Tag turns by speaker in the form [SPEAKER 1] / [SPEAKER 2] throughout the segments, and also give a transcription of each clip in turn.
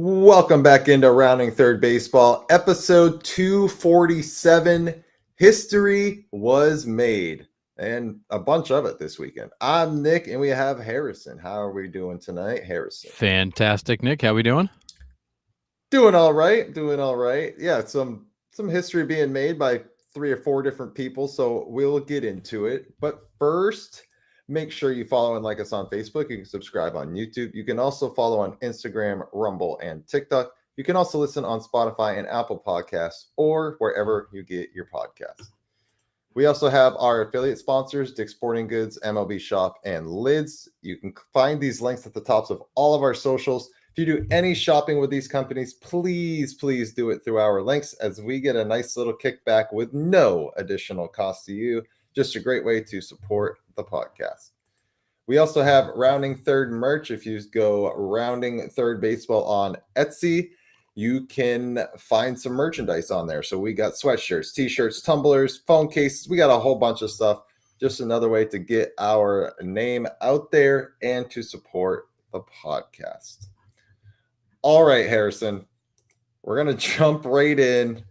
[SPEAKER 1] Welcome back into Rounding Third Baseball, episode 247. History was made, and a bunch of it this weekend. I'm Nick, and we have Harrison. How are we doing tonight, Harrison?
[SPEAKER 2] Fantastic, Nick. How we doing?
[SPEAKER 1] Doing all right. Doing all right. Yeah, some history being made by 3 or 4 different people, so we'll get into it. But first, make sure you follow and like us on Facebook. You can subscribe on YouTube. You can also follow on Instagram, Rumble, and TikTok. You can also listen on Spotify and Apple Podcasts or wherever you get your podcasts. We also have our affiliate sponsors, Dick's Sporting Goods, MLB Shop, and Lids. You can find these links at the tops of all of our socials. If you do any shopping with these companies, please do it through our links as we get a nice little kickback with no additional cost to you. Just a great way to support the podcast. We also have Rounding Third merch. If you go Rounding Third Baseball on Etsy, you can find some merchandise on there. So we got sweatshirts, t-shirts, tumblers, phone cases. We got a whole bunch of stuff. Just another way to get our name out there and to support the podcast. All right, Harrison, we're going to jump right in.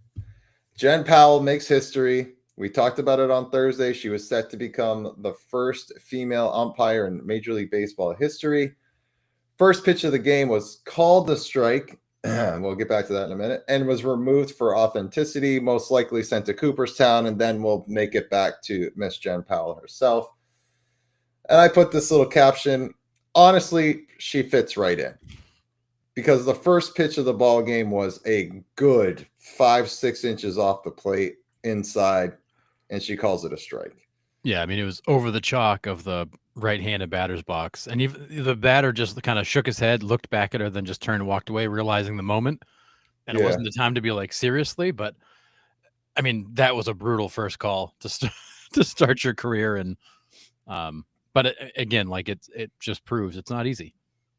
[SPEAKER 1] Jen Powell makes history. We talked about it on Thursday. She was set to become the first female umpire in Major League Baseball history. First pitch of the game was called a strike. We'll get back to that in a minute. And was removed for authenticity, most likely sent to Cooperstown, and then we'll make it back to Miss Jen Powell herself. And I put this little caption. Honestly, she fits right in. Because the first pitch of the ball game was a good 5-6 inches off the plate inside, and she calls it a strike.
[SPEAKER 2] Yeah, I mean, it was over the chalk of the right-handed batter's box. And even the batter just kind of shook his head, looked back at her, then just turned and walked away, realizing the moment. And it wasn't the time to be like, seriously. But, I mean, that was a brutal first call to start your career. And but again, like it just proves it's not easy.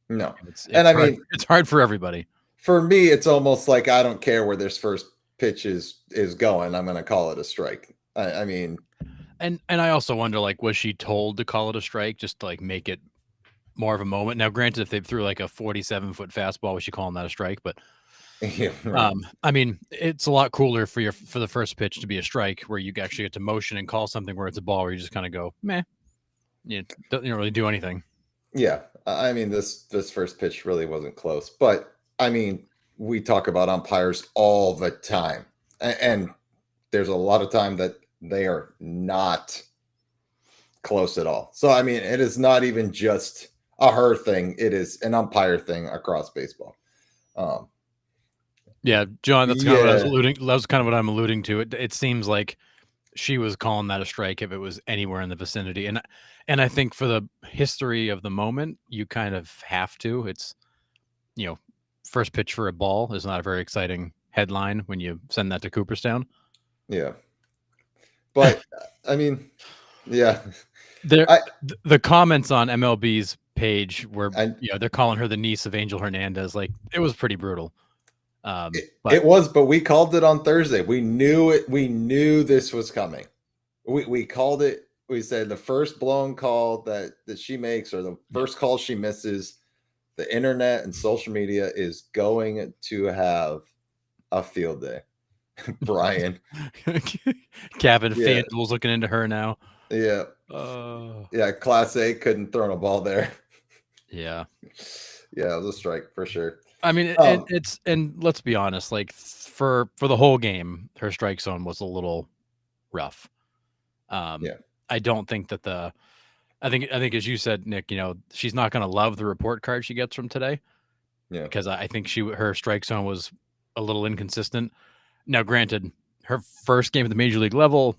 [SPEAKER 1] No.
[SPEAKER 2] It's
[SPEAKER 1] and I
[SPEAKER 2] hard,
[SPEAKER 1] mean,
[SPEAKER 2] it's hard for everybody.
[SPEAKER 1] For me, it's almost like I don't care where this first pitch is going. I'm going to call it a strike. I mean,
[SPEAKER 2] and I also wonder, like, was she told to call it a strike just to like make it more of a moment? Now, granted, if they threw like a 47-foot fastball, was she calling that a strike? But
[SPEAKER 1] yeah, right.
[SPEAKER 2] I mean, it's a lot cooler for the first pitch to be a strike, where you actually get to motion and call something where it's a ball, where you just kind of go, meh, you don't really do anything.
[SPEAKER 1] Yeah, I mean, this first pitch really wasn't close, but I mean, we talk about umpires all the time, and there's a lot of time that they are not close at all. So I mean, it is not even just a her thing; it is an umpire thing across baseball.
[SPEAKER 2] Yeah, John, that's kind of what I was alluding. That was kind of what I'm alluding to. It seems like she was calling that a strike if it was anywhere in the vicinity, and I think for the history of the moment, you kind of have to. It's, first pitch for a ball is not a very exciting headline when you send that to Cooperstown.
[SPEAKER 1] Yeah, but I mean, yeah.
[SPEAKER 2] The comments on MLB's page were, they're calling her the niece of Angel Hernandez. Like, it was pretty brutal.
[SPEAKER 1] It was, but we called it on Thursday. We knew it. We knew this was coming. We called it. We said the first blown call that she makes, or the first call she misses, the internet and social media is going to have a field day. Brian.
[SPEAKER 2] Kevin FanDuel's looking into her now.
[SPEAKER 1] Yeah. Yeah, Class A couldn't throw a ball there.
[SPEAKER 2] Yeah.
[SPEAKER 1] Yeah, it was a strike for sure.
[SPEAKER 2] I mean, and let's be honest, like for the whole game, her strike zone was a little rough. I don't think that I think as you said, Nick, she's not going to love the report card she gets from today.
[SPEAKER 1] Yeah.
[SPEAKER 2] Because I think her strike zone was a little inconsistent. Now, granted, her first game at the major league level,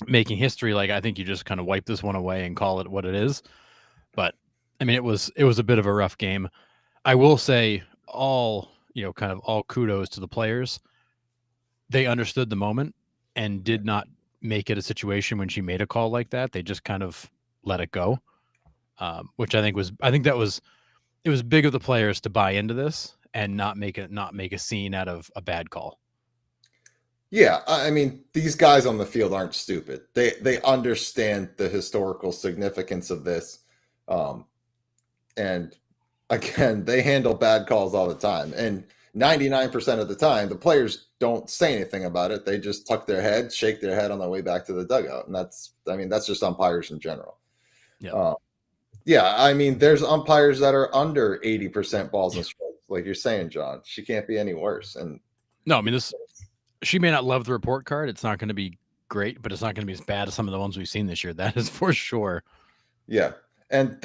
[SPEAKER 2] making history, like, I think you just kind of wipe this one away and call it what it is. But I mean, it was a bit of a rough game. I will say all kudos to the players. They understood the moment and did not make it a situation when she made a call like that. They just kind of let it go, which it was big of the players to buy into this and not make a scene out of a bad call.
[SPEAKER 1] Yeah, I mean, these guys on the field aren't stupid. They understand the historical significance of this, and again, they handle bad calls all the time. And 99% of the time, the players don't say anything about it. They just tuck their head, shake their head on their way back to the dugout. And that's just umpires in general.
[SPEAKER 2] Yeah.
[SPEAKER 1] Yeah, I mean, there's umpires that are under 80% balls and strikes, like you're saying, John. She can't be any worse. And
[SPEAKER 2] No, I mean, she may not love the report card. It's not going to be great, but it's not going to be as bad as some of the ones we've seen this year. That is for sure.
[SPEAKER 1] yeah, and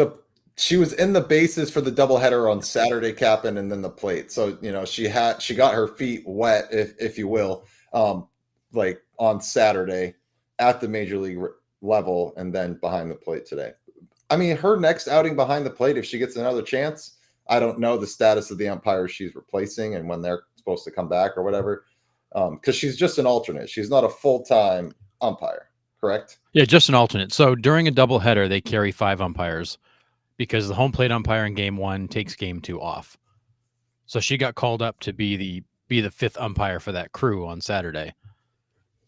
[SPEAKER 1] she was in the bases for the doubleheader on Saturday, Captain, and then the plate. So she got her feet wet, if you will, like on Saturday at the major league level, and then behind the plate today. I mean, her next outing behind the plate, if she gets another chance, I don't know the status of the umpires she's replacing and when they're supposed to come back or whatever, because she's just an alternate. She's not a full-time umpire, correct?
[SPEAKER 2] Yeah, just an alternate. So during a doubleheader, they carry 5 umpires because the home plate umpire in game 1 takes game 2 off. So she got called up to be the 5th umpire for that crew on Saturday.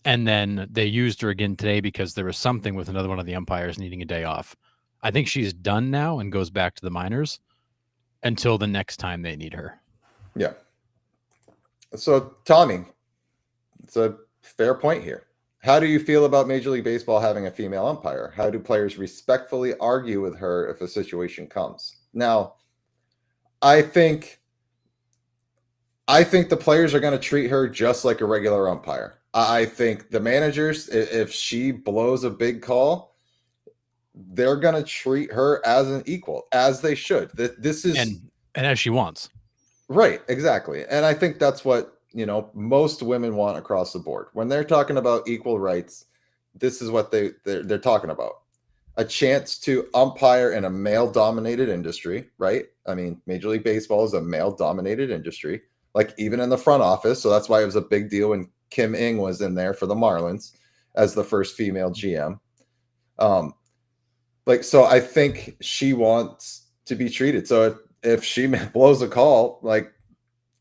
[SPEAKER 2] And then they used her again today because there was something with another one of the umpires needing a day off. I think she's done now and goes back to the minors until the next time they need her.
[SPEAKER 1] Yeah. So, Tommy, it's a fair point here. How do you feel about Major League Baseball having a female umpire? How do players respectfully argue with her if a situation comes? Now, I think the players are going to treat her just like a regular umpire. I think the managers, if she blows a big call, they're going to treat her as an equal, as they should. This is
[SPEAKER 2] and as she wants.
[SPEAKER 1] Right, exactly. And I think that's what, most women want across the board. When they're talking about equal rights, this is what they're talking about. A chance to umpire in a male-dominated industry, right? I mean, Major League Baseball is a male-dominated industry, like even in the front office. So that's why it was a big deal when Kim Ng was in there for the Marlins as the first female GM. So I think she wants to be treated. So if she blows a call, like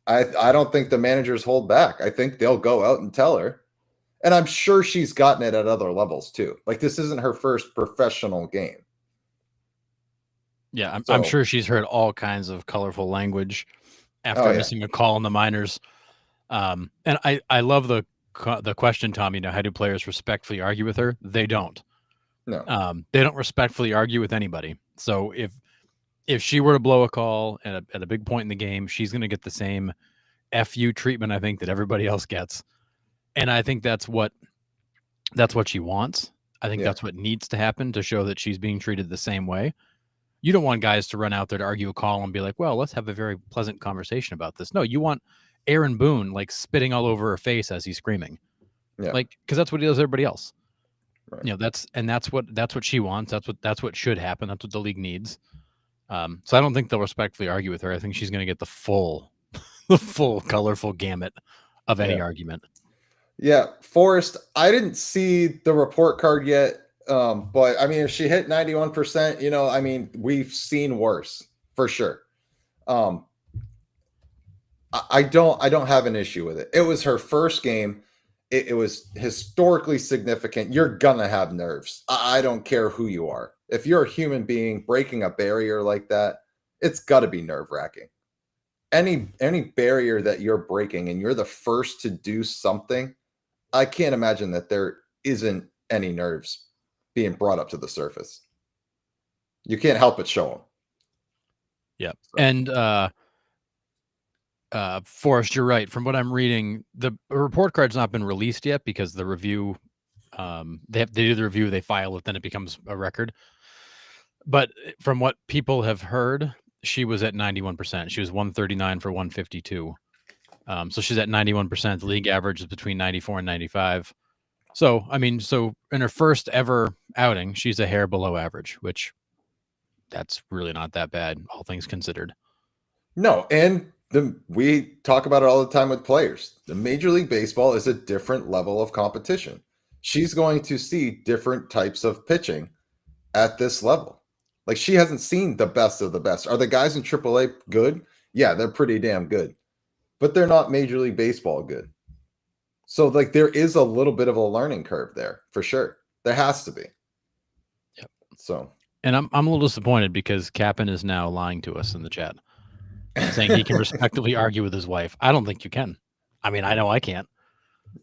[SPEAKER 1] I don't think the managers hold back. I think they'll go out and tell her. And I'm sure she's gotten it at other levels too. Like this isn't her first professional game.
[SPEAKER 2] Yeah, I'm sure she's heard all kinds of colorful language after missing a call in the minors. And I love the question, Tom. How do players respectfully argue with her? They don't.
[SPEAKER 1] No.
[SPEAKER 2] They don't respectfully argue with anybody. So if she were to blow a call at a big point in the game, she's going to get the same FU treatment, I think, that everybody else gets. And I think that's what she wants. I think that's what needs to happen to show that she's being treated the same way. You don't want guys to run out there to argue a call and be like, well, let's have a very pleasant conversation about this. No, you want Aaron Boone like spitting all over her face as he's screaming.
[SPEAKER 1] Yeah.
[SPEAKER 2] Like, because that's what he does to everybody else.
[SPEAKER 1] Right.
[SPEAKER 2] That's what she wants. That's what should happen. That's what the league needs. So I don't think they'll respectfully argue with her. I think she's going to get the full colorful gamut of any argument.
[SPEAKER 1] Yeah, Forrest, I didn't see the report card yet, but I mean, if she hit 91%, I mean, we've seen worse for sure. I don't have an issue with it. It was her first game. It was historically significant. You're gonna have nerves. I don't care who you are. If you're a human being breaking a barrier like that, it's got to be nerve-wracking. Any barrier that you're breaking and you're the first to do something, I can't imagine that there isn't any nerves being brought up to the surface. You can't help but show them.
[SPEAKER 2] Yeah. So. And Forrest, you're right. From what I'm reading, the report card's not been released yet because the review, they do the review, they file it, then it becomes a record. But from what people have heard, she was at 91%. She was 139 for 152. So she's at 91%. The league average is between 94 and 95. So, I mean, in her first ever outing, she's a hair below average, which that's really not that bad, all things considered.
[SPEAKER 1] No, and we talk about it all the time with players. The Major League Baseball is a different level of competition. She's going to see different types of pitching at this level. Like she hasn't seen the best of the best. Are the guys in AAA good? Yeah, they're pretty damn good. But they're not Major League Baseball good. So like there is a little bit of a learning curve there for sure. There has to be.
[SPEAKER 2] Yep.
[SPEAKER 1] So
[SPEAKER 2] and I'm a little disappointed because Cap'n is now lying to us in the chat. saying he can respectively argue with his wife. I don't think you can. I mean, I know I can't.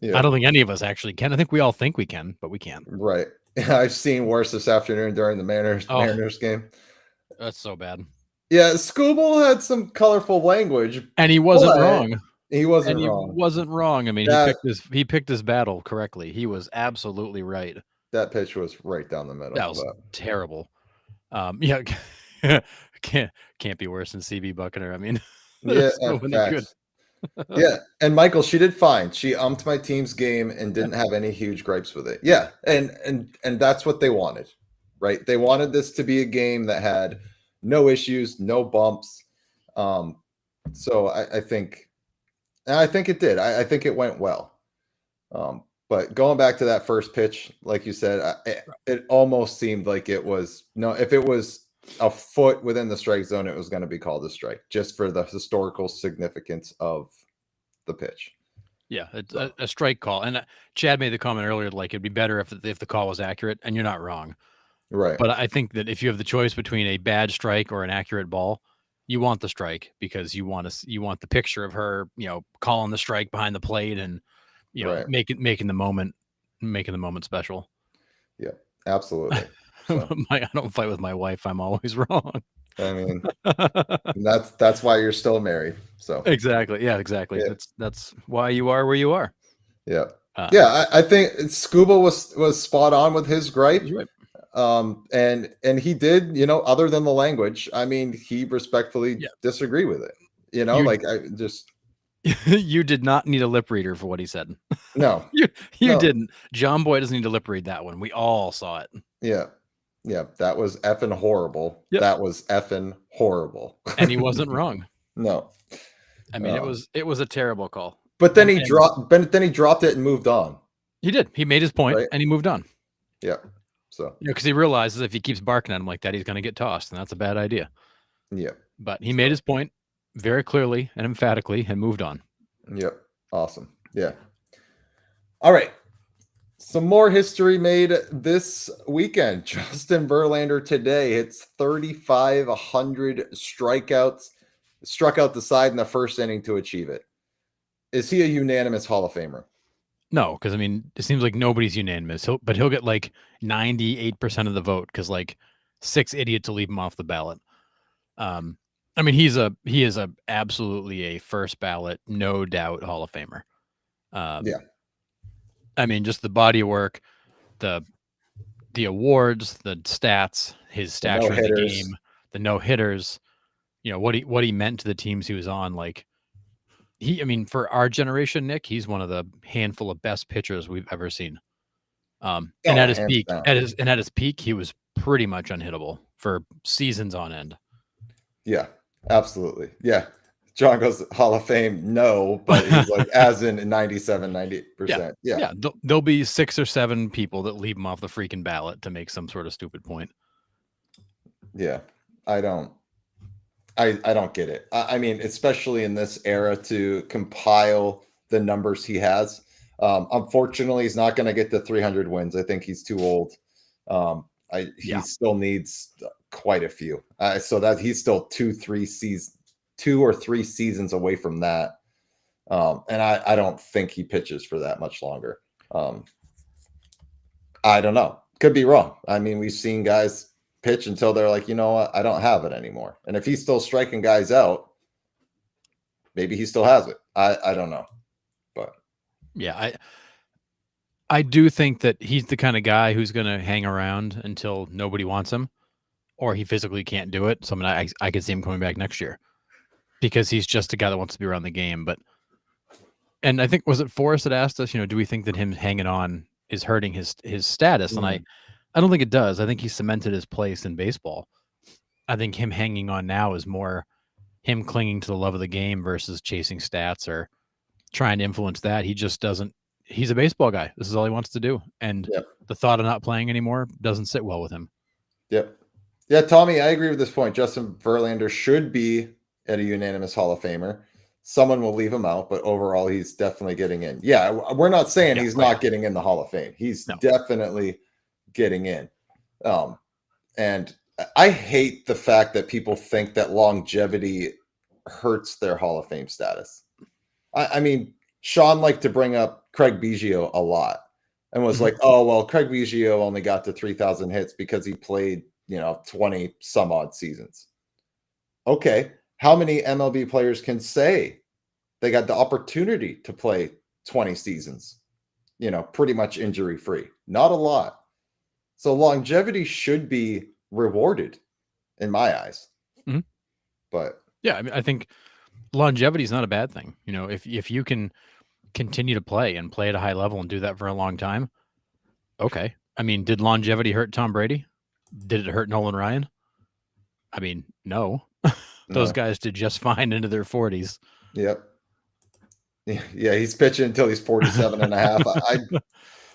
[SPEAKER 1] Yeah.
[SPEAKER 2] I don't think any of us actually can. I think we all think we can, but we can't.
[SPEAKER 1] Right. I've seen worse this afternoon during the
[SPEAKER 2] Oh.
[SPEAKER 1] Mariners game.
[SPEAKER 2] That's so bad.
[SPEAKER 1] Yeah, Scooble had some colorful language,
[SPEAKER 2] And he wasn't
[SPEAKER 1] but
[SPEAKER 2] wrong.
[SPEAKER 1] he wasn't
[SPEAKER 2] And he
[SPEAKER 1] wrong.
[SPEAKER 2] wasn't wrong. I mean,
[SPEAKER 1] That
[SPEAKER 2] he picked his battle correctly. He was absolutely right.
[SPEAKER 1] that pitch was right down the middle.
[SPEAKER 2] That was
[SPEAKER 1] but-
[SPEAKER 2] terrible. Yeah, can't be worse than CB Buckner. I mean,
[SPEAKER 1] Yeah,
[SPEAKER 2] there's so many good.
[SPEAKER 1] facts. Yeah, and Michael, she did fine. She umped my team's game and didn't have any huge gripes with it. Yeah, and that's what they wanted, right? They wanted this to be a game that had no issues, no bumps. So I think it did. I think it went well. But going back to that first pitch, like you said, it almost seemed like it was if it was a foot within the strike zone, it was going to be called a strike just for the historical significance of the pitch.
[SPEAKER 2] Yeah, it's a strike call. And Chad made the comment earlier, like it'd be better if the call was accurate, and you're not wrong.
[SPEAKER 1] Right.
[SPEAKER 2] But I think that if you have the choice between a bad strike or an accurate ball, you want the strike because you want the picture of her, calling the strike behind the plate and
[SPEAKER 1] Right.
[SPEAKER 2] making the moment special.
[SPEAKER 1] Yeah, absolutely. So,
[SPEAKER 2] I don't fight with my wife. I'm always wrong.
[SPEAKER 1] I mean, that's why you're still married. So
[SPEAKER 2] Exactly. Yeah, exactly.
[SPEAKER 1] Yeah.
[SPEAKER 2] That's why you are where you are.
[SPEAKER 1] Yeah. I think Scuba was spot on with his gripe.
[SPEAKER 2] Right.
[SPEAKER 1] And he did, other than the language, I mean, he respectfully disagree with it. I just
[SPEAKER 2] you did not need a lip reader for what he said.
[SPEAKER 1] No.
[SPEAKER 2] you
[SPEAKER 1] No.
[SPEAKER 2] didn't. John Boy doesn't need to lip read that one. We all saw it.
[SPEAKER 1] Yeah. Yeah, that was effing horrible.
[SPEAKER 2] Yep.
[SPEAKER 1] That was effing horrible.
[SPEAKER 2] And he wasn't wrong.
[SPEAKER 1] No.
[SPEAKER 2] I mean, it was a terrible call.
[SPEAKER 1] But then he dropped it and moved on.
[SPEAKER 2] He did. He made his point
[SPEAKER 1] Right.
[SPEAKER 2] and he moved on.
[SPEAKER 1] Yeah. So
[SPEAKER 2] because he realizes if he keeps barking at him like that, he's going to get tossed, and that's a bad idea.
[SPEAKER 1] yeah.
[SPEAKER 2] But he made his point very clearly and emphatically and moved on.
[SPEAKER 1] Yep. Awesome. Yeah. All right. Some more history made this weekend. Justin Verlander today hits 3,500 strikeouts, struck out the side in the first inning to achieve it. Is he a unanimous Hall of Famer?
[SPEAKER 2] No, because I mean, it seems like nobody's unanimous. He'll get like 98% of the vote because like 6 idiots will leave him off the ballot. I mean, he is absolutely a first ballot, no doubt Hall of Famer.
[SPEAKER 1] Yeah.
[SPEAKER 2] I mean, just the body of work, the awards, the stats, his stature in the game, the no hitters. What he meant to the teams he was on. Like I mean, for our generation, Nick, he's one of the handful of best pitchers we've ever seen. And at his peak, he was pretty much unhittable for seasons on end.
[SPEAKER 1] Yeah, absolutely. Yeah. John goes Hall of Fame, no, but he's like as in 97, 90%.
[SPEAKER 2] Yeah. There'll be 6 or 7 people that leave him off the freaking ballot to make some sort of stupid point.
[SPEAKER 1] Yeah. I don't get it. I mean, especially in this era to compile the numbers he has. Unfortunately, he's not going to get to 300 wins. I think he's too old. He still needs quite a few. So that he's still 2 or 3 seasons away from that. And I don't think he pitches for that much longer. I don't know. Could be wrong. I mean, we've seen guys pitch until they're like, you know what, I don't have it anymore. And if he's still striking guys out, maybe he still has it. I don't know. But
[SPEAKER 2] yeah, I do think that he's the kind of guy who's going to hang around until nobody wants him or he physically can't do it. So I mean, I could see him coming back next year because he's just a guy that wants to be around the game. And I think, was it Forrest that asked us, do we think that him hanging on is hurting his status? And I don't think it does. I think he cemented his place in baseball. I think him hanging on now is more him clinging to the love of the game versus chasing stats or trying to influence that. He just doesn't. He's a baseball guy. This is all he wants to do. And the thought of not playing anymore doesn't sit well with him.
[SPEAKER 1] Yep. Yeah, Tommy, I agree with this point. Justin Verlander should be at a unanimous Hall of Famer. Someone will leave him out, but overall, he's definitely getting in. Yeah, we're not saying he's not getting in the Hall of Fame. He's definitely getting in. And I hate the fact that people think that longevity hurts their Hall of Fame status. I mean, Sean liked to bring up Craig Biggio a lot and was like, oh, well, Craig Biggio only got to 3,000 hits because he played, 20 some odd seasons. Okay. How many MLB players can say they got the opportunity to play 20 seasons, pretty much injury free? Not a lot. So longevity should be rewarded in my eyes.
[SPEAKER 2] Mhm.
[SPEAKER 1] But
[SPEAKER 2] yeah, I mean, I think longevity is not a bad thing. If you can continue to play and play at a high level and do that for a long time, okay. I mean, did longevity hurt Tom Brady? Did it hurt Nolan Ryan? I mean, no. Those
[SPEAKER 1] no.
[SPEAKER 2] guys did just fine into their 40s.
[SPEAKER 1] Yep. Yeah, he's pitching until he's 47 and a half.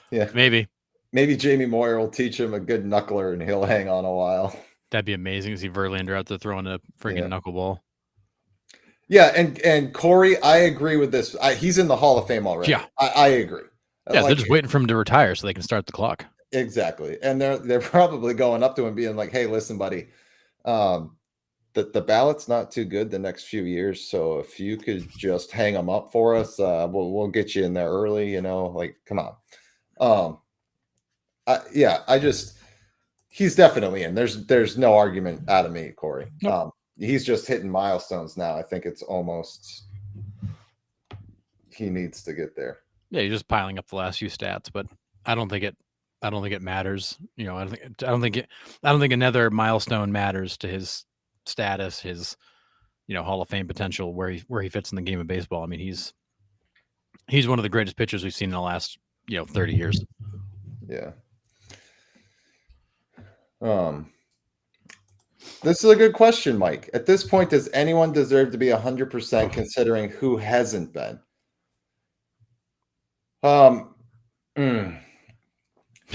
[SPEAKER 1] Yeah. Maybe Jamie Moyer will teach him a good knuckler and he'll hang on a while.
[SPEAKER 2] That'd be amazing to see Verlander out there throwing a freaking knuckleball.
[SPEAKER 1] Yeah, and Corey, I agree with this. He's in the Hall of Fame already.
[SPEAKER 2] Yeah.
[SPEAKER 1] I agree.
[SPEAKER 2] Yeah, they're just waiting for him to retire so they can start the clock.
[SPEAKER 1] Exactly. And they're probably going up to him being like, hey, listen, buddy, the ballot's not too good the next few years. So if you could just hang them up for us, we'll get you in there early, like, come on. He's definitely in. There's no argument out of me, Corey. Nope. He's just hitting milestones now. I think it's almost he needs to get there.
[SPEAKER 2] Yeah, you're just piling up the last few stats, but I don't think it matters. I don't think another milestone matters to his status, his Hall of Fame potential, where he fits in the game of baseball. I mean, he's one of the greatest pitchers we've seen in the last 30 years.
[SPEAKER 1] Yeah. This is a good question, Mike. At this point, does anyone deserve to be 100% considering who hasn't been?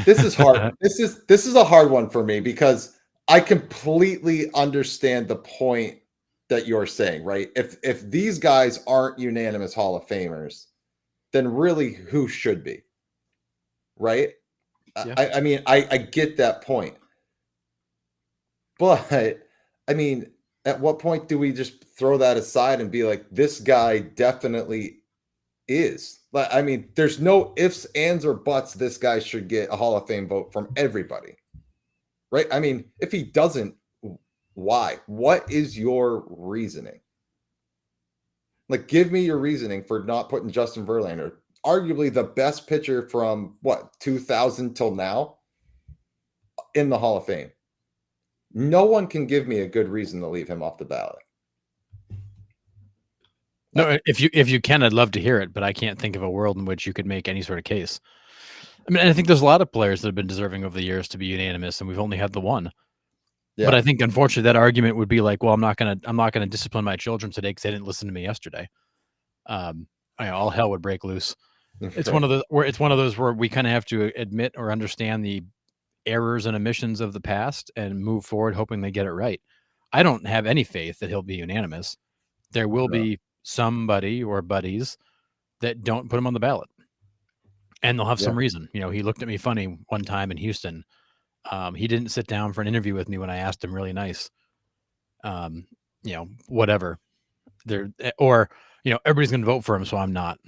[SPEAKER 1] This is hard. This is a hard one for me because I completely understand the point that you're saying, right? If these guys aren't unanimous Hall of Famers, then really who should be? Right? Yeah. I mean, I get that point. But I mean, at what point do we just throw that aside and be like, this guy definitely is? I mean, there's no ifs, ands, or buts. This guy should get a Hall of Fame vote from everybody, right? I mean, if he doesn't, why? What is your reasoning? Like, give me your reasoning for not putting Justin Verlander, arguably the best pitcher from 2000 till now, in the Hall of Fame. No one can give me a good reason to leave him off the ballot.
[SPEAKER 2] No, if you can, I'd love to hear it, but I can't think of a world in which you could make any sort of case. I mean, I think there's a lot of players that have been deserving over the years to be unanimous, and we've only had the one. Yeah. But I think, unfortunately, that argument would be like, well, I'm not gonna discipline my children today because they didn't listen to me yesterday. All hell would break loose. It's one of those where we kind of have to admit or understand the errors and omissions of the past and move forward, hoping they get it right. I don't have any faith that he'll be unanimous. There will be somebody or buddies that don't put him on the ballot, and they'll have some reason. He looked at me funny one time in Houston. He didn't sit down for an interview with me when I asked him really nice. Whatever. Everybody's going to vote for him, so I'm not.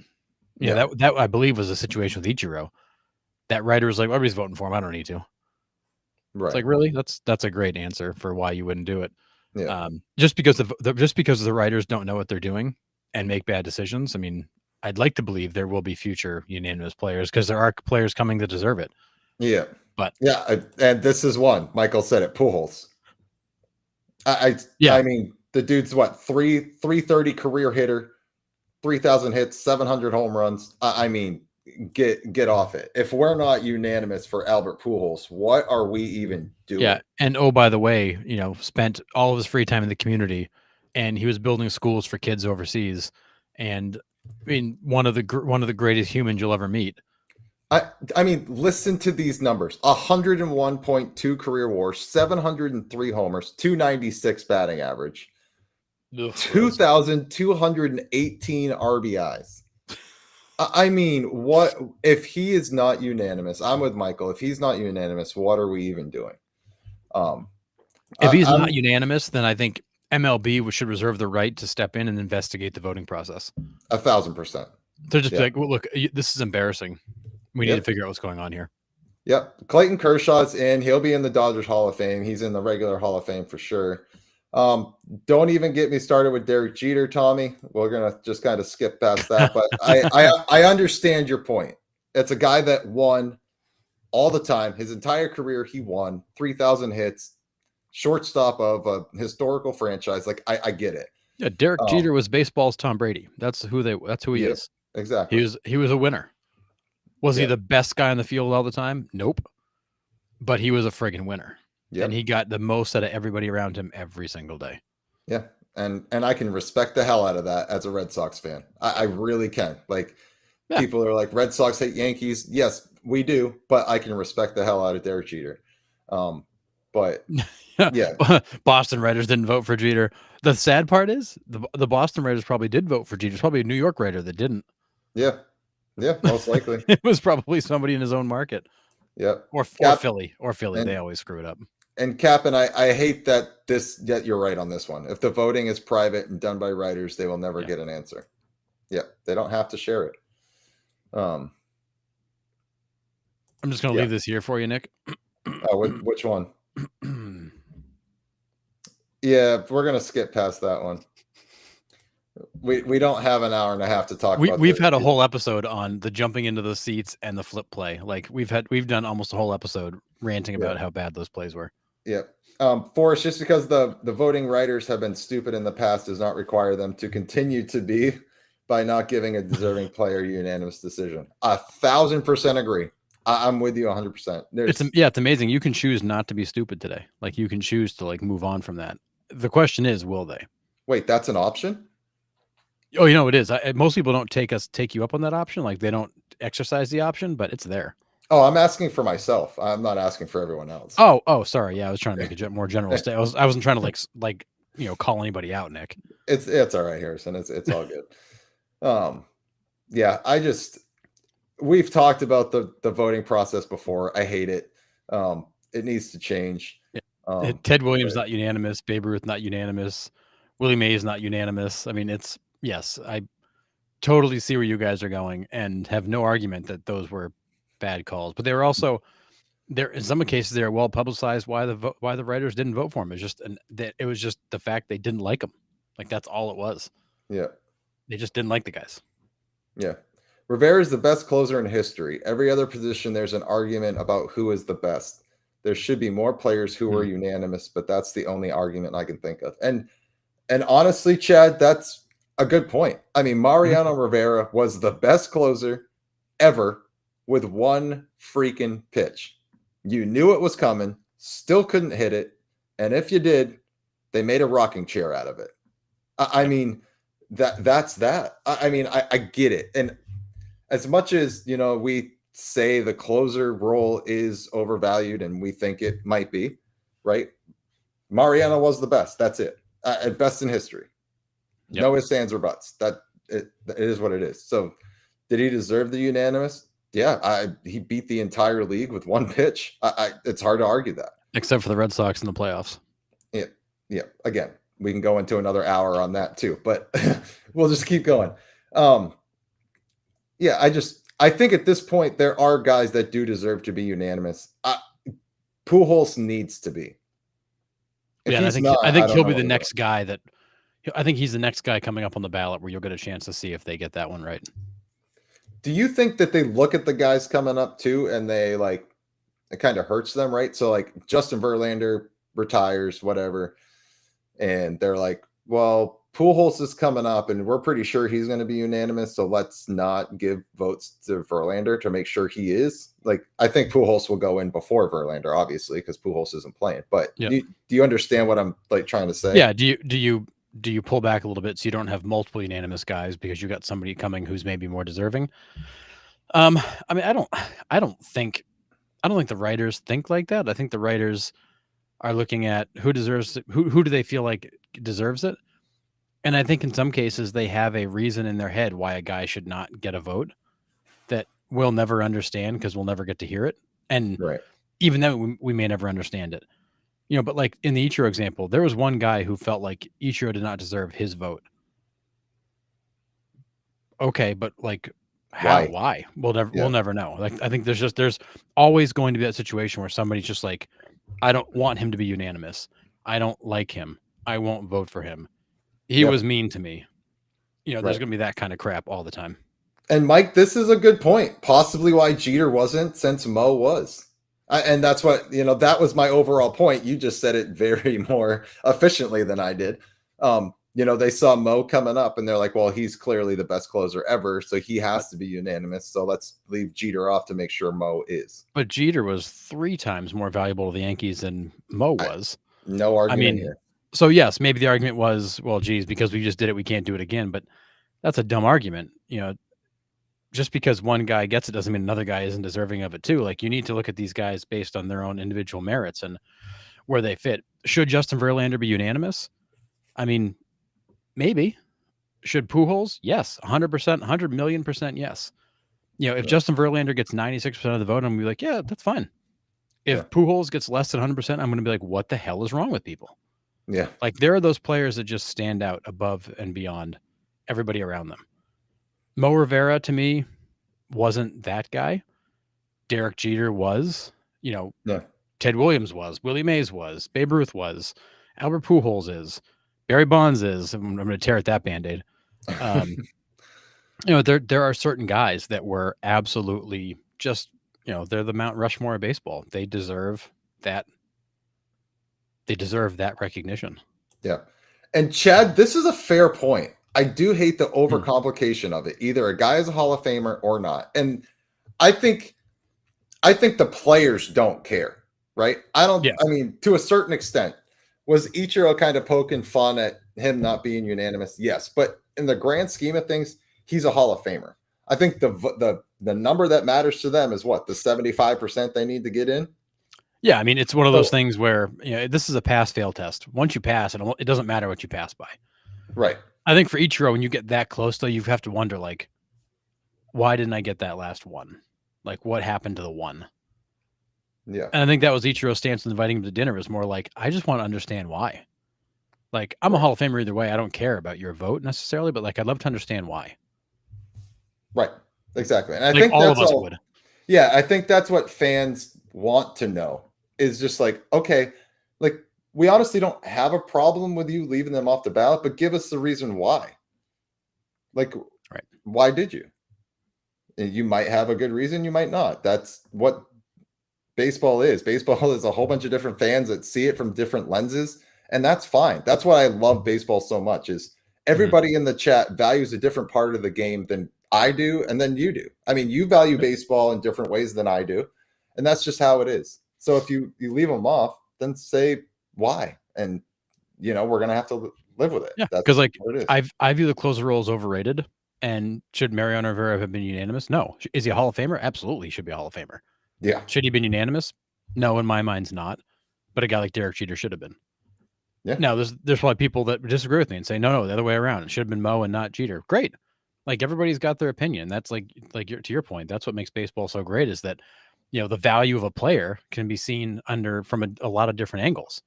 [SPEAKER 2] That I believe was a situation with Ichiro. That writer was like, everybody's voting for him. I don't need to. Right. It's like, really? That's a great answer for why you wouldn't do it. Yeah. Just because the writers don't know what they're doing and make bad decisions. I mean, I'd like to believe there will be future unanimous players because there are players coming that deserve it.
[SPEAKER 1] Yeah. But and this is one. Michael said it, Pujols. I mean, the dude's 330 career hitter, 3,000 hits, 700 home runs. I mean, get off it. If we're not unanimous for Albert Pujols, what are we even doing?
[SPEAKER 2] Yeah, and by the way, spent all of his free time in the community, and he was building schools for kids overseas. And I mean, one of the greatest humans you'll ever meet.
[SPEAKER 1] I mean, listen to these numbers: 101.2 career WAR, 703 homers, 296 batting average, 2,218 RBIs. I mean, what if he is not unanimous? I'm with Michael. If he's not unanimous, what are we even doing?
[SPEAKER 2] If he's not unanimous, then I think MLB should reserve the right to step in and investigate the voting process.
[SPEAKER 1] 1,000%.
[SPEAKER 2] They're just
[SPEAKER 1] Yeah.
[SPEAKER 2] like, well, look, this is embarrassing. We need
[SPEAKER 1] Yep.
[SPEAKER 2] to figure out what's going on here.
[SPEAKER 1] Yep. Clayton Kershaw's in. He'll be in the Dodgers Hall of Fame. He's in the regular Hall of Fame for sure. Don't even get me started with Derek Jeter, Tommy. We're gonna just kind of skip past that. But I understand your point. It's a guy that won all the time. His entire career, he won 3,000 hits, shortstop of a historical franchise. Like I get it.
[SPEAKER 2] Yeah, Derek Jeter was baseball's Tom Brady. That's who he
[SPEAKER 1] Yeah,
[SPEAKER 2] is.
[SPEAKER 1] exactly.
[SPEAKER 2] He was a winner. Was he
[SPEAKER 1] Yeah.
[SPEAKER 2] the best guy on the field all the time? Nope. But he was a friggin' winner.
[SPEAKER 1] Yeah.
[SPEAKER 2] And he got the most out of everybody around him every single day.
[SPEAKER 1] Yeah. And I can respect the hell out of that as a Red Sox fan. I really can. Like
[SPEAKER 2] Yeah.
[SPEAKER 1] people are like, Red Sox hate Yankees. Yes, we do, but I can respect the hell out of Derek Jeter. But yeah,
[SPEAKER 2] Boston Red Sox didn't vote for Jeter. The sad part is the Boston Red Sox probably did vote for Jeter. It's probably a New York Red Sox that didn't.
[SPEAKER 1] yeah, most likely.
[SPEAKER 2] It was probably somebody in his own market.
[SPEAKER 1] Yeah.
[SPEAKER 2] Or Philly. They always screw it up.
[SPEAKER 1] And Cap, and I hate that yet you're right on this one. If the voting is private and done by writers, they will never get an answer. Yeah, they don't have to share it.
[SPEAKER 2] I'm just going to leave this here for you, Nick.
[SPEAKER 1] Which one? Yeah, we're going to skip past that one. We don't have an hour and a half to talk about.
[SPEAKER 2] We've had a whole episode on the jumping into the seats and the flip play. Like we've done almost a whole episode ranting about how bad those plays were.
[SPEAKER 1] Yeah. Forrest, just because the voting writers have been stupid in the past does not require them to continue to be by not giving a deserving player unanimous decision. 1,000% agree. I'm with you 100%.
[SPEAKER 2] It's amazing. You can choose not to be stupid today. Like you can choose to like move on from that. The question is, will they?
[SPEAKER 1] Wait, that's an option?
[SPEAKER 2] Oh, it is. Most people don't take you up on that option. Like they don't exercise the option, but it's there.
[SPEAKER 1] Oh, I'm asking for myself. I'm not asking for everyone else.
[SPEAKER 2] Oh, sorry. Yeah, I was trying to make a more general statement. I wasn't trying to like call anybody out, Nick.
[SPEAKER 1] It's all right, Harrison. It's all good. Yeah, we've talked about the voting process before. I hate it. It needs to change.
[SPEAKER 2] Ted Williams not unanimous. Babe Ruth not unanimous. Willie Mays not unanimous. I mean, yes, I totally see where you guys are going and have no argument that those were bad calls, but they were also there in some cases they were well publicized why the writers didn't vote for him. It was just the fact they didn't like him. Like that's all it was.
[SPEAKER 1] Yeah.
[SPEAKER 2] They just didn't like the guys.
[SPEAKER 1] Yeah. Rivera is the best closer in history. Every other position there's an argument about who is the best. There should be more players who were unanimous, but that's the only argument I can think of. And honestly, Chad, that's a good point. I mean, Mariano Rivera was the best closer ever with one freaking pitch. You knew it was coming, still couldn't hit it. And if you did, they made a rocking chair out of it. I mean, that's that. I mean, I get it. And as much as, we say the closer role is overvalued and we think it might be, right? Mariano was the best. That's it. Best in history. Yep. No ifs, ands, or buts. It is what it is. So did he deserve the unanimous? Yeah, he beat the entire league with one pitch. It's hard to argue that.
[SPEAKER 2] Except for the Red Sox in the playoffs.
[SPEAKER 1] Yeah. Again, we can go into another hour on that too, but we'll just keep going. Yeah, I think at this point there are guys that do deserve to be unanimous. Pujols needs to be.
[SPEAKER 2] I think he'll be the next guy that. I think he's the next guy coming up on the ballot where you'll get a chance to see if they get that one right.
[SPEAKER 1] Do you think that they look at the guys coming up too and they it kind of hurts them, right? So like Justin Verlander retires, whatever, and they're like, well, Pujols is coming up and we're pretty sure he's going to be unanimous, so let's not give votes to Verlander to make sure he is. Like, I think Pujols will go in before Verlander, obviously, because Pujols isn't playing. But do you understand what I'm trying to say?
[SPEAKER 2] Yeah. Do you pull back a little bit so you don't have multiple unanimous guys because you got somebody coming who's maybe more deserving? I mean, I don't think the writers think like that. I think the writers are looking at who deserves it, who do they feel like deserves it. And I think in some cases they have a reason in their head why a guy should not get a vote that we'll never understand because we'll never get to hear it. And even then we may never understand it. But like in the Ichiro example, there was one guy who felt like Ichiro did not deserve his vote. Okay, but like how?
[SPEAKER 1] Why?
[SPEAKER 2] Why? We'll
[SPEAKER 1] Yeah.
[SPEAKER 2] never know. Like I think there's always going to be that situation where somebody's just like, I don't want him to be unanimous. I don't like him. I won't vote for him. He
[SPEAKER 1] Yep.
[SPEAKER 2] was mean to me. There's
[SPEAKER 1] Right.
[SPEAKER 2] gonna be that kind of crap all the time.
[SPEAKER 1] And Mike, this is a good point. Possibly why Jeter wasn't, since Mo was. And that's what, that was my overall point. You just said it very more efficiently than I did. They saw Mo coming up and they're like, well, he's clearly the best closer ever. So he has
[SPEAKER 2] But
[SPEAKER 1] to be unanimous. So let's leave Jeter off to make sure Mo is.
[SPEAKER 2] but Jeter was 3 times more valuable to the Yankees than Mo
[SPEAKER 1] I,
[SPEAKER 2] was.
[SPEAKER 1] no
[SPEAKER 2] I
[SPEAKER 1] argument
[SPEAKER 2] mean,
[SPEAKER 1] here.
[SPEAKER 2] so yes, maybe the argument was, well, geez, because we just did it, we can't do it again. But that's a dumb argument. Just because one guy gets it doesn't mean another guy isn't deserving of it too. Like you need to look at these guys based on their own individual merits and where they fit. Should Justin Verlander be unanimous? I mean, maybe. Should Pujols? Yes, 100%, 100 million% yes. If
[SPEAKER 1] Yeah.
[SPEAKER 2] Justin Verlander gets 96% of the vote, I'm gonna be like, yeah, that's fine. If
[SPEAKER 1] Yeah.
[SPEAKER 2] Pujols gets less than 100%, I'm gonna be like, what the hell is wrong with people?
[SPEAKER 1] Yeah.
[SPEAKER 2] Like there are those players that just stand out above and beyond everybody around them. Mo Rivera to me wasn't that guy. Derek Jeter was,
[SPEAKER 1] Yeah.
[SPEAKER 2] Ted Williams was, Willie Mays was, Babe Ruth was, Albert Pujols is, Barry Bonds is. I'm going to tear at that Band-Aid. There are certain guys that were absolutely just, they're the Mount Rushmore of baseball. They deserve that. They deserve that recognition.
[SPEAKER 1] Yeah. And Chad, this is a fair point. I do hate the overcomplication of it. Either a guy is a Hall of Famer or not. And I think the players don't care, right? I mean, to a certain extent, was Ichiro kind of poking fun at him not being unanimous? Yes. But in the grand scheme of things, he's a Hall of Famer. I think the number that matters to them is what? The 75% they need to get in?
[SPEAKER 2] Yeah, I mean, it's one of those things where this is a pass-fail test. Once you pass, it doesn't matter what you pass by.
[SPEAKER 1] Right.
[SPEAKER 2] I think for Ichiro, when you get that close, though, you have to wonder, like, why didn't I get that last one? Like, what happened to the one?
[SPEAKER 1] Yeah.
[SPEAKER 2] And I think that was Ichiro's stance in inviting him to dinner. It was more like, I just want to understand why. Like, I'm a Hall of Famer either way. I don't care about your vote necessarily, but like, I'd love to understand why.
[SPEAKER 1] Right. Exactly. And I
[SPEAKER 2] like
[SPEAKER 1] think
[SPEAKER 2] all
[SPEAKER 1] that's
[SPEAKER 2] of us would.
[SPEAKER 1] Yeah, I think that's what fans want to know is just like, okay, like we honestly don't have a problem with you leaving them off the ballot, but give us the reason why. Like,
[SPEAKER 2] right.
[SPEAKER 1] Why did you? And you might have a good reason, you might not. That's what baseball is. Baseball is a whole bunch of different fans that see it from different lenses, and that's fine. That's why I love baseball so much is everybody in the chat values a different part of the game than I do, and then you do. I mean, you value baseball in different ways than I do, and that's just how it is. So if you leave them off, then say why, and we're gonna have to live with it.
[SPEAKER 2] Yeah, because like I view the closer role as overrated. And should Mariano Rivera have been unanimous? No. Is he a Hall of Famer? Absolutely, he should be a Hall of Famer.
[SPEAKER 1] Yeah.
[SPEAKER 2] Should he have been unanimous? No, in my mind's not. But a guy like Derek Jeter should have been.
[SPEAKER 1] Yeah.
[SPEAKER 2] Now, there's probably people that disagree with me and say, no, the other way around. It should have been Mo and not Jeter. Great. Like everybody's got their opinion. That's like to your point. That's what makes baseball so great is that the value of a player can be seen from a lot of different angles.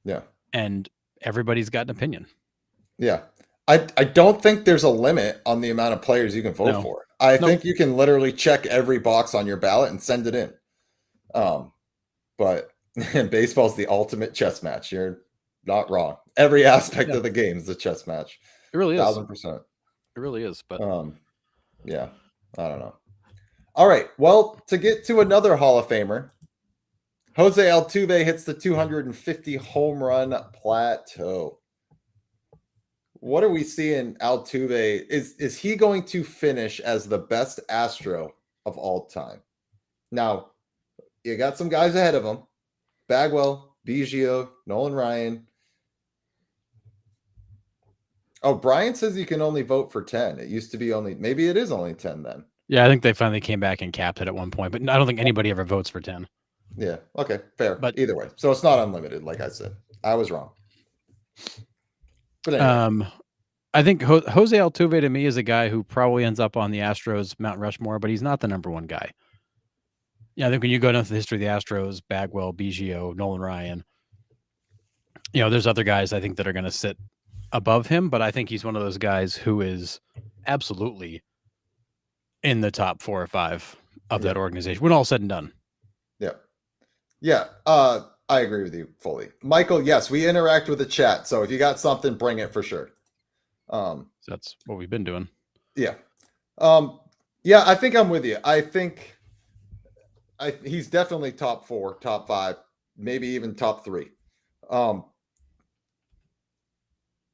[SPEAKER 1] Yeah.
[SPEAKER 2] And everybody's got an opinion.
[SPEAKER 1] Yeah. I don't think there's a limit on the amount of players you can vote for. I think you can literally check every box on your ballot and send it in. But baseball's the ultimate chess match. You're not wrong. Every aspect of the game is a chess match.
[SPEAKER 2] It really is.
[SPEAKER 1] 1,000%.
[SPEAKER 2] It really is. But
[SPEAKER 1] yeah, I don't know. All right. Well, to get to another Hall of Famer, Jose Altuve hits the 250 home run plateau. What are we seeing Altuve? Is he going to finish as the best Astro of all time? Now, you got some guys ahead of him. Bagwell, Biggio, Nolan Ryan. Oh, Brian says you can only vote for 10. It used to be maybe it is only 10 then.
[SPEAKER 2] Yeah, I think they finally came back and capped it at one point, but I don't think anybody ever votes for 10.
[SPEAKER 1] Yeah, okay, fair. But either way, so it's not unlimited, like I said. I was wrong.
[SPEAKER 2] But anyway. I think Jose Altuve to me is a guy who probably ends up on the Astros Mount Rushmore, but he's not the number one guy. Yeah, I think when you go down to the history of the Astros, Bagwell, Biggio, Nolan Ryan, there's other guys I think that are going to sit above him, but I think he's one of those guys who is absolutely in the top 4 or 5 of that organization when all said and done.
[SPEAKER 1] Yeah. Yeah. I agree with you fully. Michael, yes, we interact with the chat. So if you got something, bring it for sure.
[SPEAKER 2] So that's what we've been doing.
[SPEAKER 1] Yeah. Yeah, I think I'm with you. I think he's definitely top 4, top 5, maybe even top 3.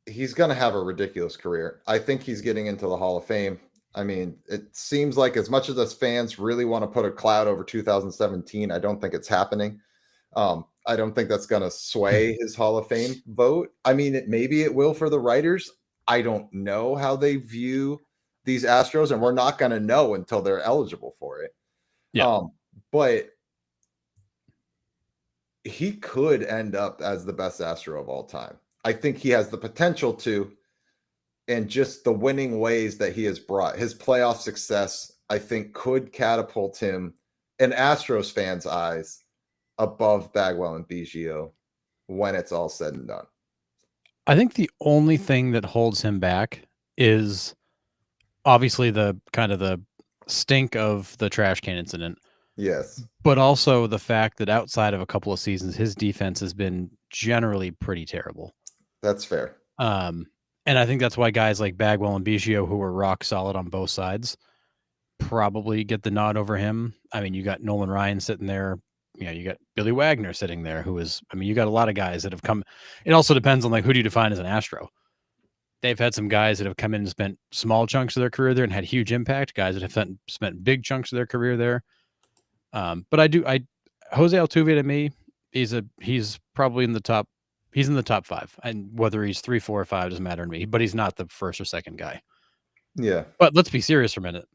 [SPEAKER 1] He's going to have a ridiculous career. I think he's getting into the Hall of Fame. I mean, it seems like as much as us fans really want to put a cloud over 2017, I don't think it's happening. I don't think that's going to sway his Hall of Fame vote. I mean, maybe it will for the writers. I don't know how they view these Astros, and we're not going to know until they're eligible for it.
[SPEAKER 2] Yeah.
[SPEAKER 1] But he could end up as the best Astro of all time. I think he has the potential to, and just the winning ways that he has brought, his playoff success, I think could catapult him in Astros fans' eyes above Bagwell and Biggio when it's all said and done.
[SPEAKER 2] I think the only thing that holds him back is obviously the kind of the stink of the trash can incident.
[SPEAKER 1] Yes.
[SPEAKER 2] But also the fact that outside of a couple of seasons, his defense has been generally pretty terrible.
[SPEAKER 1] That's fair.
[SPEAKER 2] And I think that's why guys like Bagwell and Biggio, who were rock solid on both sides, probably get the nod over him. I mean, you got Nolan Ryan sitting there. You got Billy Wagner sitting there, you got a lot of guys that have come. It also depends on who do you define as an Astro. They've had some guys that have come in and spent small chunks of their career there and had huge impact. Guys that have spent big chunks of their career there. But Jose Altuve to me, he's probably in the top. He's in the top 5, and whether he's 3, 4, or 5 doesn't matter to me. But he's not the first or second guy.
[SPEAKER 1] Yeah.
[SPEAKER 2] But let's be serious for a minute.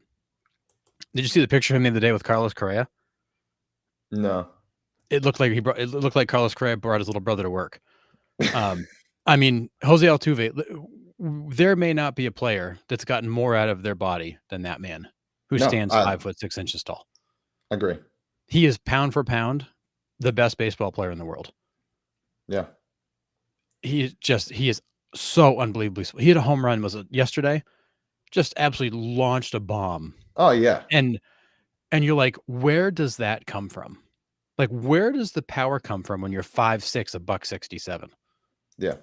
[SPEAKER 2] Did you see the picture of him the other day with Carlos Correa?
[SPEAKER 1] No.
[SPEAKER 2] It looked like Carlos Correa brought his little brother to work. I mean, Jose Altuve. There may not be a player that's gotten more out of their body than that man, who stands 5 foot 6 inches tall.
[SPEAKER 1] Agree.
[SPEAKER 2] He is pound for pound the best baseball player in the world.
[SPEAKER 1] Yeah.
[SPEAKER 2] He is so unbelievably. He had a home run, was it yesterday? Just absolutely launched a bomb.
[SPEAKER 1] Oh yeah.
[SPEAKER 2] And you're like, where does that come from? Where does the power come from when you're 5'6", $167?
[SPEAKER 1] Yeah.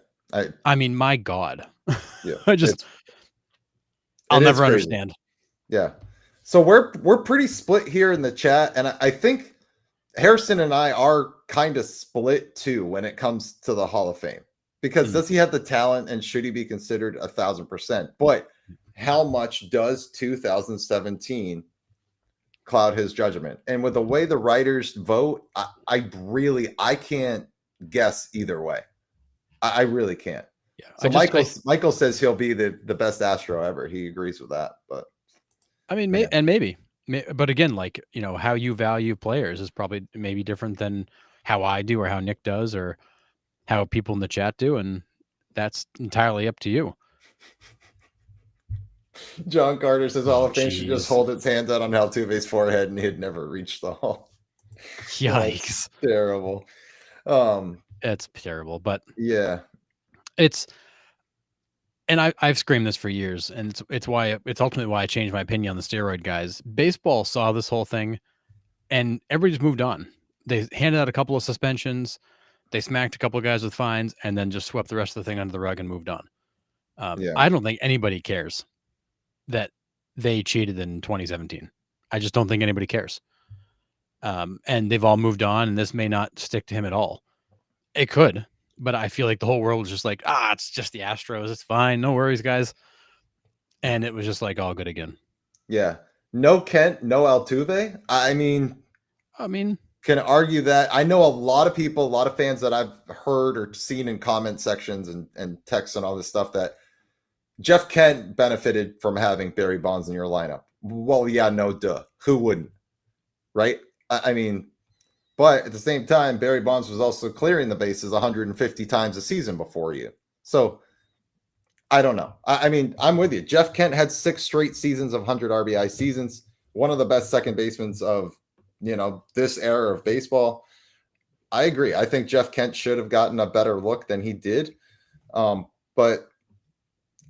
[SPEAKER 2] I mean, my God.
[SPEAKER 1] Yeah.
[SPEAKER 2] I'll never understand.
[SPEAKER 1] Yeah. So we're pretty split here in the chat, and I think Harrison and I are kind of split too when it comes to the Hall of Fame. Because does he have the talent, and should he be considered 1,000%? But how much does 2017 cloud his judgment? And with the way the writers vote, I can't guess either way. I really can't.
[SPEAKER 2] Yeah.
[SPEAKER 1] So Michael says he'll be the best Astro ever. He agrees with that. But
[SPEAKER 2] I mean, maybe. But again, how you value players is probably maybe different than how I do or how Nick does or how people in the chat do, and that's entirely up to you.
[SPEAKER 1] John Carter says Hall of Fame should just hold its hands out on Altuve's forehead and he'd never reach the Hall.
[SPEAKER 2] Yikes.
[SPEAKER 1] That's terrible.
[SPEAKER 2] It's terrible, but
[SPEAKER 1] yeah.
[SPEAKER 2] And I've screamed this for years, and it's ultimately why I changed my opinion on the steroid guys. Baseball saw this whole thing, and everybody just moved on. They handed out a couple of suspensions, they smacked a couple of guys with fines, and then just swept the rest of the thing under the rug and moved on. I don't think anybody cares that they cheated in 2017. I just don't think anybody cares. And they've all moved on, and this may not stick to him at all. It could. But I feel like the whole world was just like, it's just the Astros. It's fine. No worries, guys. And it was just all good again.
[SPEAKER 1] Yeah. No Kent, no Altuve. I mean, can argue that. I know a lot of people, a lot of fans that I've heard or seen in comment sections and texts and all this stuff that Jeff Kent benefited from having Barry Bonds in your lineup. Well, yeah, no duh. Who wouldn't? Right? I mean, but at the same time, Barry Bonds was also clearing the bases 150 times a season before you. So I don't know. I mean, I'm with you. Jeff Kent had 6 straight seasons of 100 RBI seasons. One of the best second basemen of, this era of baseball. I agree. I think Jeff Kent should have gotten a better look than he did. But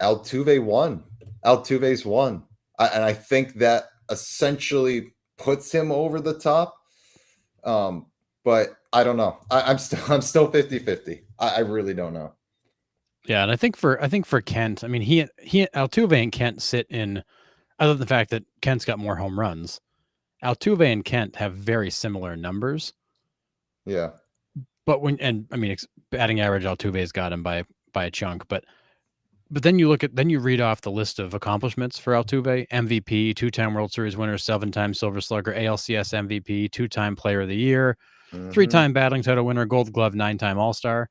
[SPEAKER 1] Altuve won. Altuve's won. And I think that essentially puts him over the top. But I don't know. I'm still 50-50. I really don't know.
[SPEAKER 2] Yeah, and I think for Kent, I mean, he Altuve and Kent sit in, other than the fact that Kent's got more home runs, Altuve and Kent have very similar numbers.
[SPEAKER 1] Yeah.
[SPEAKER 2] But batting average, Altuve's got him by a chunk. But then you read off the list of accomplishments for Altuve: MVP, 2-time World Series winner, 7-time Silver Slugger, ALCS MVP, 2-time Player of the Year, 3-time batting title winner, Gold Glove, 9-time All-Star.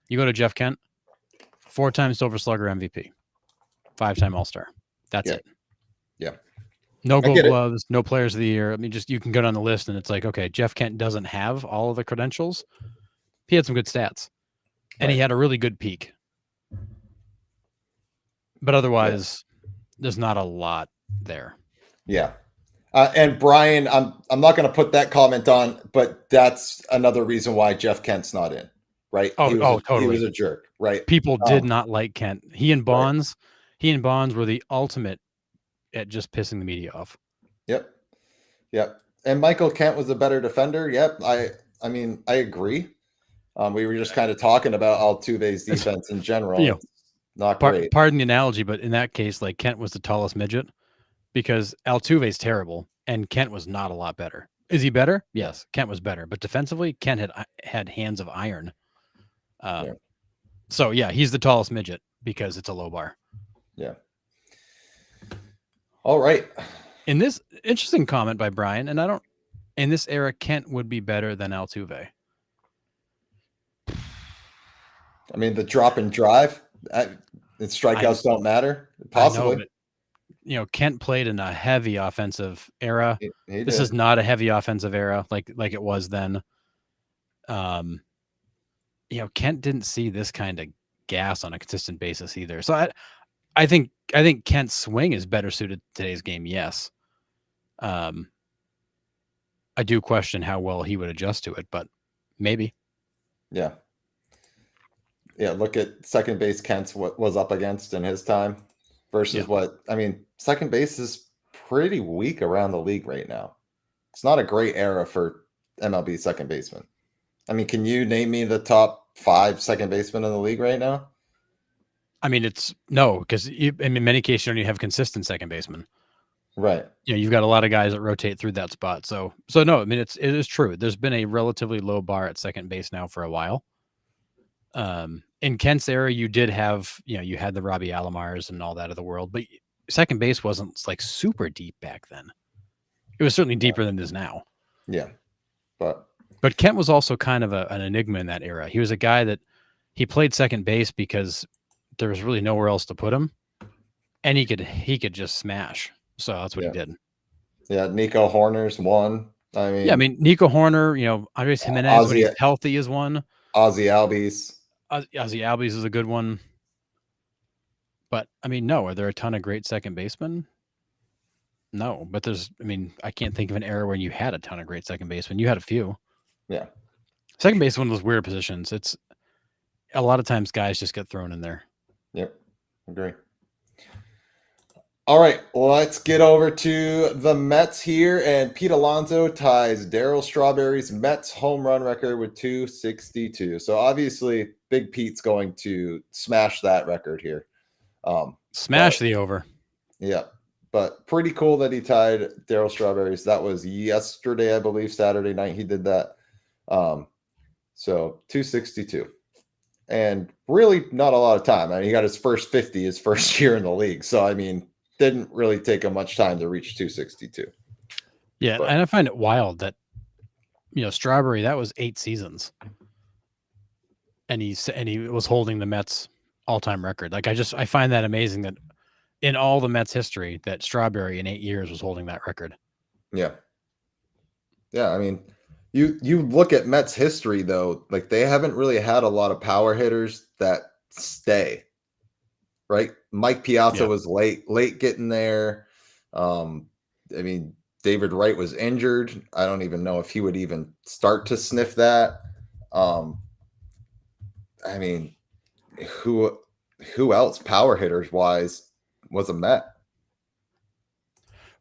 [SPEAKER 2] You go to Jeff Kent, 4-time Silver Slugger MVP, 5-time All-Star. That's it.
[SPEAKER 1] Yeah.
[SPEAKER 2] No Gold Gloves, no Players of the Year. I mean, just you can go down the list and it's like, okay, Jeff Kent doesn't have all of the credentials. He had some good stats, and he had a really good peak. But otherwise, there's not a lot there.
[SPEAKER 1] Yeah. And Brian, I'm not going to put that comment on, but that's another reason why Jeff Kent's not in, right?
[SPEAKER 2] Totally.
[SPEAKER 1] He was a jerk, right?
[SPEAKER 2] People did not like Kent. He and Bonds were the ultimate at just pissing the media off.
[SPEAKER 1] Yep. And Michael Kent was a better defender. Yep. I mean, I agree. We were just kind of talking about Altuve's defense in general. Not great.
[SPEAKER 2] Pardon the analogy, but in that case, like Kent was the tallest midget because Altuve's terrible and Kent was not a lot better. Is he better? Yes, Kent was better, but defensively, Kent had hands of iron. So yeah, he's the tallest midget because it's a low bar.
[SPEAKER 1] Yeah. All right.
[SPEAKER 2] In this interesting comment by Brian, in this era, Kent would be better than Altuve.
[SPEAKER 1] I mean, the drop and drive, and strikeouts don't matter. Possibly.
[SPEAKER 2] I know, but, Kent played in a heavy offensive era.
[SPEAKER 1] This
[SPEAKER 2] is not a heavy offensive era like it was then. Kent didn't see this kind of gas on a consistent basis either. So I think Kent's swing is better suited to today's game. Yes. I do question how well he would adjust to it, but maybe.
[SPEAKER 1] Yeah. Yeah, look at second base Kent's what was up against in his time versus second base is pretty weak around the league right now. It's not a great era for MLB second baseman. I mean, can you name me the top 5 second basemen in the league right now?
[SPEAKER 2] I mean, it's no, because in many cases you don't even have consistent second basemen.
[SPEAKER 1] Right.
[SPEAKER 2] You've got a lot of guys that rotate through that spot. So no, I mean, it is true. There's been a relatively low bar at second base now for a while. In Kent's era, you did have, you had the Robbie Alomars and all that of the world, but second base wasn't like super deep back then. It was certainly deeper than it is now.
[SPEAKER 1] Yeah. But
[SPEAKER 2] Kent was also kind of an enigma in that era. He was a guy that he played second base because there was really nowhere else to put him, and he could just smash. So that's what he did.
[SPEAKER 1] Yeah, Nico Hoerner's one. I mean,
[SPEAKER 2] Nico Hoerner, Andres Jimenez when he's healthy is one.
[SPEAKER 1] Ozzie Albies.
[SPEAKER 2] Ozzie Albies is a good one. But I mean, no, are there a ton of great second basemen? No, but I can't think of an era where you had a ton of great second basemen. You had a few.
[SPEAKER 1] Yeah.
[SPEAKER 2] Second base is one of those weird positions. It's a lot of times guys just get thrown in there.
[SPEAKER 1] Yep. Agree. All right, let's get over to the Mets here, and Pete Alonso ties Darryl Strawberry's Mets home run record with 262. So obviously, Big Pete's going to smash that record here.
[SPEAKER 2] Smash the over.
[SPEAKER 1] Yeah, but pretty cool that he tied Darryl Strawberry's. That was yesterday, I believe, Saturday night he did that. So 262. And really not a lot of time. I mean, he got his first 50 his first year in the league. So, I mean, didn't really take him much time to reach 262.
[SPEAKER 2] Yeah, and I find it wild that, Strawberry, that was 8 seasons. And he was holding the Mets all-time record. Like, I find that amazing that in all the Mets history that Strawberry in 8 years was holding that record.
[SPEAKER 1] Yeah. Yeah, I mean, you look at Mets history, though, like they haven't really had a lot of power hitters that stay, right? Mike Piazza was late getting there. I mean, David Wright was injured. I don't even know if he would even start to sniff that. I mean, who else power hitters wise was a Met?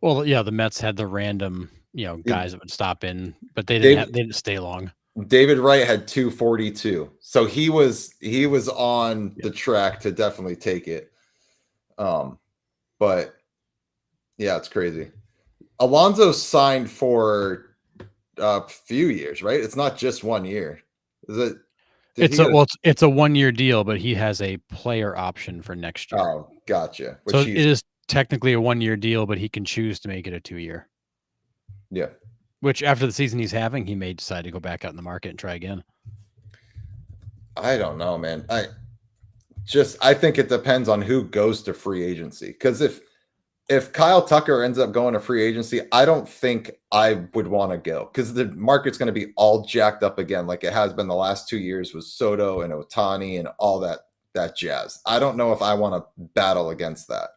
[SPEAKER 2] Well, yeah, the Mets had the random,
[SPEAKER 1] Did
[SPEAKER 2] guys that would stop in, but they
[SPEAKER 1] David
[SPEAKER 2] didn't stay long.
[SPEAKER 1] David Wright had 242, so he was on
[SPEAKER 2] Yeah.
[SPEAKER 1] the track to definitely take it. But yeah, it's crazy. Alonso signed for a few years, right? It's not just 1 year. Is it? Did he get
[SPEAKER 2] It's a 1-year deal, but he has a player option for next year.
[SPEAKER 1] Oh, gotcha. Which
[SPEAKER 2] So it
[SPEAKER 1] he's
[SPEAKER 2] is technically a 1-year deal, but he can choose to make it a 2-year.
[SPEAKER 1] yeah.
[SPEAKER 2] Which after the season he's having, he may decide to go back out in the market and try again.
[SPEAKER 1] I don't know, man. I think it depends on who goes to free agency. Because if Kyle Tucker ends up going to free agency, I don't think I would want to go because the market's going to be all jacked up again, like it has been the last 2 years with Soto and Otani and all that jazz. I don't know if I want to battle against that.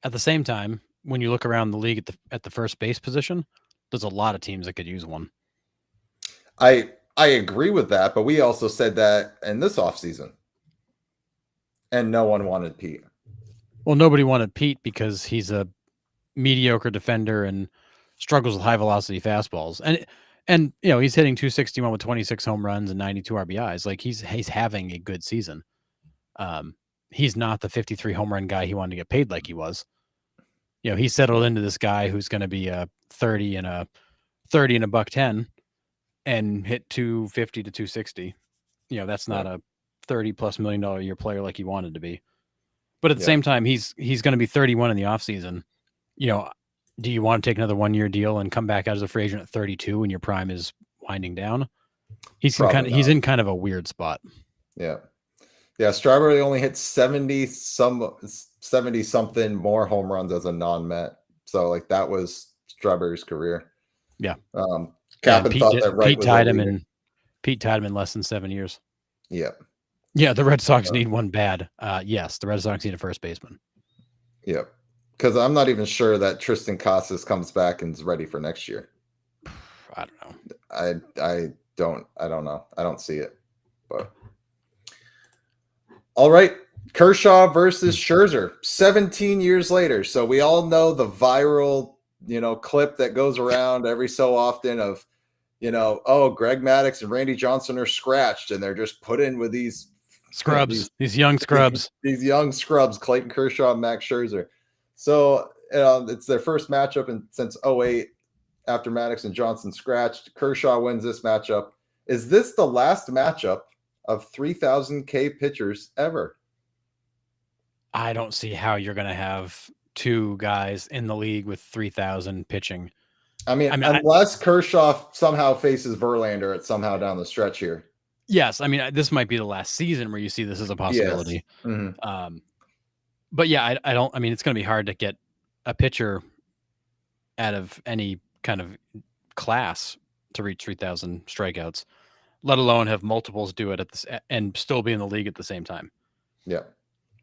[SPEAKER 2] At the same time, when you look around the league at the first base position, there's a lot of teams that could use one.
[SPEAKER 1] I agree with that, but we also said that in this offseason. And no one wanted Pete.
[SPEAKER 2] Well, nobody wanted Pete because he's a mediocre defender and struggles with high velocity fastballs. And he's hitting 261 with 26 home runs and 92 RBIs. Like he's having a good season. He's not the 53 home run guy he wanted to get paid like he was. He settled into this guy who's going to be a 30 and a $110 and hit 250 to 260. That's not a $30+ million a year player like he wanted to be. But at the same time, he's going to be 31 in the offseason. Do you want to take another 1-year deal and come back out as a free agent at 32 when your prime is winding down? He's in kind of a weird spot.
[SPEAKER 1] Yeah. Yeah, Strawberry only hit 70 something more home runs as a non-Met. So like that was Strawberry's career.
[SPEAKER 2] Yeah.
[SPEAKER 1] Captain thought that Wright
[SPEAKER 2] Pete tied him in less than 7 years.
[SPEAKER 1] Yeah.
[SPEAKER 2] Yeah, the Red Sox need one bad. Yes, the Red Sox need a first baseman.
[SPEAKER 1] Yeah. Because I'm not even sure that Tristan Casas comes back and is ready for next year.
[SPEAKER 2] I don't know.
[SPEAKER 1] I don't know. I don't see it. But all right. Kershaw versus Scherzer 17 years later. So we all know the viral, clip that goes around every so often of, Greg Maddux and Randy Johnson are scratched and they're just put in with these
[SPEAKER 2] scrubs, these young scrubs,
[SPEAKER 1] these young scrubs, Clayton Kershaw and Max Scherzer. So it's their first matchup since 2008 after Maddux and Johnson scratched. Kershaw wins this matchup. Is this the last matchup of 3,000 K pitchers ever?
[SPEAKER 2] I don't see how you're going to have two guys in the league with 3,000 pitching.
[SPEAKER 1] I mean unless Kershaw somehow faces Verlander at somehow down the stretch here.
[SPEAKER 2] Yes. I mean, this might be the last season where you see this as a possibility.
[SPEAKER 1] Yes. Mm-hmm.
[SPEAKER 2] But yeah, it's going to be hard to get a pitcher out of any kind of class to reach 3,000 strikeouts, let alone have multiples do it and still be in the league at the same time.
[SPEAKER 1] Yeah.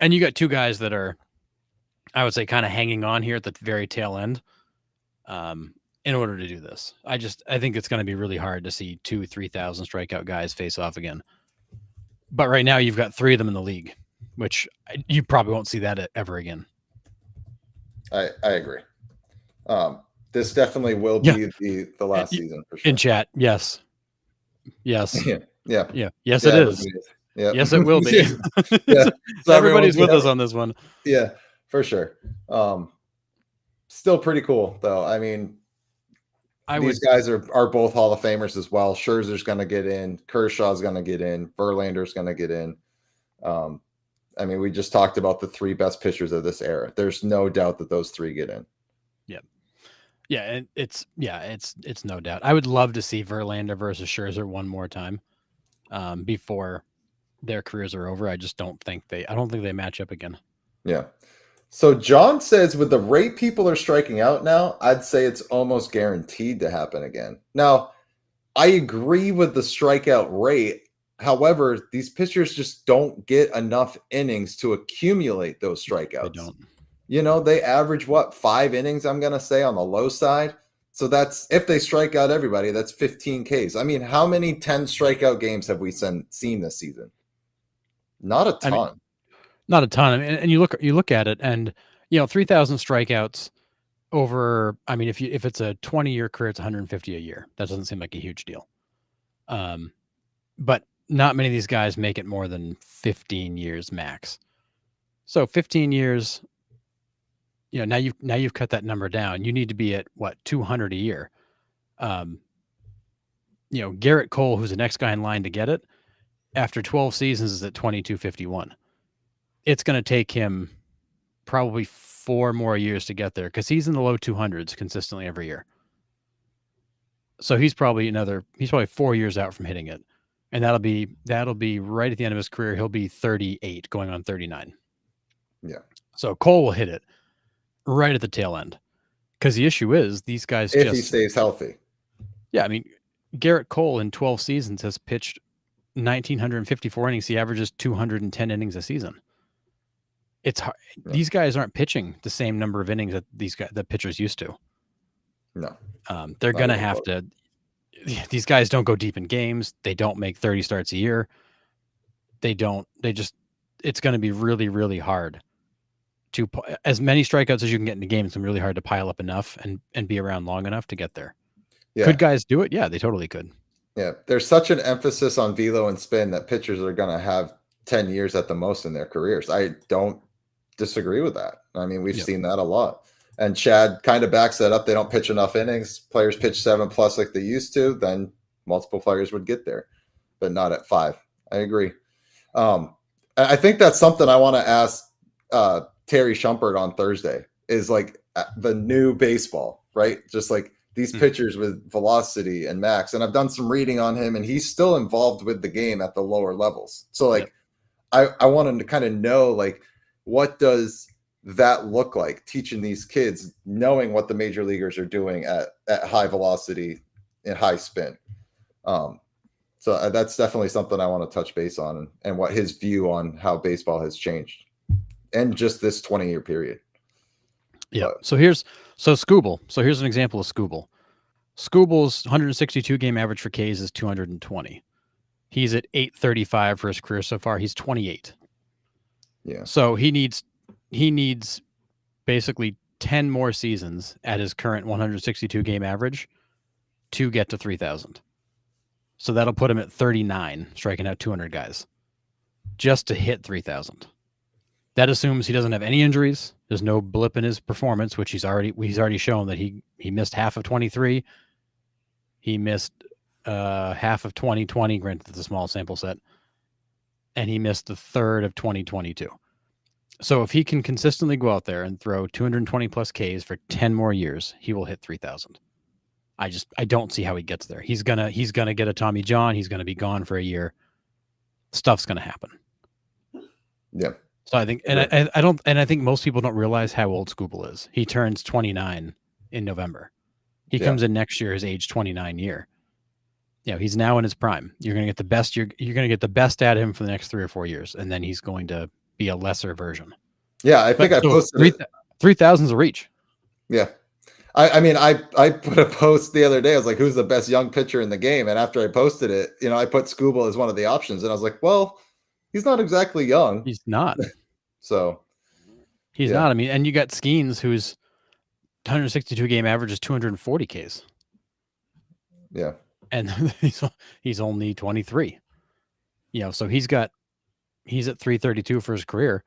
[SPEAKER 2] And you got two guys that are, I would say, kind of hanging on here at the very tail end in order to do this. I think it's going to be really hard to see 3,000 strikeout guys face off again. But right now you've got three of them in the league, which you probably won't see that ever again.
[SPEAKER 1] I agree. This definitely will be the last season for sure.
[SPEAKER 2] In chat, yes. Yes.
[SPEAKER 1] Yeah.
[SPEAKER 2] Yes, it is.
[SPEAKER 1] Yeah.
[SPEAKER 2] Yes, it will be.
[SPEAKER 1] Yeah.
[SPEAKER 2] So everybody's with us on this one.
[SPEAKER 1] Yeah, for sure. Still pretty cool though. I mean, these guys are both Hall of Famers as well. Scherzer's going to get in. Kershaw's going to get in. Verlander's going to get in. I mean, we just talked about the three best pitchers of this era. There's no doubt that those three get in.
[SPEAKER 2] Yeah. Yeah, and it's no doubt. I would love to see Verlander versus Scherzer one more time before their careers are over. I don't think they match up again.
[SPEAKER 1] Yeah. So John says with the rate people are striking out now, I'd say it's almost guaranteed to happen again. Now, I agree with the strikeout rate. However, these pitchers just don't get enough innings to accumulate those strikeouts.
[SPEAKER 2] They don't.
[SPEAKER 1] They average 5 innings, I'm going to say, on the low side. So that's if they strike out everybody, that's 15 Ks. I mean, how many 10 strikeout games have we seen this season? Not a ton.
[SPEAKER 2] I mean, not a ton. I mean, and you look at it, and 3,000 strikeouts over. I mean, if it's a 20-year career, it's 150 a year. That doesn't seem like a huge deal. But not many of these guys make it more than 15 years max. So 15 years. Now you've cut that number down. You need to be at what, 200 a year. Garrett Cole, who's the next guy in line to get it, after 12 seasons is at 2251. It's going to take him probably 4 more years to get there because he's in the low 200s consistently every year. So he's probably 4 years out from hitting it. And that'll be right at the end of his career. He'll be 38 going on 39.
[SPEAKER 1] Yeah.
[SPEAKER 2] So Cole will hit it right at the tail end. Because the issue is these guys
[SPEAKER 1] if he stays healthy.
[SPEAKER 2] Yeah, I mean, Garrett Cole in 12 seasons has pitched 1,954 innings. He averages 210 innings a season. It's hard. Yeah. These guys aren't pitching the same number of innings that the pitchers used to.
[SPEAKER 1] No.
[SPEAKER 2] They're going to have to. These guys don't go deep in games. They don't make 30 starts a year. It's going to be really, really hard to, as many strikeouts as you can get in the game. It's going to be really hard to pile up enough and be around long enough to get there. Yeah. Could guys do it? Yeah, they totally could.
[SPEAKER 1] Yeah. There's such an emphasis on velo and spin that pitchers are going to have 10 years at the most in their careers. I don't disagree with that. I mean, we've seen that a lot. And Chad kind of backs that up. They don't pitch enough innings. Players pitch 7+ like they used to, then multiple players would get there, but not at 5. I agree. I think that's something I want to ask Terry Shumpert on Thursday is like the new baseball, right? Just like these pitchers with velocity and max. And I've done some reading on him, and he's still involved with the game at the lower levels. So like, I wanted to kind of know, like, what does that look like, teaching these kids, knowing what the major leaguers are doing at high velocity and high spin. So that's definitely something I want to touch base on, and what his view on how baseball has changed and just this 20-year period.
[SPEAKER 2] Yeah. So here's Skubal. So here's an example of Skubal. Skubal's 162 game average for Ks is 220. He's at 835 for his career so far. He's 28.
[SPEAKER 1] Yeah.
[SPEAKER 2] So he needs basically 10 more seasons at his current 162 game average to get to 3,000. So that'll put him at 39, striking out 200 guys just to hit 3,000. That assumes he doesn't have any injuries. There's no blip in his performance, which he's already shown that he missed half of 23. He missed half of 2020, granted it's a small sample set, and he missed the third of 2022. So if he can consistently go out there and throw 220 plus Ks for 10 more years, he will hit 3,000. I don't see how he gets there. He's gonna get a Tommy John. He's gonna be gone for a year. Stuff's gonna happen.
[SPEAKER 1] Yeah.
[SPEAKER 2] So I think, and I think most people don't realize how old Skubal is. He turns 29 in November. He comes in next year, his age 29 year. He's now in his prime. You're gonna get the best. You're gonna get the best out of him for the next 3 or 4 years, and then he's going to be a lesser version.
[SPEAKER 1] Yeah, I think I posted
[SPEAKER 2] 3,000's a reach.
[SPEAKER 1] Yeah. I mean, I put a post the other day. I was like, who's the best young pitcher in the game? And after I posted it, I put Skubal as one of the options. And I was like, well, he's not exactly young.
[SPEAKER 2] He's not.
[SPEAKER 1] So
[SPEAKER 2] he's not. I mean, and you got Skeens, whose 162 game average is 240 Ks.
[SPEAKER 1] Yeah.
[SPEAKER 2] And he's only 23. So he's at 332 for his career.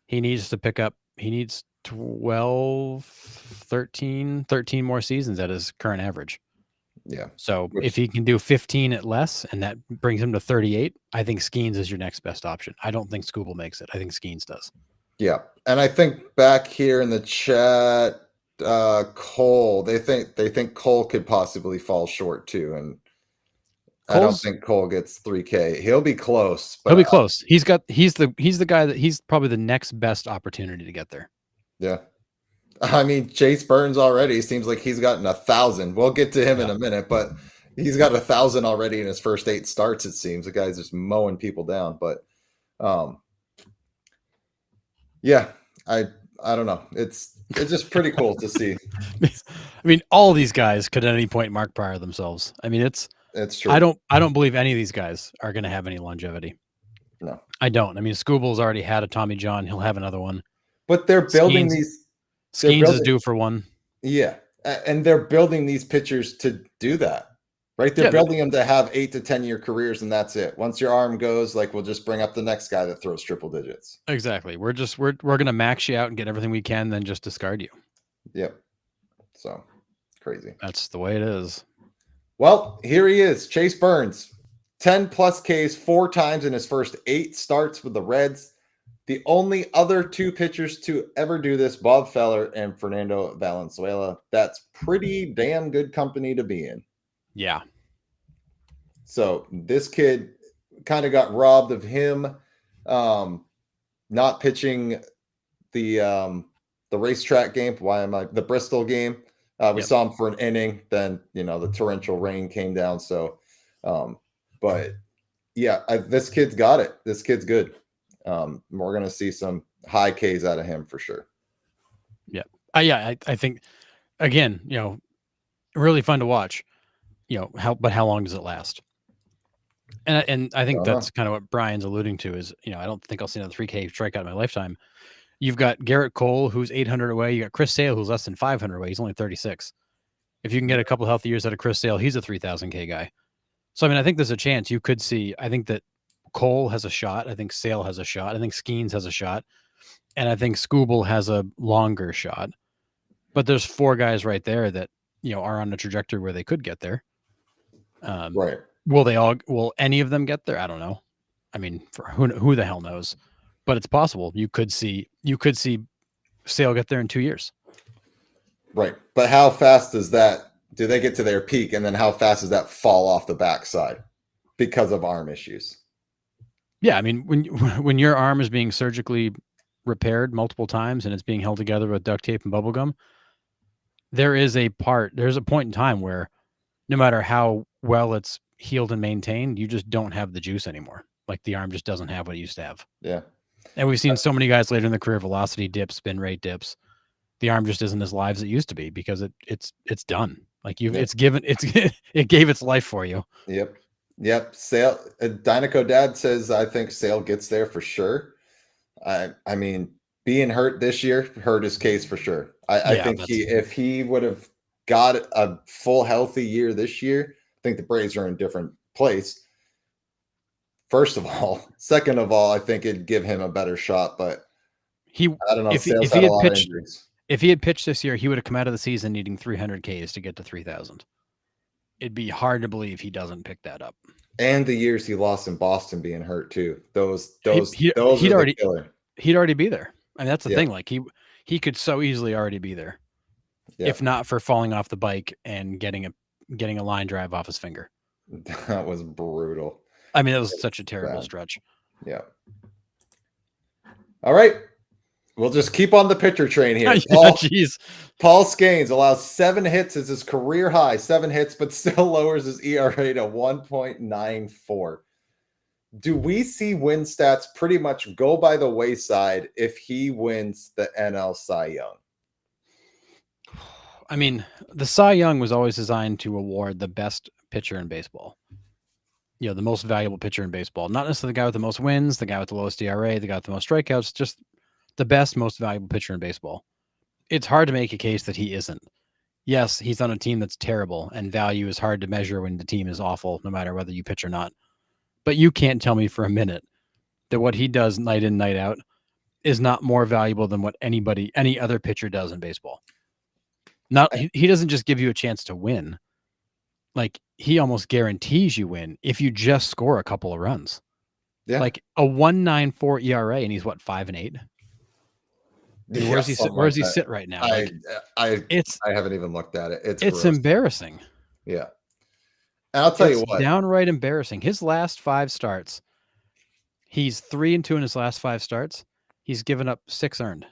[SPEAKER 2] He needs to pick up, 13 more seasons at his current average.
[SPEAKER 1] Yeah.
[SPEAKER 2] So if he can do 15 at less, and that brings him to 38, I think Skeens is your next best option. I don't think Skubal makes it. I think Skeens does.
[SPEAKER 1] Yeah. And I think back here in the chat, Cole, they think Cole could possibly fall short too. And I don't think Cole gets 3K. He'll be close.
[SPEAKER 2] He'll be close. He's the guy that he's probably the next best opportunity to get there.
[SPEAKER 1] Yeah. I mean, Chase Burns already seems like he's gotten 1,000. We'll get to him in a minute, but he's got 1,000 already in his first 8 starts. It seems the guy's just mowing people down. But yeah, I I don't know. It's just pretty cool to see.
[SPEAKER 2] I mean, all these guys could at any point Mark Pryor themselves. I mean,
[SPEAKER 1] It's true.
[SPEAKER 2] I don't believe any of these guys are going to have any longevity.
[SPEAKER 1] No,
[SPEAKER 2] I don't. I mean, Scooble's already had a Tommy John. He'll have another one.
[SPEAKER 1] but they're building
[SPEAKER 2] Skeens,
[SPEAKER 1] these.
[SPEAKER 2] Skeens is due for one.
[SPEAKER 1] Yeah, and they're building these pitchers to do that, right? They're building them to have 8 to 10 year careers, and that's it. Once your arm goes, like we'll just bring up the next guy that throws triple digits.
[SPEAKER 2] Exactly. We're gonna max you out and get everything we can, then just discard you.
[SPEAKER 1] Yep. So crazy.
[SPEAKER 2] That's the way it is.
[SPEAKER 1] Well, here he is, Chase Burns, 10 plus Ks 4 times in his first 8 starts with the Reds. The only other 2 pitchers to ever do this, Bob Feller and Fernando Valenzuela. That's pretty damn good company to be in.
[SPEAKER 2] Yeah.
[SPEAKER 1] So this kid kind of got robbed of him not pitching the racetrack game. The Bristol game. We saw him for an inning. Then the torrential rain came down. So, but yeah, this kid's got it. This kid's good. We're gonna see some high Ks out of him for sure.
[SPEAKER 2] Yeah. I think again, really fun to watch. How long does it last? And I think that's kind of what Brian's alluding to is, I don't think I'll see another 3K strikeout in my lifetime. You've got Garrett Cole, who's 800 away. You got Chris Sale, who's less than 500 away. He's only 36. If you can get a couple healthy years out of Chris Sale, he's a 3,000 K guy. So, I mean, I think there's a chance you could see. I think that Cole has a shot. I think Sale has a shot. I think Skeens has a shot. And I think Scooble has a longer shot. But there's 4 guys right there that, are on a trajectory where they could get there.
[SPEAKER 1] Right.
[SPEAKER 2] Will any of them get there? I don't know. I mean, for who the hell knows? But it's possible. You could see Sale get there in 2 years.
[SPEAKER 1] Right. But how fast do they get to their peak, and then how fast does that fall off the backside because of arm issues?
[SPEAKER 2] Yeah, I mean, when your arm is being surgically repaired multiple times and it's being held together with duct tape and bubble gum, there's a point in time where no matter how well it's healed and maintained, you just don't have the juice anymore. Like the arm just doesn't have what it used to have.
[SPEAKER 1] Yeah.
[SPEAKER 2] And we've seen so many guys later in their career, velocity dips, spin rate dips. The arm just isn't as live as it used to be because it's done. Like it gave its life for you.
[SPEAKER 1] Yep. Sale. Dynaco Dad says I think Sale gets there for sure. I mean, being hurt this year hurt his case for sure. I think if he would have got a full healthy year this year, I think the Braves are in a different place. First of all, second of all, I think it'd give him a better shot. But I don't know.
[SPEAKER 2] If he had pitched this year, he would have come out of the season needing 300 Ks to get to 3,000. It'd be hard to believe he doesn't pick that up.
[SPEAKER 1] And the years he lost in Boston being hurt too. He'd
[SPEAKER 2] already be there. I mean, that's the thing. Like he could so easily already be there, if not for falling off the bike and getting a line drive off his finger.
[SPEAKER 1] That was brutal.
[SPEAKER 2] I mean, that was such a terrible stretch.
[SPEAKER 1] Yeah. All right. We'll just keep on the pitcher train here. Paul Skeens allows 7 hits as his career high, 7 hits, but still lowers his ERA to 1.94. Do we see win stats pretty much go by the wayside if he wins the NL Cy Young?
[SPEAKER 2] I mean, the Cy Young was always designed to award the best pitcher in baseball. The most valuable pitcher in baseball. Not necessarily the guy with the most wins, the guy with the lowest ERA, the guy with the most strikeouts, just the best, most valuable pitcher in baseball. It's hard to make a case that he isn't. Yes, he's on a team that's terrible, and value is hard to measure when the team is awful, no matter whether you pitch or not. But you can't tell me for a minute that what he does night in, night out is not more valuable than what any other pitcher does in baseball. He doesn't just give you a chance to win. Like, he almost guarantees you win if you just score a couple of runs. Yeah. Like a 1.94 ERA, and he's 5-8. Where does he sit right now?
[SPEAKER 1] I haven't even looked at it.
[SPEAKER 2] It's embarrassing.
[SPEAKER 1] Yeah. And I'll tell you what.
[SPEAKER 2] Downright embarrassing. His last 5 starts, he's 3-2 in his last 5 starts. He's given up 6 earned.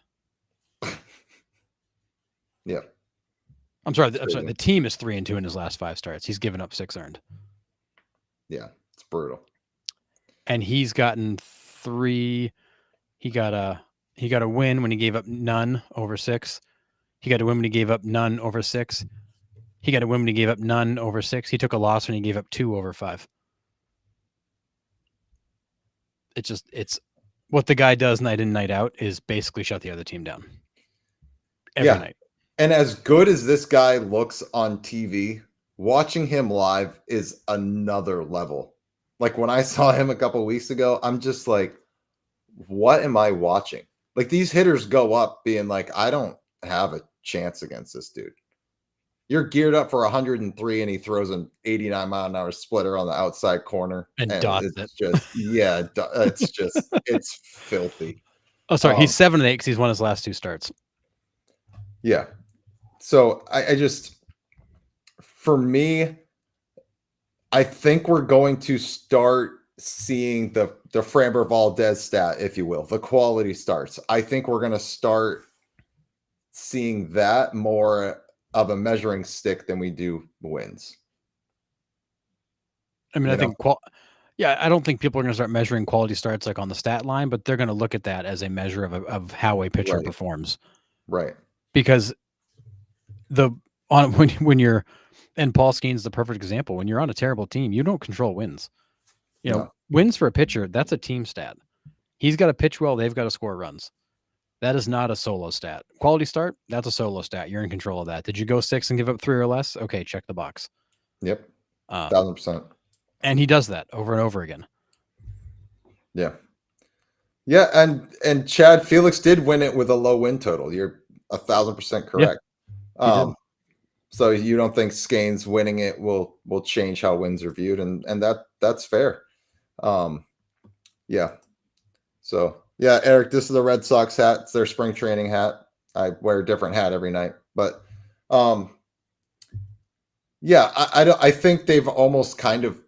[SPEAKER 1] Yeah.
[SPEAKER 2] I'm sorry. The team is 3-2 in his last 5 starts. He's given up 6 earned.
[SPEAKER 1] Yeah, it's brutal.
[SPEAKER 2] And he's gotten 3. He got He got a win when he gave up none over 6. He got a win when he gave up none over 6. He got a win when he gave up none over 6. He took a loss when he gave up 2 over 5. It's what the guy does night in, night out is basically shut the other team down every night.
[SPEAKER 1] And as good as this guy looks on TV, watching him live is another level. Like when I saw him a couple weeks ago, I'm just like, what am I watching? Like these hitters go up being like, I don't have a chance against this dude. You're geared up for 103 and he throws an 89-mile-an-hour splitter on the outside corner.
[SPEAKER 2] And dots
[SPEAKER 1] it's just, it's filthy.
[SPEAKER 2] Oh, sorry. He's 7-8 because he's won his last 2 starts.
[SPEAKER 1] Yeah. So I just, for me, I think we're going to start seeing the Framber Valdez stat, if you will, the quality starts. I think we're going to start seeing that more of a measuring stick than we do wins.
[SPEAKER 2] I mean, I think I don't think people are going to start measuring quality starts like on the stat line, but they're going to look at that as a measure of how a pitcher performs.
[SPEAKER 1] Right.
[SPEAKER 2] Because when you're, and Paul Skeen's the perfect example, when you're on a terrible team, you don't control wins. You know, wins for a pitcher, that's a team stat. He's got to pitch well, they've got to score runs. That is not a solo stat. Quality start, that's a solo stat. You're in control of that. Did you go 6 and give up 3 or less? Okay, check the box.
[SPEAKER 1] Yep. 1,000%.
[SPEAKER 2] And he does that over and over again.
[SPEAKER 1] Yeah. Yeah, and Chad Felix did win it with a low win total. You're 1,000% correct. Yeah, so you don't think Skane's winning it will change how wins are viewed, and that's fair. Yeah. So yeah, Eric, this is the Red Sox hat. It's their spring training hat. I wear a different hat every night, but yeah, I think they've almost kind of,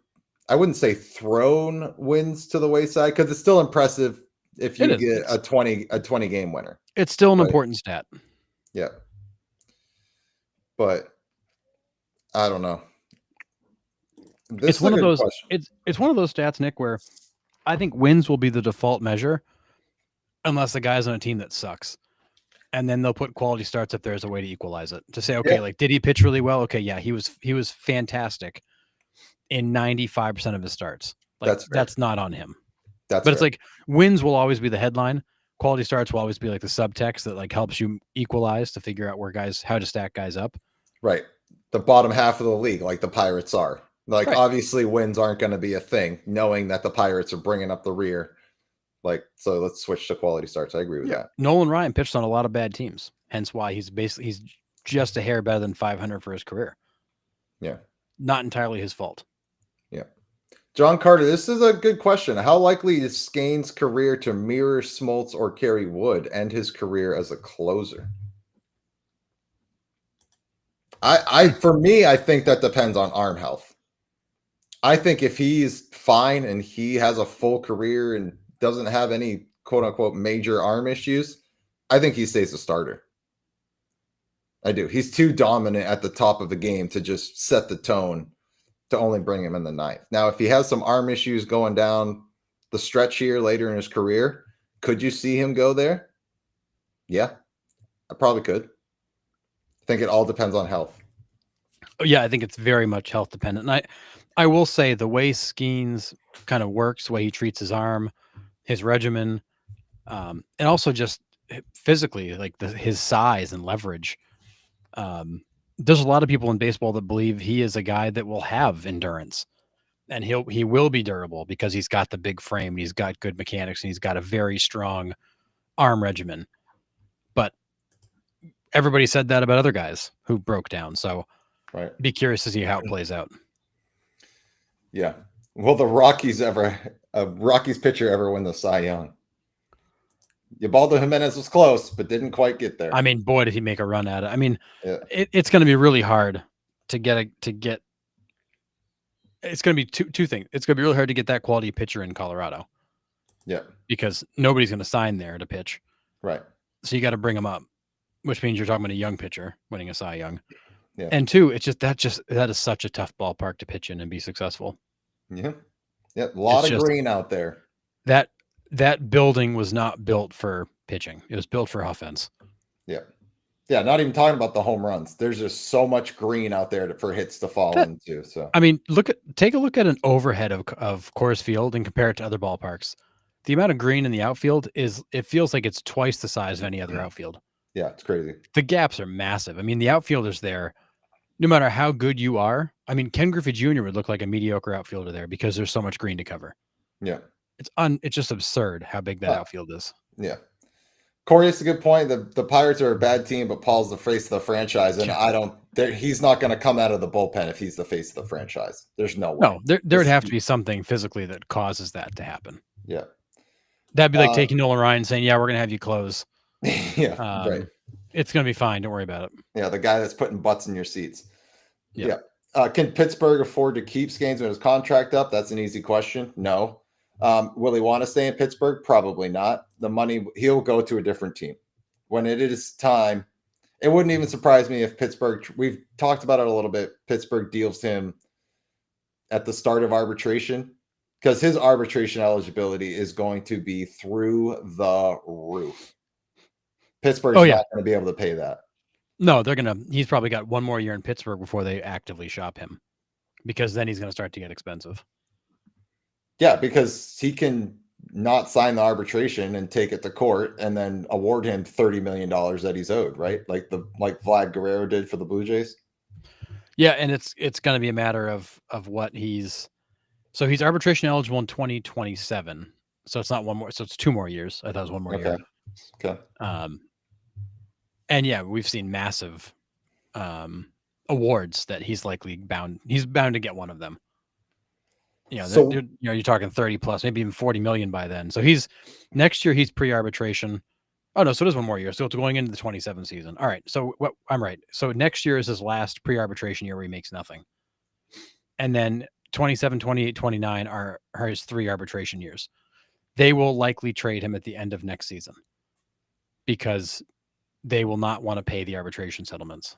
[SPEAKER 1] I wouldn't say thrown wins to the wayside because it's still impressive if you get a 20 game winner.
[SPEAKER 2] It's still an important stat.
[SPEAKER 1] Yeah. But I don't know.
[SPEAKER 2] It's one of those. It's one of those stats, Nick, where I think wins will be the default measure, unless the guy's on a team that sucks, and then they'll put quality starts up there as a way to equalize it. To say, okay, like did he pitch really well? Okay, yeah, he was fantastic in 95% of his starts. Like that's not on him. But it's like wins will always be the headline. Quality starts will always be like the subtext that like helps you equalize to figure out how to stack guys up.
[SPEAKER 1] Right. The bottom half of the league, like the Pirates are. Like obviously wins aren't going to be a thing, knowing that the Pirates are bringing up the rear. Like, so let's switch to quality starts. I agree with that.
[SPEAKER 2] Nolan Ryan pitched on a lot of bad teams, hence why he's just a hair better than 500 for his career.
[SPEAKER 1] Yeah.
[SPEAKER 2] Not entirely his fault.
[SPEAKER 1] Yeah. John Carter, this is a good question. How likely is Skane's career to mirror Smoltz or Kerry Wood and his career as a closer? For me, I think that depends on arm health. I think if he's fine and he has a full career and doesn't have any quote unquote major arm issues, I think he stays a starter. I do. He's too dominant at the top of the game to just set the tone to only bring him in the 9th. Now, if he has some arm issues going down the stretch here later in his career, could you see him go there? Yeah, I probably could. I think it all depends on health.
[SPEAKER 2] Yeah, I think it's very much health dependent. And I will say the way Skeens kind of works, the way he treats his arm, his regimen, and also just physically, like his size and leverage. There's a lot of people in baseball that believe he is a guy that will have endurance and he will be durable because he's got the big frame, and he's got good mechanics, and he's got a very strong arm regimen. But everybody said that about other guys who broke down. So be curious to see how it plays out.
[SPEAKER 1] Yeah. Will the Rockies pitcher ever win the Cy Young? Ubaldo Jimenez was close, but didn't quite get there.
[SPEAKER 2] I mean, boy, did he make a run at it. I mean, it's going to be really hard to get. It's going to be two things. It's going to be really hard to get that quality pitcher in Colorado.
[SPEAKER 1] Yeah.
[SPEAKER 2] Because nobody's going to sign there to pitch.
[SPEAKER 1] Right.
[SPEAKER 2] So you got to bring them up, which means you're talking about a young pitcher winning a Cy Young.
[SPEAKER 1] Yeah.
[SPEAKER 2] And 2, it's just that is such a tough ballpark to pitch in and be successful.
[SPEAKER 1] Yeah. Yeah. A lot of green out there.
[SPEAKER 2] That that building was not built for pitching. It was built for offense.
[SPEAKER 1] Yeah. Yeah, not even talking about the home runs. There's just so much green out there for hits to fall
[SPEAKER 2] That,
[SPEAKER 1] into. So
[SPEAKER 2] I mean, take a look at an overhead of Coors Field and compare it to other ballparks. The amount of green in the outfield it feels like it's twice the size of any other outfield.
[SPEAKER 1] yeah, it's crazy.
[SPEAKER 2] The gaps are massive. I mean, the outfielders there, no matter how good you are, I mean, Ken Griffey Jr. would look like a mediocre outfielder there because there's so much green to cover.
[SPEAKER 1] Yeah.
[SPEAKER 2] It's just absurd how big that outfield is.
[SPEAKER 1] Yeah. Corey, it's a good point. The Pirates are a bad team, but Paul's the face of the franchise, and he's not going to come out of the bullpen if he's the face of the franchise. There's no way.
[SPEAKER 2] No, there would have to be something physically that causes that to happen.
[SPEAKER 1] Yeah.
[SPEAKER 2] That'd be like taking Nolan Ryan saying, yeah, we're going to have you close.
[SPEAKER 1] Yeah, right.
[SPEAKER 2] It's going to be fine. Don't worry about it.
[SPEAKER 1] Yeah, the guy that's putting butts in your seats.
[SPEAKER 2] Yep.
[SPEAKER 1] Yeah. Can Pittsburgh afford to keep Skenes when his contract up? That's an easy question. No. Will he want to stay in Pittsburgh? Probably not. The money, he'll go to a different team. When it is time, it wouldn't even surprise me if Pittsburgh, we've talked about it a little bit, Pittsburgh deals him at the start of arbitration because his arbitration eligibility is going to be through the roof. Pittsburgh's not going to be able to pay that.
[SPEAKER 2] No, he's probably got one more year in Pittsburgh before they actively shop him because then he's going to start to get expensive.
[SPEAKER 1] Yeah, because he can not sign the arbitration and take it to court and then award him $30 million that he's owed, right? Like Vlad Guerrero did for the Blue Jays.
[SPEAKER 2] Yeah, and it's going to be a matter of what he's arbitration eligible in 2027. So it's not one more, so it's 2 more years. I thought it was 1 more year.
[SPEAKER 1] Okay.
[SPEAKER 2] And yeah, we've seen massive awards that he's bound to get one of them. You're talking 30 plus, maybe even 40 million by then. So next year he's pre-arbitration. Oh no, so it is 1 more year. So it's going into the 27 season. All right. So I'm right. So next year is his last pre-arbitration year where he makes nothing. And then 27, 28, 29 are his 3 arbitration years. They will likely trade him at the end of next season because they will not want to pay the arbitration settlements.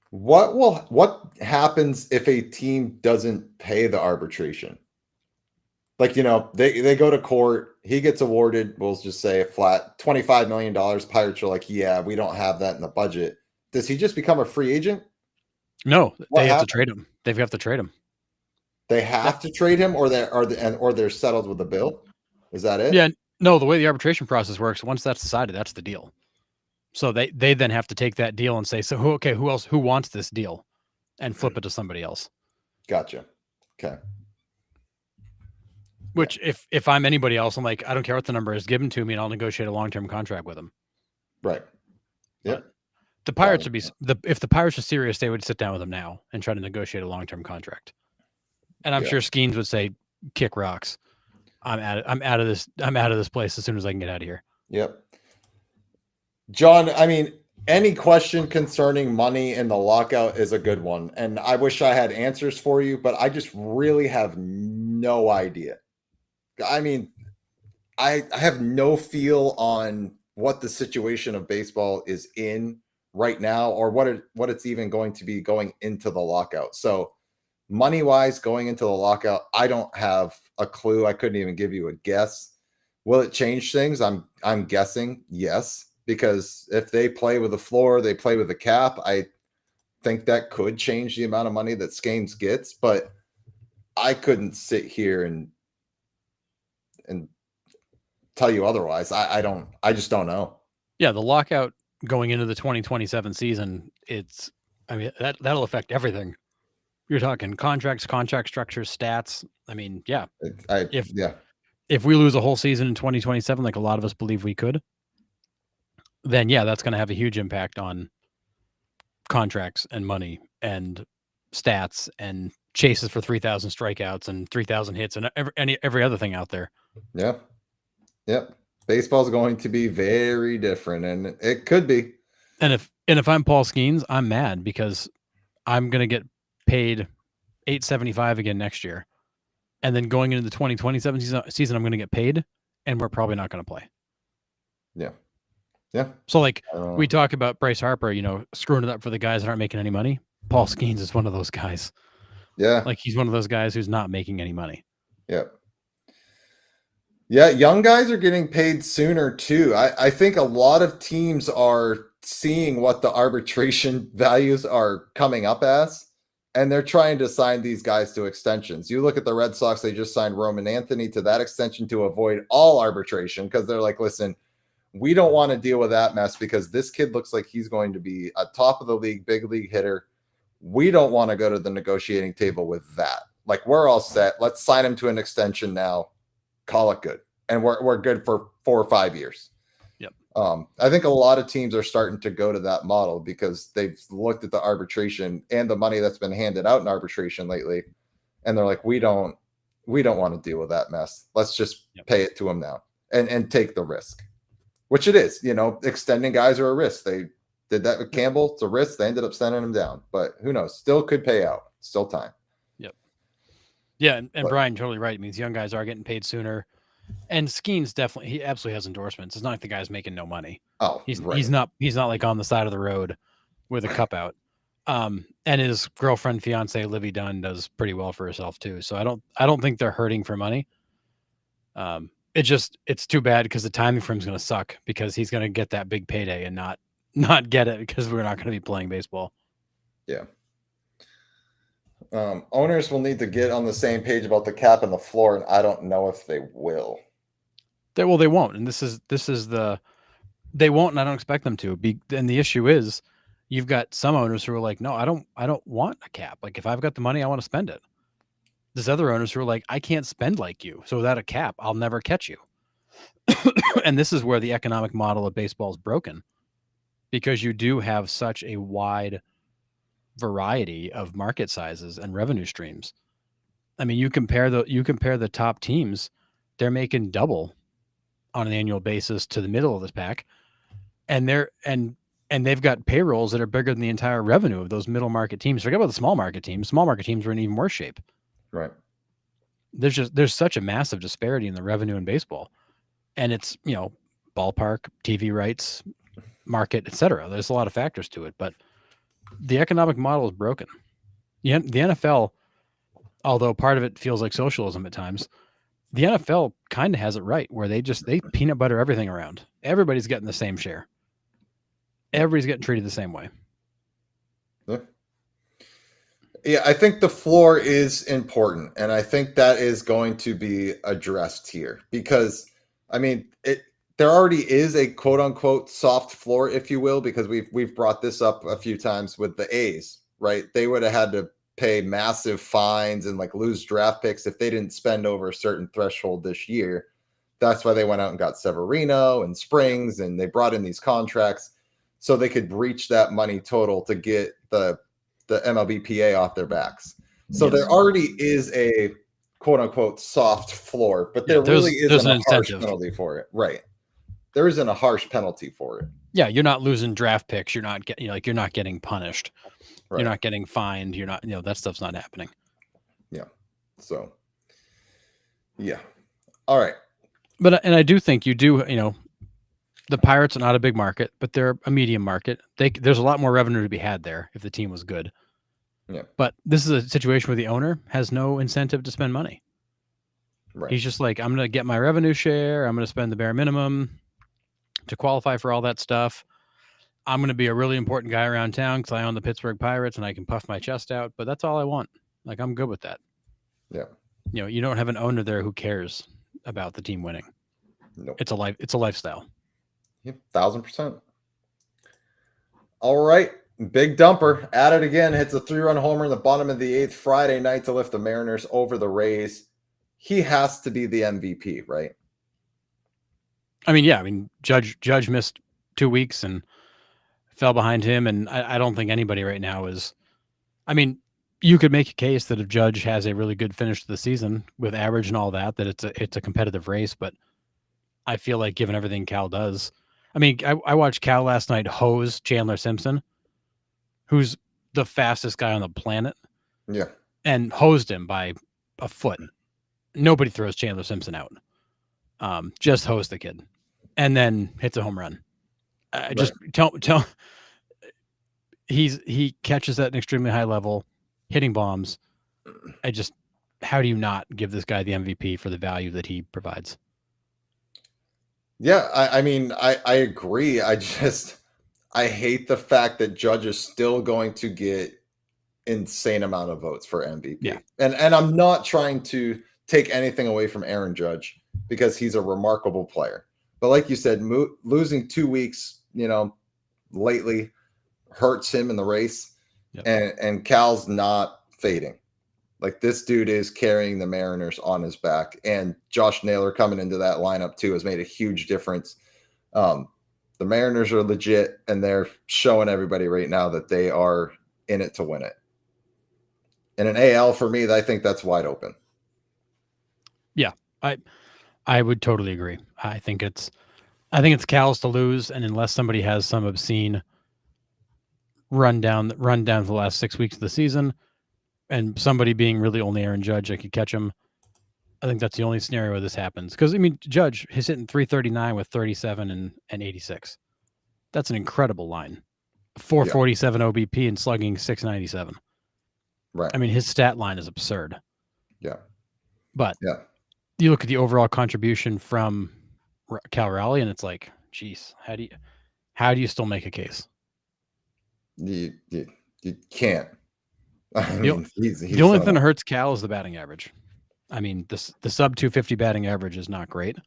[SPEAKER 1] What happens if a team doesn't pay the arbitration? Like, they go to court, he gets awarded, we'll just say a flat $25 million. Pirates are like, yeah, we don't have that in the budget. Does he just become a free agent?
[SPEAKER 2] No, they have to trade him. They've got to trade him.
[SPEAKER 1] They have to trade him or they're settled with the bill. Is that it?
[SPEAKER 2] Yeah. No, the way the arbitration process works, once that's decided, that's the deal. So they then have to take that deal and say, so who wants this deal and flip it to somebody else.
[SPEAKER 1] Gotcha. Okay.
[SPEAKER 2] Which if I'm anybody else, I'm like, I don't care what the number is, give them to me and I'll negotiate a long-term contract with them.
[SPEAKER 1] Right. Yeah.
[SPEAKER 2] The Pirates if the Pirates are serious, they would sit down with them now and try to negotiate a long-term contract. And I'm sure Skenes would say, kick rocks. I'm out of this place as soon as I can get out of here.
[SPEAKER 1] Yep. John, I mean, any question concerning money in the lockout is a good one. And I wish I had answers for you, but I just really have no idea. I mean, I have no feel on what the situation of baseball is in right now or what it's even going to be going into the lockout. So money-wise, going into the lockout, I don't have a clue. I couldn't even give you a guess. Will it change things? I'm guessing yes, because if they play with the floor, they play with the cap. I think that could change the amount of money that Skenes gets, but I couldn't sit here and tell you otherwise. I just don't know.
[SPEAKER 2] Yeah, the lockout going into the 2027 season, that'll affect everything. You're talking contracts, contract structures, stats. I mean, yeah. If we lose a whole season in 2027, like a lot of us believe we could, then yeah, that's going to have a huge impact on contracts and money and stats and chases for 3,000 strikeouts and 3,000 hits and every other thing out there.
[SPEAKER 1] Yeah. Yep. Baseball's going to be very different, and it could be.
[SPEAKER 2] And if I'm Paul Skenes, I'm mad because I'm going to get paid $875 again next year. And then going into the 2027 season, I'm going to get paid, and we're probably not going to play.
[SPEAKER 1] Yeah. Yeah.
[SPEAKER 2] So we talk about Bryce Harper, screwing it up for the guys that aren't making any money. Paul Skenes is one of those guys.
[SPEAKER 1] Yeah.
[SPEAKER 2] Like he's one of those guys who's not making any money.
[SPEAKER 1] Yeah. Yeah, young guys are getting paid sooner too. I think a lot of teams are seeing what the arbitration values are coming up as, and they're trying to sign these guys to extensions. You look at the Red Sox, they just signed Roman Anthony to that extension to avoid all arbitration because they're like, listen, we don't want to deal with that mess because this kid looks like he's going to be a top of the league, big league hitter. We don't want to go to the negotiating table with that. Like, we're all set. Let's sign him to an extension now, call it good, and we're good for 4 or 5 years.
[SPEAKER 2] Yep.
[SPEAKER 1] I think a lot of teams are starting to go to that model because they've looked at the arbitration and the money that's been handed out in arbitration lately, and they're like, we don't want to deal with that mess. Let's just pay it to them now and take the risk, which it is. Extending guys are a risk. They did that with Campbell. It's a risk. They ended up sending him down, but who knows? Still could pay out. Still time.
[SPEAKER 2] Yep. Yeah, and Brian totally right. It means young guys are getting paid sooner. And Skeen's definitely, he absolutely has endorsements. It's not like the guy's making no money.
[SPEAKER 1] Oh,
[SPEAKER 2] he's
[SPEAKER 1] right.
[SPEAKER 2] he's not like on the side of the road with a cup out. And his girlfriend, fiance Livy Dunn, does pretty well for herself too. So I don't think they're hurting for money. It's too bad because the timing for him is going to suck because he's going to get that big payday and not get it because we're not going to be playing baseball.
[SPEAKER 1] Yeah. Owners will need to get on the same page about the cap and the floor, and I don't know if they will.
[SPEAKER 2] They won't, and this is they won't, and I don't expect them to. And the issue is, you've got some owners who are like, no, I don't want a cap. Like, if I've got the money, I want to spend it. There's other owners who are like, I can't spend like you, so without a cap, I'll never catch you. And this is where the economic model of baseball is broken, because you do have such a wide variety of market sizes and revenue streams. I mean, you compare the top teams, they're making double on an annual basis to the middle of this pack, and they've got payrolls that are bigger than the entire revenue of those middle market teams. Forget about the small market teams. Small market teams are in even worse shape.
[SPEAKER 1] Right.
[SPEAKER 2] There's such a massive disparity in the revenue in baseball, and it's ballpark, TV rights, market, etc. There's a lot of factors to it, but the economic model is broken. The NFL, although part of it feels like socialism at times, the NFL kind of has it right, where they peanut butter everything around. Everybody's getting the same share. Everybody's getting treated the same way.
[SPEAKER 1] Yeah, I think the floor is important, and I think that is going to be addressed here because, I mean, there already is a quote unquote soft floor, if you will, because we've brought this up a few times with the A's, right? They would have had to pay massive fines and like lose draft picks if they didn't spend over a certain threshold this year. That's why they went out and got Severino and Springs, and they brought in these contracts so they could reach that money total to get the MLBPA off their backs. So there already is a quote unquote soft floor, but there really isn't a harsh penalty for it. Right. There isn't a harsh penalty for it.
[SPEAKER 2] Yeah, you're not losing draft picks. You're not getting you're not getting punished. Right. You're not getting fined. You're not, that stuff's not happening.
[SPEAKER 1] Yeah. So, yeah. All right.
[SPEAKER 2] But, and I do think you do, the Pirates are not a big market, but they're a medium market. There's a lot more revenue to be had there if the team was good.
[SPEAKER 1] Yeah.
[SPEAKER 2] But this is a situation where the owner has no incentive to spend money. Right. He's just like, I'm going to get my revenue share. I'm going to spend the bare minimum to qualify for all that stuff. I'm going to be a really important guy around town because I own the Pittsburgh Pirates and I can puff my chest out, but that's all I want. Like, I'm good with that.
[SPEAKER 1] Yeah.
[SPEAKER 2] You don't have an owner there who cares about the team winning.
[SPEAKER 1] Nope.
[SPEAKER 2] It's a lifestyle.
[SPEAKER 1] Yep, 1,000%. All right. Big dumper at it again. Hits a 3-run homer in the bottom of the 8th Friday night to lift the Mariners over the Rays. He has to be the MVP, right?
[SPEAKER 2] I mean, yeah. I mean, Judge missed 2 weeks and fell behind him, and I don't think anybody right now is. I mean, you could make a case that if Judge has a really good finish to the season with average and all that it's a competitive race. But I feel like given everything Cal does, I mean, I watched Cal last night hose Chandler Simpson, who's the fastest guy on the planet.
[SPEAKER 1] Yeah.
[SPEAKER 2] And hosed him by a foot. Nobody throws Chandler Simpson out. Just hose the kid. And then hits a home run. Just tell he catches at an extremely high level, hitting bombs. How do you not give this guy the MVP for the value that he provides?
[SPEAKER 1] Yeah, I mean, I agree. I hate the fact that Judge is still going to get insane amount of votes for
[SPEAKER 2] Yeah.
[SPEAKER 1] MVP. And I'm not trying to take anything away from Aaron Judge because he's a remarkable player. But like you said, losing 2 weeks, lately hurts him in the race.
[SPEAKER 2] Yep.
[SPEAKER 1] And Cal's not fading. Like this dude is carrying the Mariners on his back, and Josh Naylor coming into that lineup too has made a huge difference. The Mariners are legit, and they're showing everybody right now that they are in it to win it. In an AL, for me, I think that's wide open.
[SPEAKER 2] Yeah, I would totally agree. I think it's Cal's to lose, and unless somebody has some obscene run down for the last 6 weeks of the season, and somebody being really only Aaron Judge that could catch him, I think that's the only scenario where this happens. Because I mean, Judge is hitting 339 with 37 and 86. That's an incredible line. 447 OBP and slugging 697.
[SPEAKER 1] Right.
[SPEAKER 2] I mean, his stat line is absurd.
[SPEAKER 1] Yeah.
[SPEAKER 2] But
[SPEAKER 1] yeah,
[SPEAKER 2] you look at the overall contribution from Cal Raleigh, and it's like, geez, how do you still make a case?
[SPEAKER 1] You can't. I
[SPEAKER 2] The,
[SPEAKER 1] mean, he's
[SPEAKER 2] the only thing that hurts Cal is the batting average. I mean, the sub 250 batting average is not great,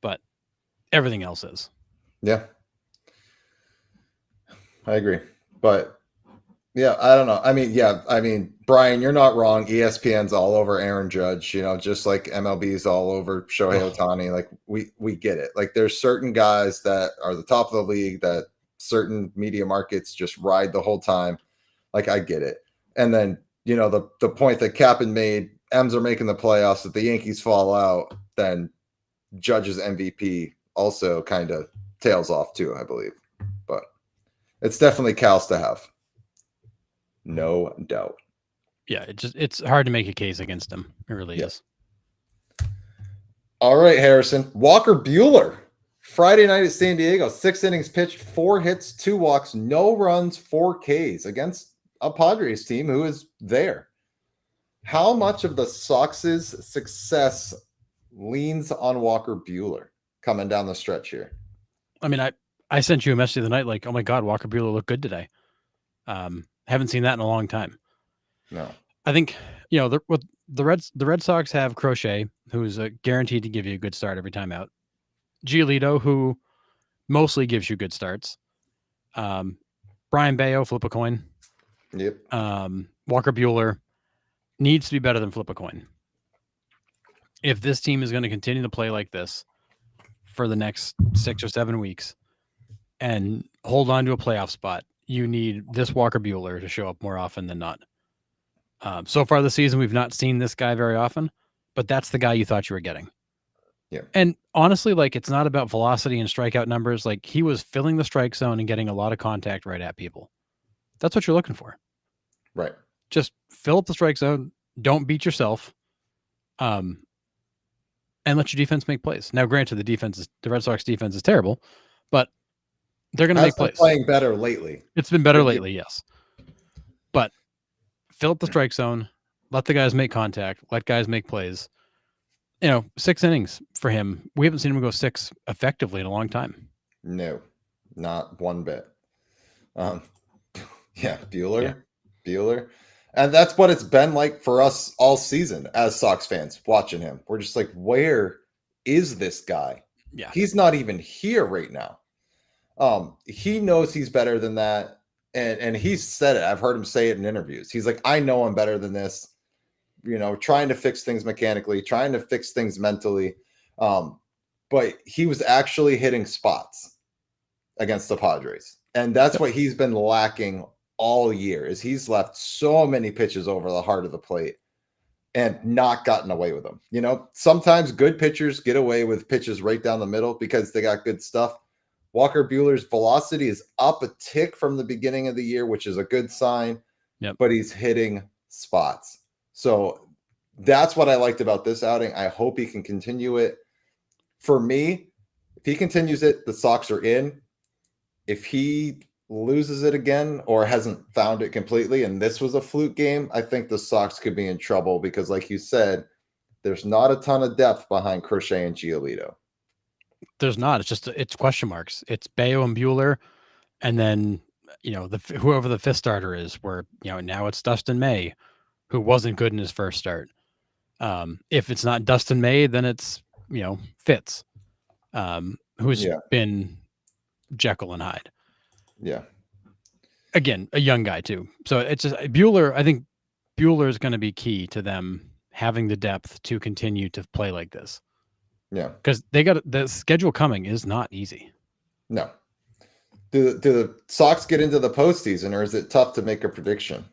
[SPEAKER 2] but everything else is.
[SPEAKER 1] Yeah, I agree. But yeah, I don't know. I mean, Brian, you're not wrong. ESPN's all over Aaron Judge, just like MLB's all over Shohei Ohtani. Like we get it. Like there's certain guys that are the top of the league that certain media markets just ride the whole time. Like I get it. And then, the point that Cap'n made, M's are making the playoffs. If the Yankees fall out, then Judge's MVP also kind of tails off too, I believe. But it's definitely Cal's to have. No doubt.
[SPEAKER 2] Yeah, it's hard to make a case against him. It really is.
[SPEAKER 1] All right, Harrison. Walker Buehler. Friday night at San Diego. 6 innings pitched, 4 hits, 2 walks, no runs, 4 Ks against a Padres team who is there. How much of the Sox's success leans on Walker Buehler coming down the stretch here?
[SPEAKER 2] I mean, I sent you a message the other night like, oh my God, Walker Buehler looked good today. Haven't seen that in a long time.
[SPEAKER 1] No.
[SPEAKER 2] I think, the Red Sox have Crochet, who's guaranteed to give you a good start every time out. Giolito, who mostly gives you good starts. Brian Bayo, flip a coin.
[SPEAKER 1] Yep.
[SPEAKER 2] Walker Buehler needs to be better than flip a coin. If this team is going to continue to play like this for the next 6 or 7 weeks and hold on to a playoff spot, you need this Walker Buehler to show up more often than not. So far this season, we've not seen this guy very often, but that's the guy you thought you were getting.
[SPEAKER 1] Yeah.
[SPEAKER 2] And honestly, like, it's not about velocity and strikeout numbers. Like, he was filling the strike zone and getting a lot of contact right at people. That's what you're looking for.
[SPEAKER 1] Right.
[SPEAKER 2] Just fill up the strike zone. Don't beat yourself. And let your defense make plays. Now, granted, the Red Sox defense is terrible, but they're going to make plays.
[SPEAKER 1] Playing better lately.
[SPEAKER 2] It's been better lately, yes. But fill up the strike zone. Let the guys make contact. Let guys make plays. 6 innings for him. We haven't seen him go 6 effectively in a long time.
[SPEAKER 1] No, not one bit. Buehler. And that's what it's been like for us all season as Sox fans watching him. We're just like, where is this guy?
[SPEAKER 2] Yeah.
[SPEAKER 1] He's not even here right now. He knows he's better than that. And he's said it. I've heard him say it in interviews. He's like, I know I'm better than this. Trying to fix things mechanically, trying to fix things mentally. But he was actually hitting spots against the Padres. And that's what he's been lacking all year, is he's left so many pitches over the heart of the plate and not gotten away with them. Sometimes good pitchers get away with pitches right down the middle because they got good stuff. Walker Buehler's velocity is up a tick from the beginning of the year, which is a good sign.
[SPEAKER 2] Yep.
[SPEAKER 1] But he's hitting spots. So that's what I liked about this outing. I hope he can continue it. For me, if he continues it, the Sox are in. If he loses it again or hasn't found it completely, and this was a fluke game, I think the Sox could be in trouble because, like you said, there's not a ton of depth behind Crochet and Giolito.
[SPEAKER 2] There's not. It's just it's question marks. It's Bayo and Bueller, and then whoever the fifth starter is. Where now it's Dustin May, who wasn't good in his first start. If it's not Dustin May, then it's Fitz, who's
[SPEAKER 1] Yeah.
[SPEAKER 2] been Jekyll and Hyde.
[SPEAKER 1] Yeah.
[SPEAKER 2] Again, a young guy too. So it's just Bueller. I think Bueller is going to be key to them having the depth to continue to play like this.
[SPEAKER 1] Yeah.
[SPEAKER 2] Because they got the schedule coming is not easy.
[SPEAKER 1] No. Do the Sox get into the postseason, or is it tough to make a prediction?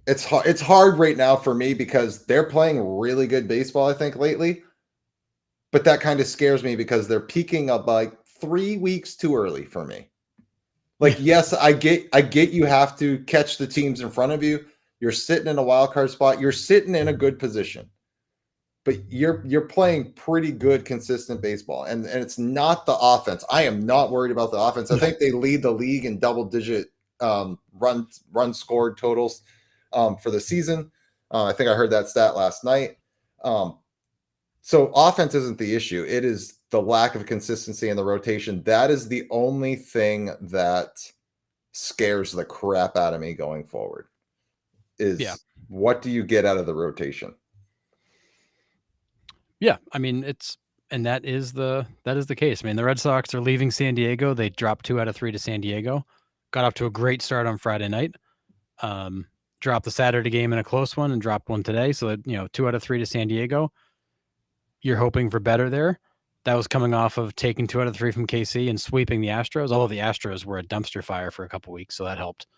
[SPEAKER 1] It's hard right now for me because they're playing really good baseball, I think, lately. But that kind of scares me because they're peaking up like 3 weeks too early for me. Like, yes, I get you have to catch the teams in front of you. You're sitting in a wild card spot. You're sitting in a good position. But you're playing pretty good, consistent baseball. And it's not the offense. I am not worried about the offense. I think they lead the league in double-digit run scored totals for the season. I think I heard that stat last night. So offense isn't the issue. It is the lack of consistency in the rotation. That is the only thing that scares the crap out of me going forward. What do you get out of the rotation?
[SPEAKER 2] Yeah, I mean that is the case. I mean, the Red Sox are leaving San Diego. They dropped 2 out of 3 to San Diego. Got off to a great start on Friday night. Dropped the Saturday game in a close one and dropped one today. So 2 out of 3 to San Diego. You're hoping for better there. That was coming off of taking 2 out of 3 from KC and sweeping the Astros. Although the Astros were a dumpster fire for a couple weeks, so that helped.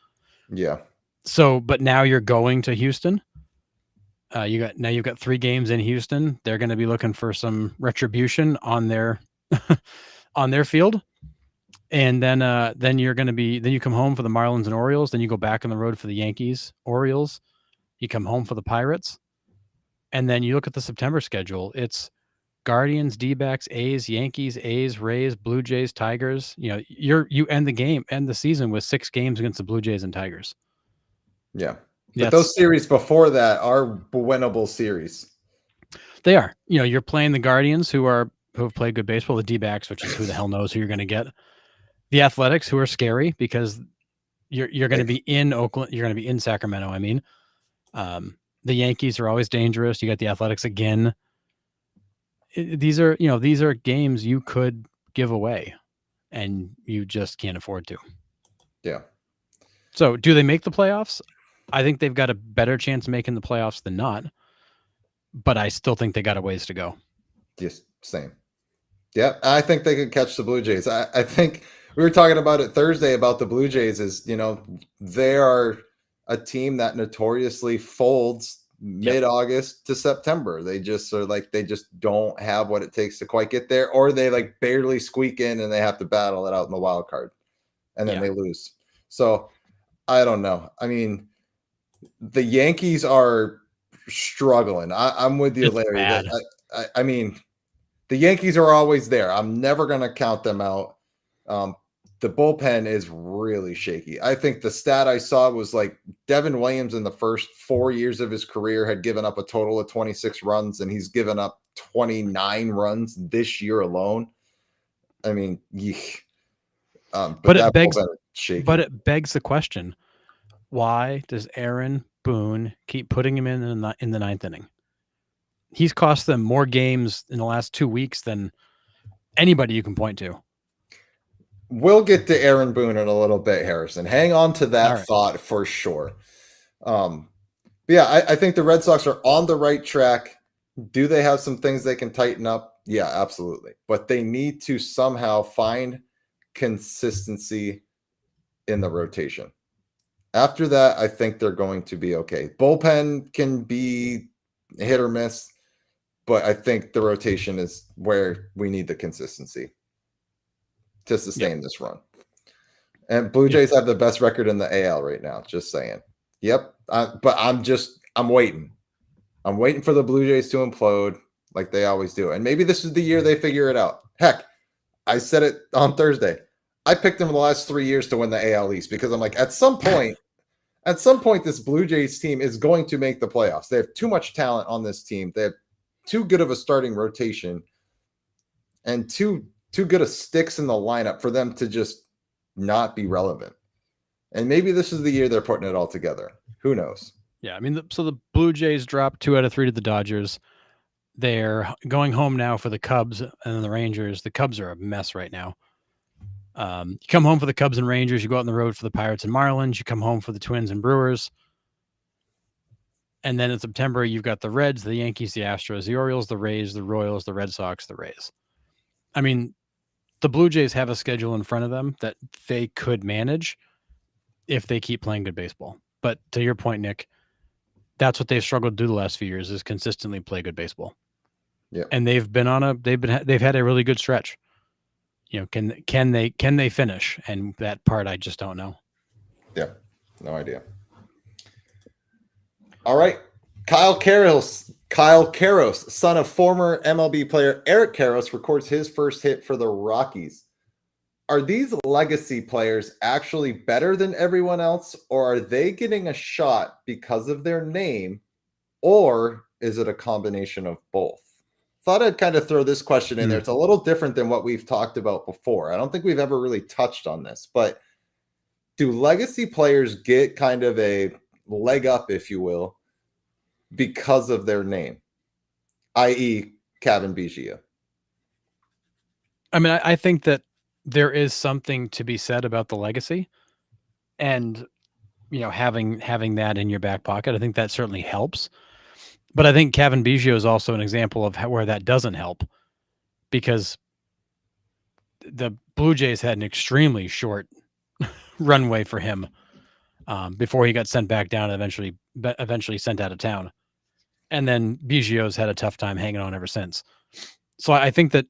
[SPEAKER 1] Yeah.
[SPEAKER 2] So, but now you're going to Houston. You've got 3 games in Houston. They're going to be looking for some retribution on their on their field, and then you come home for the Marlins and Orioles. Then you go back on the road for the Yankees, Orioles. You come home for the Pirates, and then you look at the September schedule. It's Guardians, D-backs, A's, Yankees, A's, Rays, Blue Jays, Tigers. You end the season with 6 games against the Blue Jays and Tigers.
[SPEAKER 1] Yeah. But those series before that are winnable series.
[SPEAKER 2] They are. You're playing the Guardians who have played good baseball, the D-backs, which is who the hell knows who you're going to get. The Athletics, who are scary because you're going to be in Oakland, you're going to be in Sacramento, I mean. The Yankees are always dangerous. You got the Athletics again. These are games you could give away and you just can't afford to.
[SPEAKER 1] Yeah.
[SPEAKER 2] So, do they make the playoffs? I think they've got a better chance of making the playoffs than not, but I still think they got a ways to go.
[SPEAKER 1] Just same. Yeah, I think they could catch the Blue Jays. I think we were talking about it Thursday about the Blue Jays is, they are a team that notoriously folds mid-August to September. They just they just don't have what it takes to quite get there, or they like barely squeak in and they have to battle it out in the wild card and then they lose. So I don't know. I mean, the Yankees are struggling. I'm with you, Larry. I mean, the Yankees are always there. I'm never going to count them out. The bullpen is really shaky. I think the stat I saw was like Devin Williams in the first 4 years of his career had given up a total of 26 runs, and he's given up 29 runs this year alone. I mean, but
[SPEAKER 2] it begs the question: why does Aaron Boone keep putting him in the ninth inning? He's cost them more games in the last 2 weeks than anybody you can point to.
[SPEAKER 1] We'll get to Aaron Boone in a little bit, Harrison. Hang on to that thought for sure. I think the Red Sox are on the right track. Do they have some things they can tighten up? Yeah, absolutely. But they need to somehow find consistency in the rotation. After that, I think they're going to be okay. Bullpen can be hit or miss, but I think the rotation is where we need the consistency to sustain this run. And Blue Jays have the best record in the AL right now, just saying. Yep. But I'm waiting. I'm waiting for the Blue Jays to implode like they always do. And maybe this is the year they figure it out. Heck, I said it on Thursday. I picked them in the last 3 years to win the AL East because I'm like, at some point, this Blue Jays team is going to make the playoffs. They have too much talent on this team. They have too good of a starting rotation and too good of sticks in the lineup for them to just not be relevant. And maybe this is the year they're putting it all together. Who knows?
[SPEAKER 2] Yeah, I mean, so the Blue Jays dropped 2 out of 3 to the Dodgers. They're going home now for the Cubs and the Rangers. The Cubs are a mess right now. You come home for the Cubs and Rangers. You go out on the road for the Pirates and Marlins. You come home for the Twins and Brewers. And then in September, you've got the Reds, the Yankees, the Astros, the Orioles, the Rays, the Royals, the Red Sox, the Rays. I mean, the Blue Jays have a schedule in front of them that they could manage if they keep playing good baseball. But to your point, Nick, that's what they've struggled to do the last few years, is consistently play good baseball.
[SPEAKER 1] Yeah.
[SPEAKER 2] And they've had a really good stretch. You know, can they finish? And that part I just don't know.
[SPEAKER 1] Yeah, no idea. All right. Kyle Karros, son of former MLB player Eric Karros, records his first hit for the Rockies. Are these legacy players actually better than everyone else, or are they getting a shot because of their name, or is it a combination of both? Thought I'd kind of throw this question in there. It's a little different than what we've talked about before. I don't think we've ever really touched on this, but do legacy players get kind of a leg up, if you will, because of their name, i.e. Cavan Biggio?
[SPEAKER 2] I mean, I think that there is something to be said about the legacy, and you know, having that in your back pocket. I think that certainly helps. But I think Cavan Biggio is also an example of where that doesn't help, because the Blue Jays had an extremely short runway for him before he got sent back down and eventually sent out of town. And then Biggio's had a tough time hanging on ever since. So I think that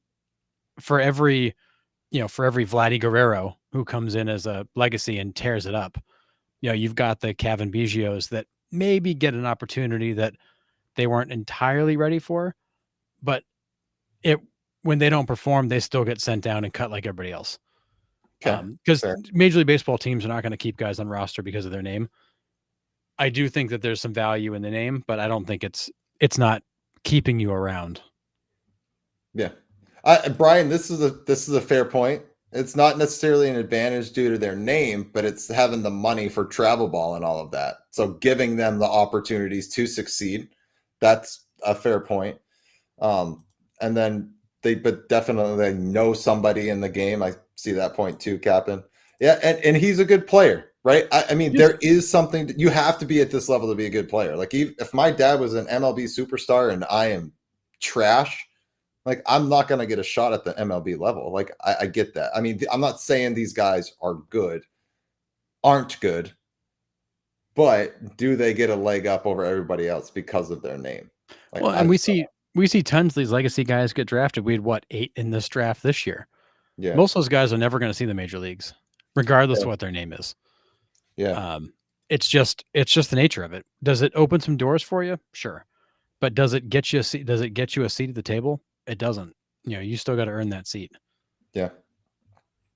[SPEAKER 2] for every Vladdy Guerrero who comes in as a legacy and tears it up, you know, you've got the Cavan Biggios that maybe get an opportunity that they weren't entirely ready for, but when they don't perform, they still get sent down and cut like everybody else. Because Major League Baseball teams are not going to keep guys on roster because of their name. I do think that there's some value in the name, but I don't think it's not keeping you around.
[SPEAKER 1] Yeah. Brian, this is a fair point. It's not necessarily an advantage due to their name, but it's having the money for travel ball and all of that. So giving them the opportunities to succeed. That's a fair point. And then but definitely they know somebody in the game. I see that point too, Captain. Yeah, and he's a good player, right? I mean, there is something you have to be at this level to be a good player. Like if my dad was an MLB superstar and I am trash, like I'm not going to get a shot at the MLB level. Like I get that. I mean, I'm not saying these guys aren't good, but do they get a leg up over everybody else because of their name? Like,
[SPEAKER 2] well, and we see tons of these legacy guys get drafted. We had 8 in this draft this year.
[SPEAKER 1] Yeah,
[SPEAKER 2] most of those guys are never going to see the major leagues, regardless of what their name is.
[SPEAKER 1] Yeah,
[SPEAKER 2] it's just the nature of it. Does it open some doors for you? Sure, but does it get you a seat? Does it get you a seat at the table? It doesn't. You know, you still got to earn that seat.
[SPEAKER 1] Yeah.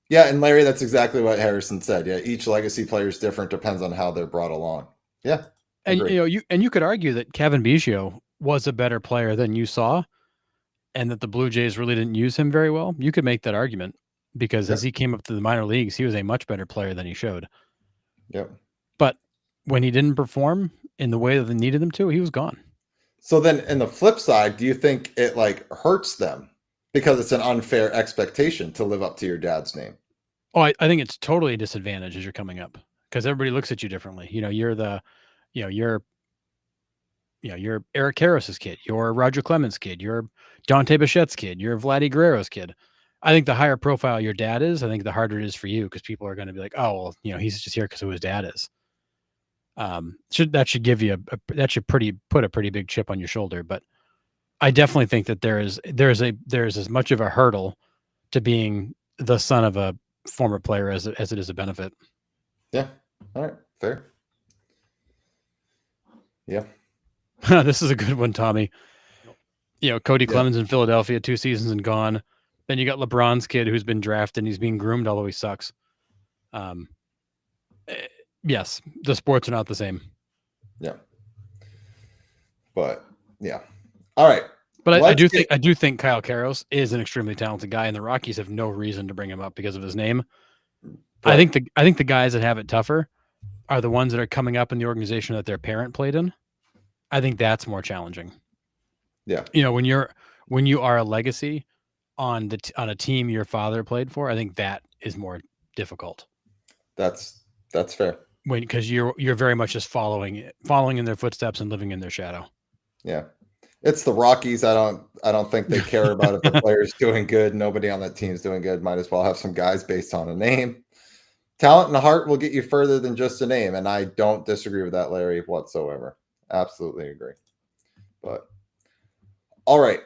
[SPEAKER 1] Yeah, and Larry, that's exactly what Harrison said. Yeah, each legacy player is different, depends on how they're brought along. Yeah.
[SPEAKER 2] And you could argue that Cavan Biggio was a better player than you saw, and that the Blue Jays really didn't use him very well. You could make that argument because as he came up to the minor leagues, he was a much better player than he showed.
[SPEAKER 1] Yep.
[SPEAKER 2] But when he didn't perform in the way that they needed him to, he was gone.
[SPEAKER 1] So then in the flip side, do you think it like hurts them because it's an unfair expectation to live up to your dad's name?
[SPEAKER 2] Oh, I think it's totally a disadvantage as you're coming up because everybody looks at you differently. You know, you're Eric Karros's kid, you're Roger Clemens' kid, you're Dante Bichette's kid, you're Vladdy Guerrero's kid. I think the higher profile your dad is, I think the harder it is for you because people are going to be like, oh, well, you know, he's just here because who his dad is. That should give you put a pretty big chip on your shoulder. But I definitely think that there is as much of a hurdle to being the son of a former player as it is a benefit.
[SPEAKER 1] Yeah. All right. Fair. Yeah.
[SPEAKER 2] This is a good one, Tommy. You know, Cody Clemens in Philadelphia, 2 seasons and gone. Then you got LeBron's kid who's been drafted and he's being groomed, although he sucks. Yes, the sports are not the same.
[SPEAKER 1] Yeah. But yeah. All right.
[SPEAKER 2] But
[SPEAKER 1] Let's get
[SPEAKER 2] I do think Kyle Karros is an extremely talented guy, and the Rockies have no reason to bring him up because of his name.
[SPEAKER 1] right.
[SPEAKER 2] I think the guys that have it tougher are the ones that are coming up in the organization that their parent played in. I think that's more challenging.
[SPEAKER 1] Yeah,
[SPEAKER 2] You know, when you are a legacy on on a team your father played for, I think that is more difficult.
[SPEAKER 1] that's fair.
[SPEAKER 2] When because you're very much just following in their footsteps and living in their shadow.
[SPEAKER 1] Yeah. It's the Rockies. I don't think they care about if the player's doing good. Nobody on that team's doing good. Might as well have some guys based on a name. Talent and heart will get you further than just a name, and I don't disagree with that, Larry, whatsoever. Absolutely agree. But all right.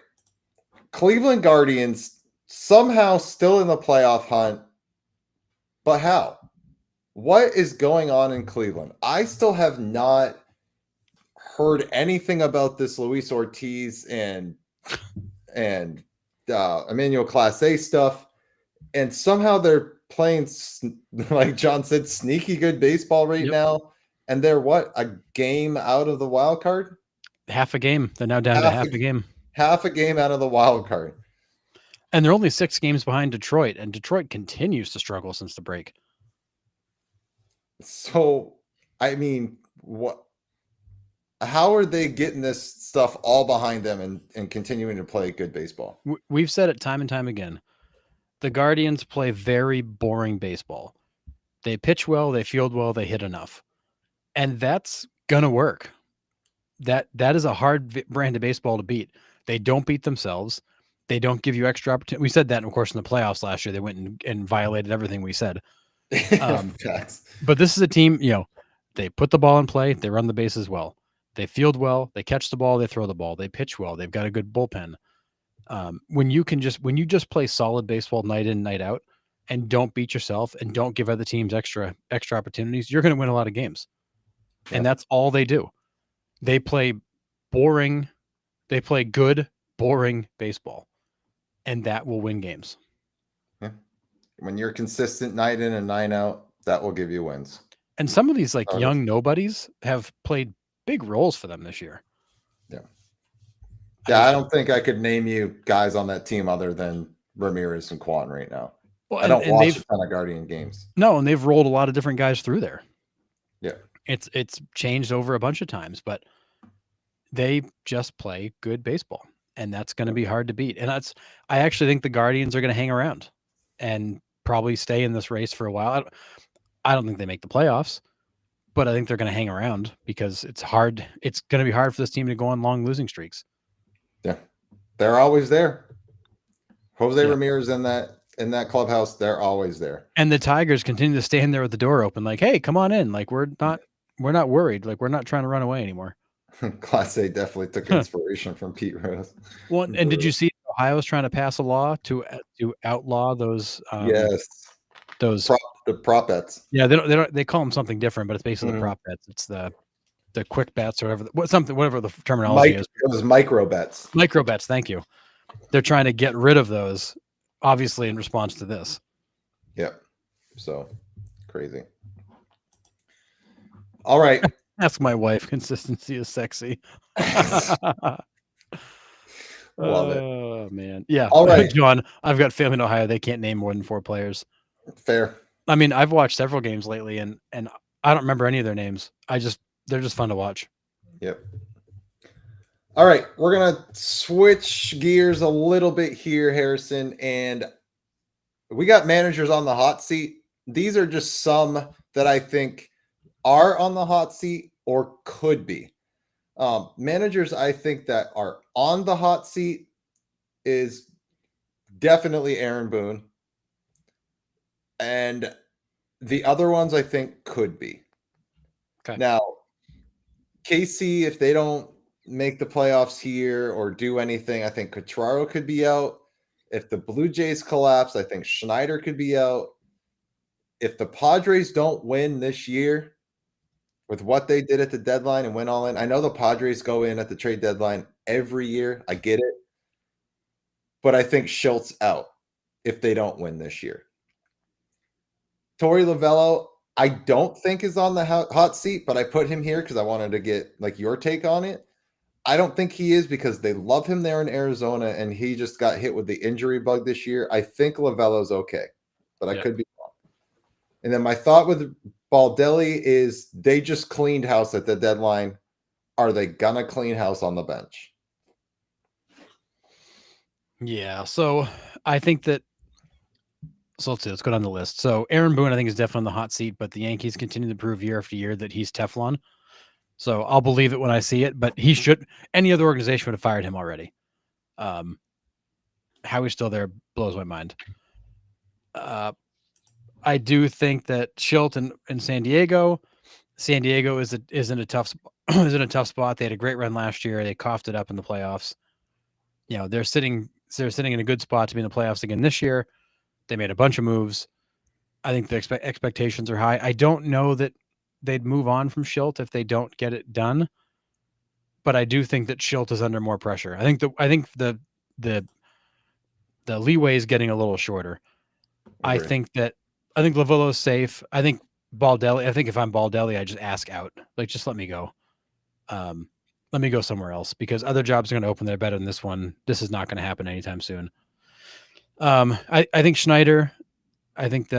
[SPEAKER 1] Cleveland Guardians somehow still in the playoff hunt. But how? What is going on in Cleveland? I still have not heard anything about this Luis Ortiz and Emmanuel Clase stuff, and somehow they're playing like John said, sneaky good baseball right
[SPEAKER 2] Yep.
[SPEAKER 1] now. And they're what, a game out of the wild card?
[SPEAKER 2] Half a game. They're now down to half a game.
[SPEAKER 1] Half a game out of the wild card.
[SPEAKER 2] And they're only 6 games behind Detroit, and Detroit continues to struggle since the break.
[SPEAKER 1] So, I mean, what? How are they getting this stuff all behind them and continuing to play good baseball?
[SPEAKER 2] We've said it time and time again. The Guardians play very boring baseball. They pitch well, they field well, they hit enough. And that's gonna work. That is a hard brand of baseball to beat. They don't beat themselves. They don't give you extra opportunity. We said that, of course, in the playoffs last year. They went and violated everything we said. But this is a team, you know, they put the ball in play, they run the bases well, they field well, they catch the ball, they throw the ball, they pitch well, they've got a good bullpen. When you just play solid baseball night in, night out, and don't beat yourself and don't give other teams extra opportunities, you're going to win a lot of games.
[SPEAKER 1] Yeah.
[SPEAKER 2] And that's all they do. They play boring, they play good, boring baseball, and that will win games.
[SPEAKER 1] Yeah. When you're consistent night in and night out, that will give you wins.
[SPEAKER 2] And some of these like young nobodies have played big roles for them this year.
[SPEAKER 1] Yeah. Yeah, I don't think I could name you guys on that team other than Ramirez and Quan right now. Well, I don't watch a ton of Guardian games.
[SPEAKER 2] No, and they've rolled a lot of different guys through there.
[SPEAKER 1] Yeah.
[SPEAKER 2] It's changed over a bunch of times, but they just play good baseball, and that's going to be hard to beat. And I actually think the Guardians are going to hang around and probably stay in this race for a while. I don't think they make the playoffs, but I think they're going to hang around because it's hard. It's going to be hard for this team to go on long losing streaks.
[SPEAKER 1] Yeah. They're always there. Jose Ramirez in that clubhouse, they're always there.
[SPEAKER 2] And the Tigers continue to stand there with the door open, like, hey, come on in. Like, we're not worried. Like, we're not trying to run away anymore.
[SPEAKER 1] Clase definitely took inspiration from Pete Rose.
[SPEAKER 2] Well, and did you see Ohio's trying to pass a law to outlaw those?
[SPEAKER 1] Those the prop bets.
[SPEAKER 2] Yeah, they call them something different, but it's basically the prop bets. It's the quick bets or whatever the terminology is.
[SPEAKER 1] It was micro bets.
[SPEAKER 2] Micro bets. Thank you. They're trying to get rid of those, obviously, in response to this.
[SPEAKER 1] Yep. So crazy. All right.
[SPEAKER 2] Ask my wife. Consistency is sexy.
[SPEAKER 1] Love it.
[SPEAKER 2] Oh, man. Yeah.
[SPEAKER 1] All right.
[SPEAKER 2] John, I've got family in Ohio. They can't name more than 4 players.
[SPEAKER 1] Fair.
[SPEAKER 2] I mean, I've watched several games lately, and I don't remember any of their names. They're just fun to watch.
[SPEAKER 1] Yep. All right. We're going to switch gears a little bit here, Harrison. And we got managers on the hot seat. These are just some that I think are on the hot seat or could be. Managers I think that are on the hot seat is definitely Aaron Boone. And the other ones I think could be.
[SPEAKER 2] Okay.
[SPEAKER 1] Now, KC, if they don't make the playoffs here or do anything, I think Cotraro could be out. If the Blue Jays collapse, I think Schneider could be out. If the Padres don't win this year with what they did at the deadline and went all in, I know the Padres go in at the trade deadline every year. I get it. But I think Schultz out if they don't win this year. Torey Lovullo, I don't think is on the hot seat, but I put him here because I wanted to get like your take on it. I don't think he is because they love him there in Arizona, and he just got hit with the injury bug this year. I think Lavello's okay, but I
[SPEAKER 2] Yeah.
[SPEAKER 1] could be wrong. And then my thought with Baldelli is they just cleaned house at the deadline. Are they gonna clean house on the bench?
[SPEAKER 2] Yeah. So I think that. So let's see. Let's go down the list. So Aaron Boone, I think, is definitely on the hot seat, but the Yankees continue to prove year after year that he's Teflon. So I'll believe it when I see it. But he should. Any other organization would have fired him already. How he's still there blows my mind. I do think that Schilt in San Diego is in a tough is in a tough spot. They had a great run last year. They coughed it up in the playoffs. You know, they're sitting in a good spot to be in the playoffs again this year. They made a bunch of moves. I think the expectations are high. I don't know that they'd move on from Schilt if they don't get it done, but I do think that Schilt is under more pressure. I think the leeway is getting a little shorter. I
[SPEAKER 1] Agree.
[SPEAKER 2] think Lavillo's safe. I think Baldelli. I think if I'm Baldelli, I just ask out. Like, just let me go. Let me go somewhere else because other jobs are going to open there better than this one. This is not going to happen anytime soon. I think Schneider. I think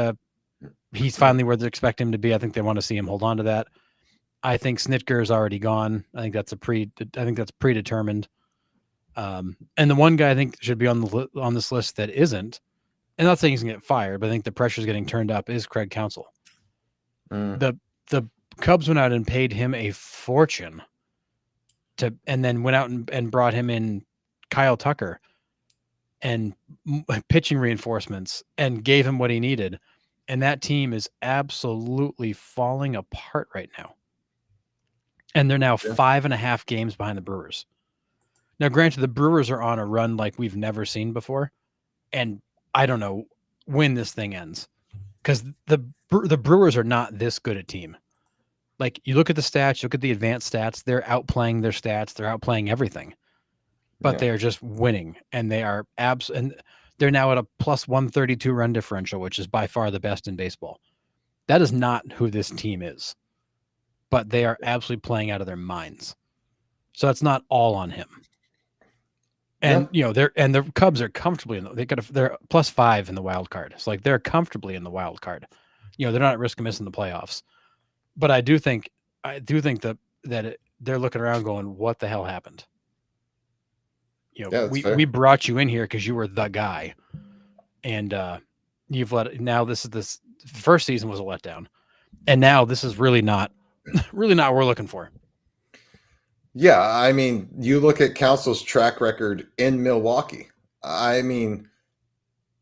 [SPEAKER 2] he's finally where they expect him to be. I think they want to see him hold on to that. I think Snitker is already gone. I think that's predetermined. And the one guy I think should be on this list that isn't, and not saying he's gonna get fired, but I think the pressure's getting turned up, is Craig Counsell. The Cubs went out and paid him a fortune and then went out and brought him in Kyle Tucker and pitching reinforcements and gave him what he needed. And that team is absolutely falling apart right now. And they're now 5.5 games behind the Brewers. Now, granted, the Brewers are on a run like we've never seen before. And I don't know when this thing ends because the Brewers are not this good a team. Like, you look at the stats, you look at the advanced stats, they're outplaying their stats, they're outplaying everything. But they are just winning, and they are and they're now at a plus 132 run differential, which is by far the best in baseball. That is not who this team is, but they are absolutely playing out of their minds. So that's not all on him. And the Cubs are comfortably they're plus 5 in the wild card. It's like they're comfortably in the wild card. They're not at risk of missing the playoffs. But I do think that they're looking around going, what the hell happened? We brought you in here because you were the guy, and you've this first season was a letdown, and now this is really not what we're looking for.
[SPEAKER 1] Yeah, I mean, you look at Counsell's track record in Milwaukee. I mean,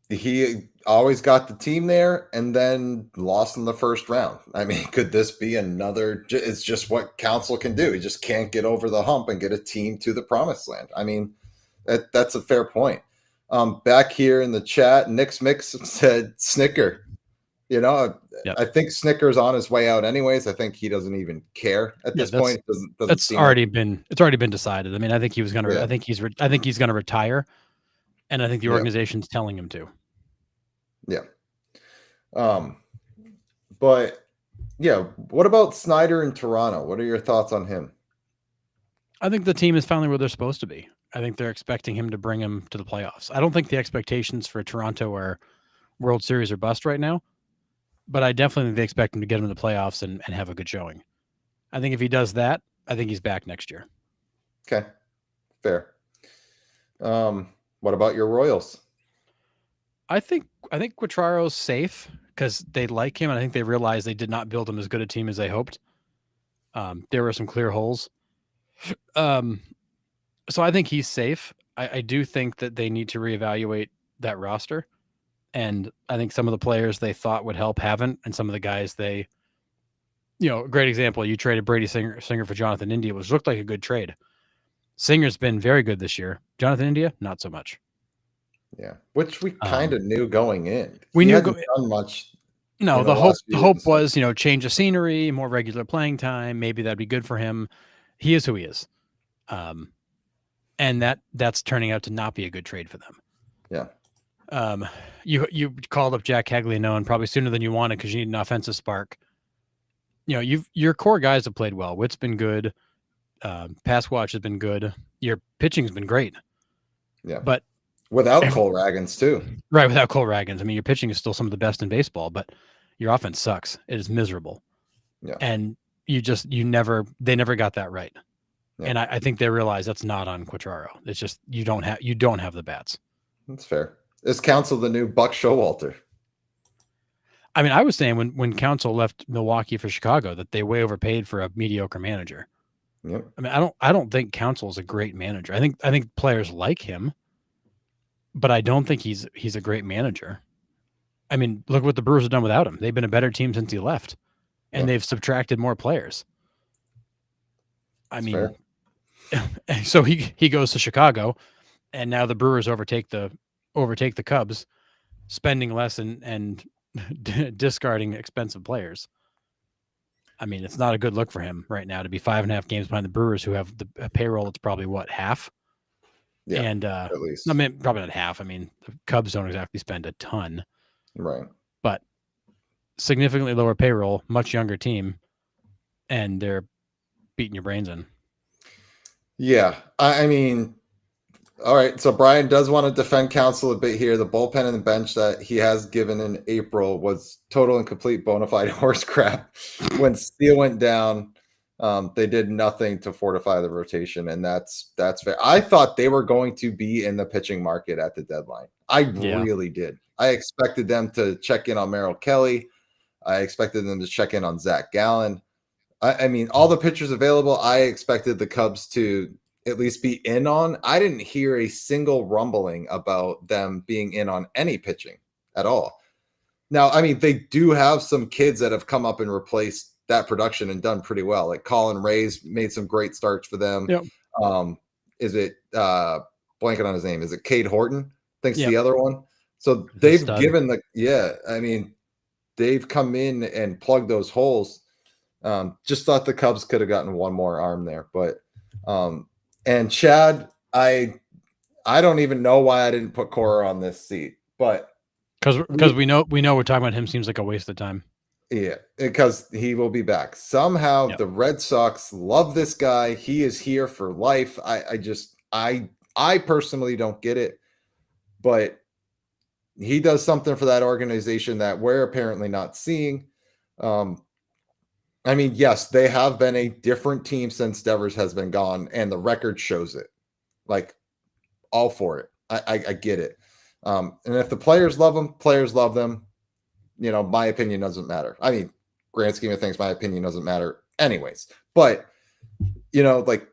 [SPEAKER 1] he always got the team there and then lost in the first round. I mean, could this be another? It's just what Counsell can do. He just can't get over the hump and get a team to the promised land. I mean, that's a fair point. Back here in the chat, Nick's Mix said Snitker. I think Snitker's on his way out anyways. I think he doesn't even care at this point.
[SPEAKER 2] It's already been decided. I mean, I think he was going to. I think he's going to retire, and I think the organization's telling him to.
[SPEAKER 1] Yeah. But yeah, what about Snyder in Toronto? What are your thoughts on him?
[SPEAKER 2] I think the team is finally where they're supposed to be. I think they're expecting him to bring him to the playoffs. I don't think the expectations for Toronto are World Series or bust right now, but I definitely think they expect him to get him to the playoffs and have a good showing. I think if he does that, I think he's back next year.
[SPEAKER 1] Okay. Fair. What about your Royals?
[SPEAKER 2] I think Quatraro's safe because they like him, and I think they realized they did not build him as good a team as they hoped. There were some clear holes. So I think he's safe. I do think that they need to reevaluate that roster. And I think some of the players they thought would help haven't. And some of the guys a great example, you traded Brady Singer for Jonathan India, which looked like a good trade. Singer's been very good this year. Jonathan India, not so much.
[SPEAKER 1] Yeah, which we kind of knew going in.
[SPEAKER 2] We knew
[SPEAKER 1] done much.
[SPEAKER 2] No, the hope was, change of scenery, more regular playing time. Maybe that'd be good for him. He is who he is. And that's turning out to not be a good trade for them.
[SPEAKER 1] Yeah.
[SPEAKER 2] You called up Jack Caglianone and probably sooner than you wanted because you need an offensive spark. Your core guys have played well. Witt's been good. Pass watch has been good. Your pitching's been great.
[SPEAKER 1] Yeah.
[SPEAKER 2] But
[SPEAKER 1] without Cole Ragans too.
[SPEAKER 2] Right, without Cole Ragans. I mean, your pitching is still some of the best in baseball, but your offense sucks. It is miserable.
[SPEAKER 1] Yeah.
[SPEAKER 2] And they never got that right. Yeah. And I think they realize that's not on Quatraro. It's just you don't have the bats.
[SPEAKER 1] That's fair. Is Counsell the new Buck Showalter?
[SPEAKER 2] I mean, I was saying when Counsell left Milwaukee for Chicago that they way overpaid for a mediocre manager.
[SPEAKER 1] Yep.
[SPEAKER 2] I mean, I don't think Counsell is a great manager. I think players like him, but I don't think he's a great manager. I mean, look what the Brewers have done without him. They've been a better team since he left, and they've subtracted more players. I mean, so he goes to Chicago, and now the Brewers overtake the Cubs, spending less and discarding expensive players. I mean, it's not a good look for him right now to be 5.5 games behind the Brewers, who have a payroll that's probably half.
[SPEAKER 1] Yeah,
[SPEAKER 2] and
[SPEAKER 1] at least.
[SPEAKER 2] I mean, probably not half. I mean, the Cubs don't exactly spend a ton,
[SPEAKER 1] right?
[SPEAKER 2] But significantly lower payroll, much younger team, and they're beating your brains in.
[SPEAKER 1] Yeah, I mean, all right. So Brian does want to defend Counsell a bit here. The bullpen and the bench that he has given in April was total and complete bona fide horse crap. When Steele went down, they did nothing to fortify the rotation, and that's fair. I thought they were going to be in the pitching market at the deadline. I really did. I expected them to check in on Merrill Kelly. I expected them to check in on Zach Gallen. I mean, all the pitchers available, I expected the Cubs to at least be in on. I didn't hear a single rumbling about them being in on any pitching at all. Now, I mean, they do have some kids that have come up and replaced that production and done pretty well. Like Colin Ray's made some great starts for them.
[SPEAKER 2] Yep.
[SPEAKER 1] Is it blanking on his name? Is it Cade Horton? I think it's the other one. So they've given I mean, they've come in and plugged those holes. Just thought the Cubs could have gotten one more arm there, but and Chad, I don't even know why I didn't put Cora on this seat, but
[SPEAKER 2] because we know we're talking about him seems like a waste of time.
[SPEAKER 1] Yeah, because he will be back somehow. The Red Sox love this guy. He is here for life. I personally don't get it, but he does something for that organization that we're apparently not seeing. I mean, yes, they have been a different team since Devers has been gone, and the record shows it. Like, all for it. I get it. And if the players love them, players love them. You know, my opinion doesn't matter. I mean, grand scheme of things, my opinion doesn't matter anyways. But, you know, like,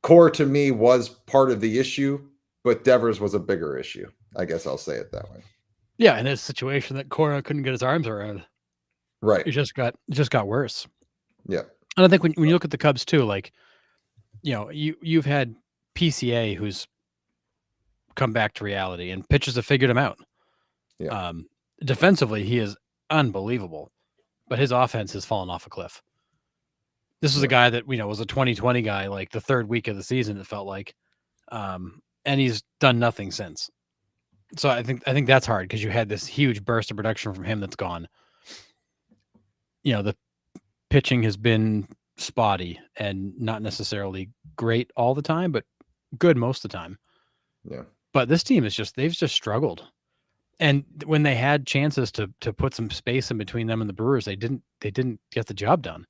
[SPEAKER 1] Core to me was part of the issue, but Devers was a bigger issue. I guess I'll say it that way.
[SPEAKER 2] Yeah, in this situation that Cora couldn't get his arms around.
[SPEAKER 1] Right.
[SPEAKER 2] It just got worse.
[SPEAKER 1] Yeah.
[SPEAKER 2] And I think when you look at the Cubs too, like, you know, you've had PCA who's come back to reality and pitchers have figured him out.
[SPEAKER 1] Yeah.
[SPEAKER 2] Defensively, he is unbelievable, but his offense has fallen off a cliff. This was a guy that, you know, was a 2020 guy, like the third week of the season, it felt like, and he's done nothing since. So I think that's hard because you had this huge burst of production from him that's gone. You know, the pitching has been spotty and not necessarily great all the time, but good most of the time.
[SPEAKER 1] Yeah.
[SPEAKER 2] But this team they've just struggled. And when they had chances to put some space in between them and the Brewers, they didn't get the job done.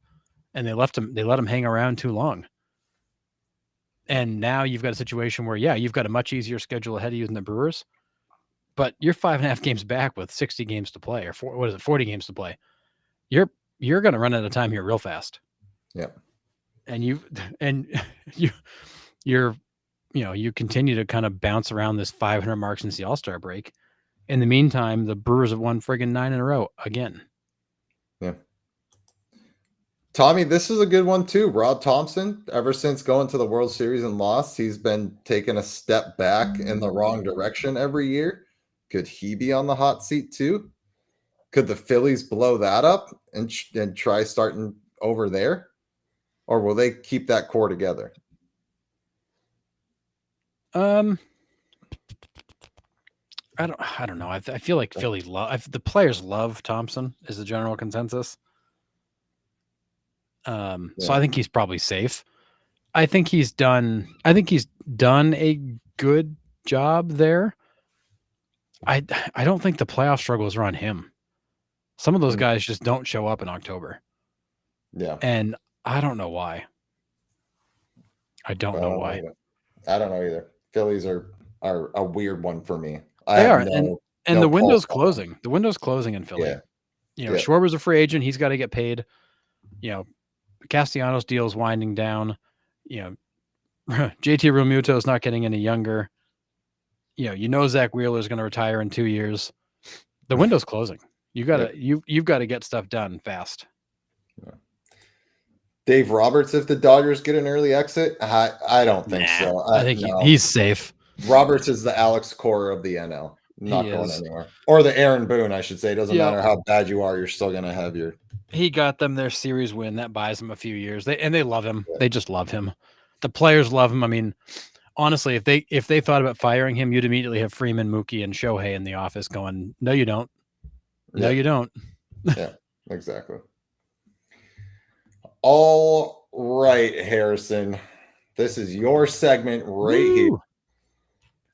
[SPEAKER 2] And they let them hang around too long. And now you've got a situation where, you've got a much easier schedule ahead of you than the Brewers, but you're 5.5 games back with 60 games to play, or 40 games to play. You're going to run out of time here real fast.
[SPEAKER 1] Yeah.
[SPEAKER 2] And you continue to kind of bounce around this 500 mark since the All-Star break. In the meantime, the Brewers have won friggin' 9 in a row again.
[SPEAKER 1] Yeah. Tommy, this is a good one too. Rob Thompson, ever since going to the World Series and lost, he's been taking a step back in the wrong direction every year. Could he be on the hot seat too? Could the Phillies blow that up and try starting over there? Or will they keep that core together?
[SPEAKER 2] I don't know. I feel like Philly the players love Thompson is the general consensus. So I think he's probably safe. I think he's done a good job there. I don't think the playoff struggles are on him. Some of those
[SPEAKER 1] Mm.
[SPEAKER 2] guys just don't show up in October.
[SPEAKER 1] Yeah.
[SPEAKER 2] And I don't know why. I don't know why.
[SPEAKER 1] Either. I don't know either. Phillies are a weird one for me. I
[SPEAKER 2] They
[SPEAKER 1] have
[SPEAKER 2] are. And
[SPEAKER 1] no
[SPEAKER 2] the
[SPEAKER 1] pulse
[SPEAKER 2] window's
[SPEAKER 1] on them.
[SPEAKER 2] closing. The window's closing in Philly.
[SPEAKER 1] Yeah.
[SPEAKER 2] You know,
[SPEAKER 1] Yeah.
[SPEAKER 2] Schwarber's a free agent. He's got to get paid. You know, Castellanos deal's winding down. You know, JT Realmuto is not getting any younger. You know Zach Wheeler is going to retire in 2 years. The window's closing. You've got to you've got to get stuff done fast.
[SPEAKER 1] Dave Roberts, if the Dodgers get an early exit, I don't think so.
[SPEAKER 2] I think he's safe.
[SPEAKER 1] Roberts is the Alex Cora of the NL. Not going anywhere. Or the Aaron Boone, I should say. It doesn't matter how bad you are, you're still going to have your.
[SPEAKER 2] He got them their series win. That buys them a few years. They love him. Yeah. They just love him. The players love him. I mean, honestly, if they thought about firing him, you'd immediately have Freeman, Mookie, and Shohei in the office going, "No, you don't. No, you don't."
[SPEAKER 1] Yeah, exactly. All right, Harrison. This is your segment right here.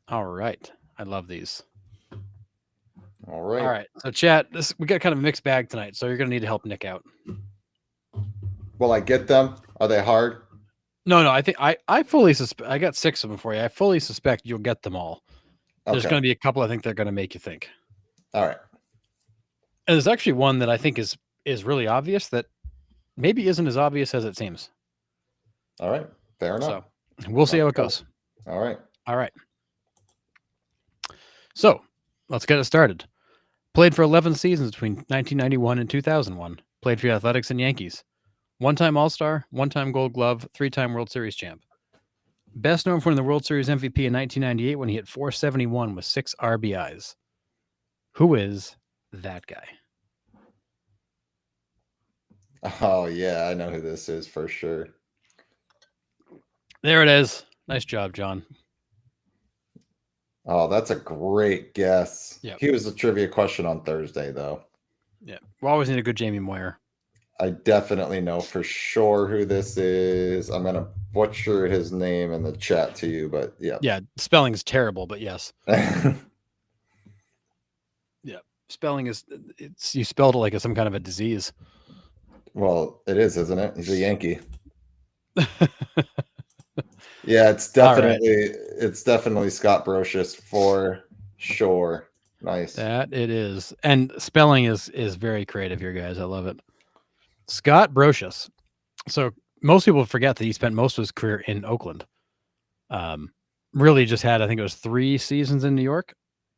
[SPEAKER 2] All right. I love these.
[SPEAKER 1] All right.
[SPEAKER 2] All right. So, chat, we got kind of a mixed bag tonight, so you're going to need to help Nick out.
[SPEAKER 1] Will I get them? Are they hard?
[SPEAKER 2] No. I think I fully suspect. I got 6 of them for you. I fully suspect you'll get them all. Okay. There's going to be a couple I think they're going to make you think.
[SPEAKER 1] All right.
[SPEAKER 2] And there's actually one that I think is really obvious that maybe isn't as obvious as it seems.
[SPEAKER 1] All right. Fair enough.
[SPEAKER 2] So we'll see how it goes.
[SPEAKER 1] All right.
[SPEAKER 2] All right. So let's get it started. Played for 11 seasons between 1991 and 2001. Played for the Athletics and Yankees. One-time All-Star, one-time Gold Glove, 3-time World Series champ. Best known for winning the World Series MVP in 1998 when he hit .471 with 6 RBIs. Who is that guy?
[SPEAKER 1] Oh, yeah, I know who this is for sure.
[SPEAKER 2] There it is. Nice job, John.
[SPEAKER 1] Oh, that's a great guess.
[SPEAKER 2] Yep.
[SPEAKER 1] He was a trivia question on Thursday, though.
[SPEAKER 2] Yeah, we always need a good Jamie Moyer.
[SPEAKER 1] I definitely know for sure who this is. I'm going to butcher his name in the chat to you, but yeah.
[SPEAKER 2] Yeah, spelling's terrible, but yes. Yeah, spelling is, you spelled it like some kind of a disease.
[SPEAKER 1] Well, it is, isn't it? He's a Yankee. Yeah, it's definitely Scott Brosius for sure. Nice.
[SPEAKER 2] That it is. And spelling is very creative here, guys. I love it. Scott Brosius. So most people forget that he spent most of his career in Oakland. Really just had, I think it was 3 seasons in New York,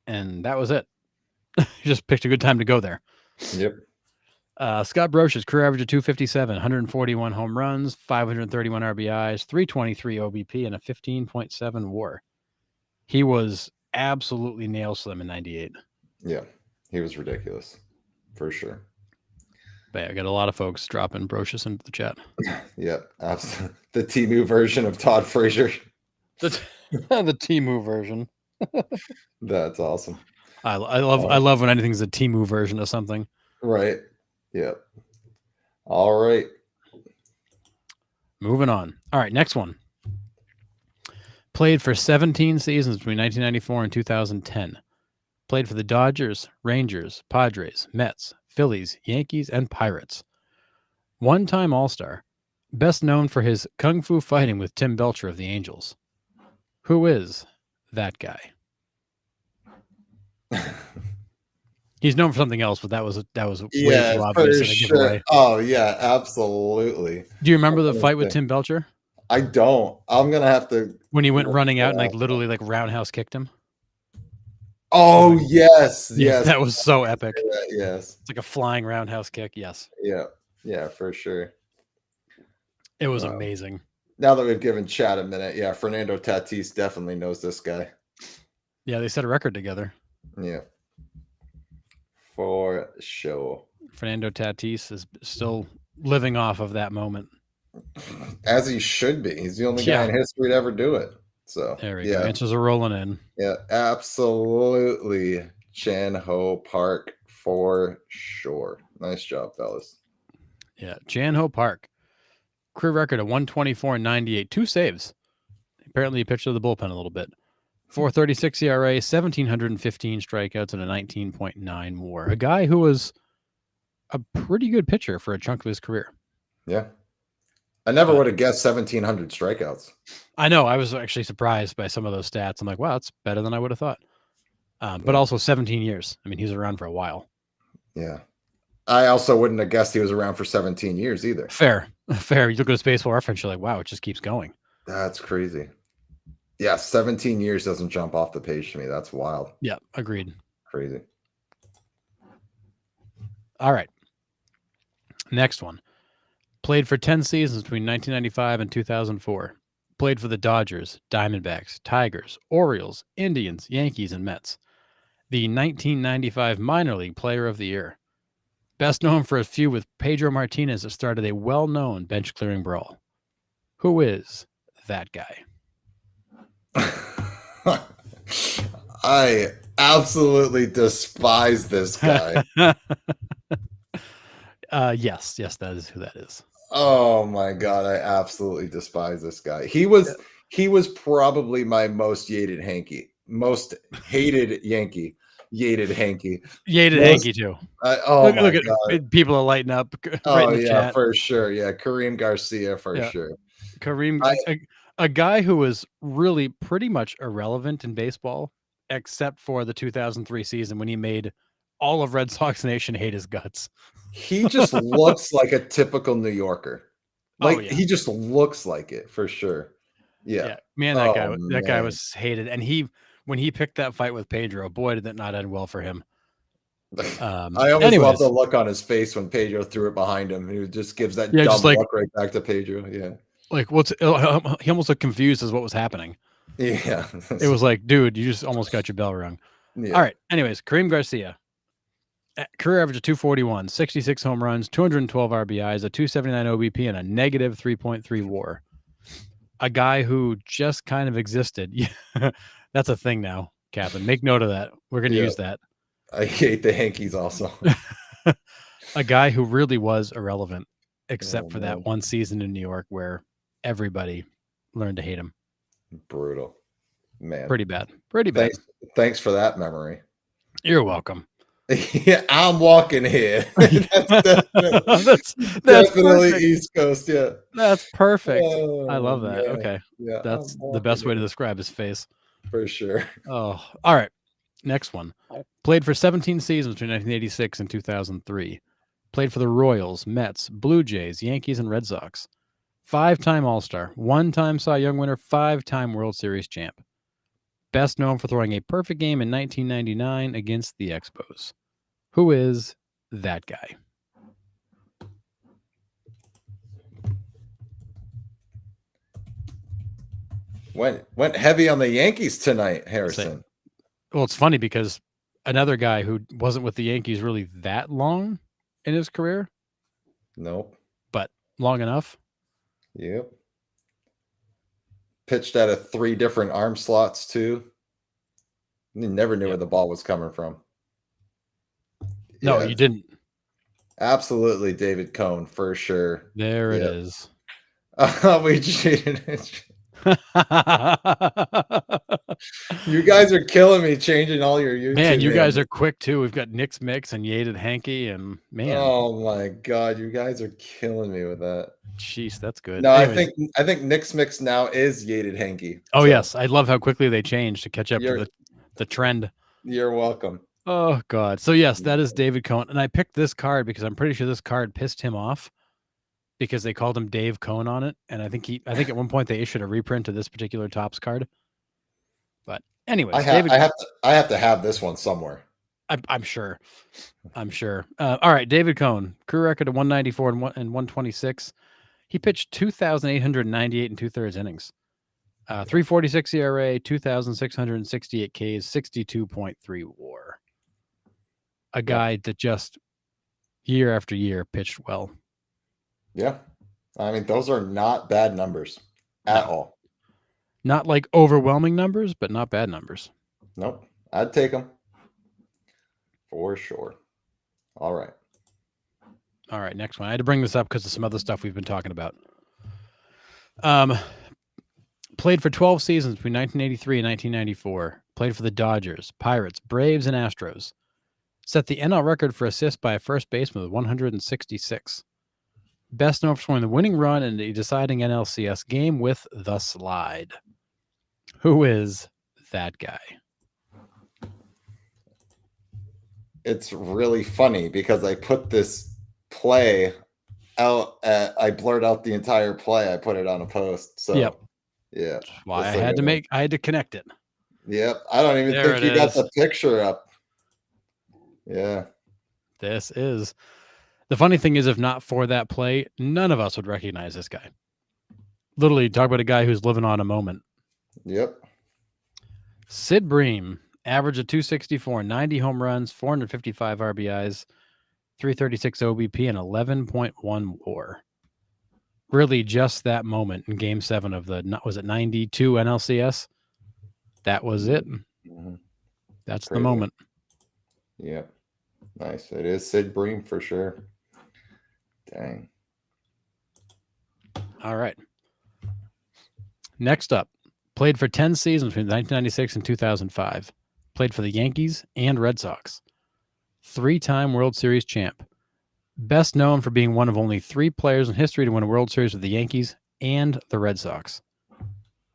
[SPEAKER 2] and that was it. He just picked a good time to go there.
[SPEAKER 1] Yep.
[SPEAKER 2] Scott Brosius, career average of 257, 141 home runs, 531 RBIs, 323 OBP, and a 15.7 WAR. He was absolutely nail slim in 98.
[SPEAKER 1] Yeah, he was ridiculous for sure.
[SPEAKER 2] But yeah, I got a lot of folks dropping Brosius into the chat.
[SPEAKER 1] Yeah, absolutely. The Temu version of Todd Frazier.
[SPEAKER 2] The Temu version.
[SPEAKER 1] That's awesome.
[SPEAKER 2] I love when anything's a Temu version of something.
[SPEAKER 1] Right. Yeah. All right.
[SPEAKER 2] Moving on. All right, next one. Played for 17 seasons between 1994 and 2010. Played for the Dodgers, Rangers, Padres, Mets, Phillies, Yankees, and Pirates. One-time All-Star. Best known for his kung fu fighting with Tim Belcher of the Angels. Who is that guy? He's known for something else, but that was way too obvious.
[SPEAKER 1] For sure. Oh yeah, absolutely.
[SPEAKER 2] Do you remember the fight with Tim Belcher?
[SPEAKER 1] I don't. I'm gonna have to.
[SPEAKER 2] When he went running out and literally roundhouse kicked him.
[SPEAKER 1] Oh yes, yes.
[SPEAKER 2] That was so epic.
[SPEAKER 1] Yes,
[SPEAKER 2] it's like a flying roundhouse kick. Yes.
[SPEAKER 1] Yeah, for sure.
[SPEAKER 2] It was amazing.
[SPEAKER 1] Now that we've given Chad a minute, yeah, Fernando Tatis definitely knows this guy.
[SPEAKER 2] Yeah, they set a record together.
[SPEAKER 1] Yeah. For sure.
[SPEAKER 2] Fernando Tatis is still living off of that moment.
[SPEAKER 1] As he should be. He's the only guy in history to ever do it. So
[SPEAKER 2] there we go. Answers are rolling in.
[SPEAKER 1] Yeah, absolutely. Chan Ho Park for sure. Nice job, fellas.
[SPEAKER 2] Yeah, Chan Ho Park. career record of 124 and 98, 2 saves. Apparently, he pitched to the bullpen a little bit. 4.36 ERA, 1,715 strikeouts, and a 19.9 WAR. A guy who was a pretty good pitcher for a chunk of his career.
[SPEAKER 1] Yeah. I never would have guessed 1,700 strikeouts.
[SPEAKER 2] I know. I was actually surprised by some of those stats. I'm like, wow, that's better than I would have thought. But also 17 years. I mean, he's around for a while.
[SPEAKER 1] Yeah. I also wouldn't have guessed he was around for 17 years either.
[SPEAKER 2] Fair. You look at his baseball reference, you're like, wow, it just keeps going.
[SPEAKER 1] That's crazy. Yeah, 17 years doesn't jump off the page to me. That's wild.
[SPEAKER 2] Yeah, agreed.
[SPEAKER 1] Crazy.
[SPEAKER 2] All right. Next one. Played for 10 seasons between 1995 and 2004. Played for the Dodgers, Diamondbacks, Tigers, Orioles, Indians, Yankees, and Mets. The 1995 Minor League Player of the Year. Best known for a feud with Pedro Martinez that started a well-known bench-clearing brawl. Who is that guy?
[SPEAKER 1] I absolutely despise this guy.
[SPEAKER 2] Yes, that is who that is.
[SPEAKER 1] Oh my god, I absolutely despise this guy. He was probably my most hated Yankee. Yated Hanky.
[SPEAKER 2] Hanky too.
[SPEAKER 1] Look at
[SPEAKER 2] God. People are lighting up.
[SPEAKER 1] Oh yeah, chat. For sure. Yeah, Kareem Garcia for sure.
[SPEAKER 2] Kareem, a guy who was really pretty much irrelevant in baseball, except for the 2003 season when he made all of Red Sox Nation hate his guts.
[SPEAKER 1] He just looks like a typical New Yorker. He just looks like it for sure. Yeah.
[SPEAKER 2] Man, that guy was hated. And when he picked that fight with Pedro, boy, did that not end well for him.
[SPEAKER 1] I always love the look on his face when Pedro threw it behind him. He just gives that dumb look right back to Pedro. Yeah.
[SPEAKER 2] Like he almost looked confused as what was happening.
[SPEAKER 1] Yeah.
[SPEAKER 2] It was like, dude, you just almost got your bell rung. Yeah. All right. Anyways, Kareem Garcia. Career average of 241, 66 home runs, 212 RBIs, a 279 OBP, and a negative 3.3 WAR. A guy who just kind of existed. That's a thing now, Captain. Make note of that. We're going to use that.
[SPEAKER 1] I hate the Yankees also.
[SPEAKER 2] A guy who really was irrelevant, except for that one season in New York where everybody learned to hate him.
[SPEAKER 1] Brutal. Man.
[SPEAKER 2] Pretty bad. Pretty bad.
[SPEAKER 1] Thanks for that memory.
[SPEAKER 2] You're welcome.
[SPEAKER 1] Yeah, I'm walking here. That's definitely
[SPEAKER 2] perfect.
[SPEAKER 1] East Coast. Yeah,
[SPEAKER 2] that's perfect. I love that.
[SPEAKER 1] Yeah,
[SPEAKER 2] okay,
[SPEAKER 1] yeah,
[SPEAKER 2] that's the best way to describe his face
[SPEAKER 1] for sure.
[SPEAKER 2] Oh, all right. Next one. Played for 17 seasons between 1986 and 2003. Played for the Royals, Mets, Blue Jays, Yankees, and Red Sox. 5-time All-Star, 1-time Cy Young winner, 5-time World Series champ. Best known for throwing a perfect game in 1999 against the Expos. Who is that guy?
[SPEAKER 1] Went heavy on the Yankees tonight, Harrison.
[SPEAKER 2] Well, it's funny because another guy who wasn't with the Yankees really that long in his career.
[SPEAKER 1] Nope.
[SPEAKER 2] But long enough.
[SPEAKER 1] Yep. Pitched out of 3 different arm slots too. You never knew where the ball was coming from.
[SPEAKER 2] No, you didn't.
[SPEAKER 1] Absolutely, David Cone for sure.
[SPEAKER 2] There it is.
[SPEAKER 1] We cheated. You guys are killing me changing all your YouTube.
[SPEAKER 2] Man, you guys are quick too. We've got Nick's Mix and Yated Hanky and man.
[SPEAKER 1] Oh my god, you guys are killing me with that.
[SPEAKER 2] Jeez, that's good.
[SPEAKER 1] No, anyways. I think Nick's Mix now is Yated Hanky.
[SPEAKER 2] Oh yes, I love how quickly they changed to catch up to the trend.
[SPEAKER 1] You're welcome.
[SPEAKER 2] Oh god. So yes, that is David Cone, and I picked this card because I'm pretty sure this card pissed him off because they called him Dave Cone on it, and I think at one point they issued a reprint of this particular Topps card. But anyways,
[SPEAKER 1] I have to have this one somewhere.
[SPEAKER 2] I'm sure. All right, David Cone, career record of 194 and 126. He pitched 2,898 and 2/3 innings. 3.46 ERA, 2,668 Ks, 62.3 WAR. A guy that just year after year pitched well.
[SPEAKER 1] Yeah. I mean, those are not bad numbers at all.
[SPEAKER 2] Not like overwhelming numbers, but not bad numbers.
[SPEAKER 1] Nope. I'd take them. For sure. All right.
[SPEAKER 2] All right, next one. I had to bring this up because of some other stuff we've been talking about. Played for 12 seasons between 1983 and 1994. Played for the Dodgers, Pirates, Braves, and Astros. Set the NL record for assists by a first baseman with 166. Best known for scoring the winning run in a deciding NLCS game with the slide. Who is that guy?
[SPEAKER 1] It's really funny because I put this play out. I blurred out the entire play. I put it on a post. So
[SPEAKER 2] Yep.
[SPEAKER 1] yeah,
[SPEAKER 2] That's why I had to connect it.
[SPEAKER 1] Yep. I don't even
[SPEAKER 2] There
[SPEAKER 1] think
[SPEAKER 2] it
[SPEAKER 1] you got
[SPEAKER 2] is.
[SPEAKER 1] the picture up. Yeah.
[SPEAKER 2] This is the funny thing is, if not for that play, none of us would recognize this guy. Literally, talk about a guy who's living on a moment.
[SPEAKER 1] Yep.
[SPEAKER 2] Sid Bream, average of 264, 90 home runs, 455 RBIs, 336 OBP, and 11.1 WAR. Really, just that moment in Game 7 of was it 92 NLCS? That was it.
[SPEAKER 1] Mm-hmm.
[SPEAKER 2] That's
[SPEAKER 1] Crazy.
[SPEAKER 2] the moment.
[SPEAKER 1] Yep. Nice. It is Sid Bream for sure. Dang.
[SPEAKER 2] All right. Next up, played for 10 seasons between 1996 and 2005. Played for the Yankees and Red Sox. 3-time World Series champ. Best known for being one of only 3 players in history to win a World Series with the Yankees and the Red Sox.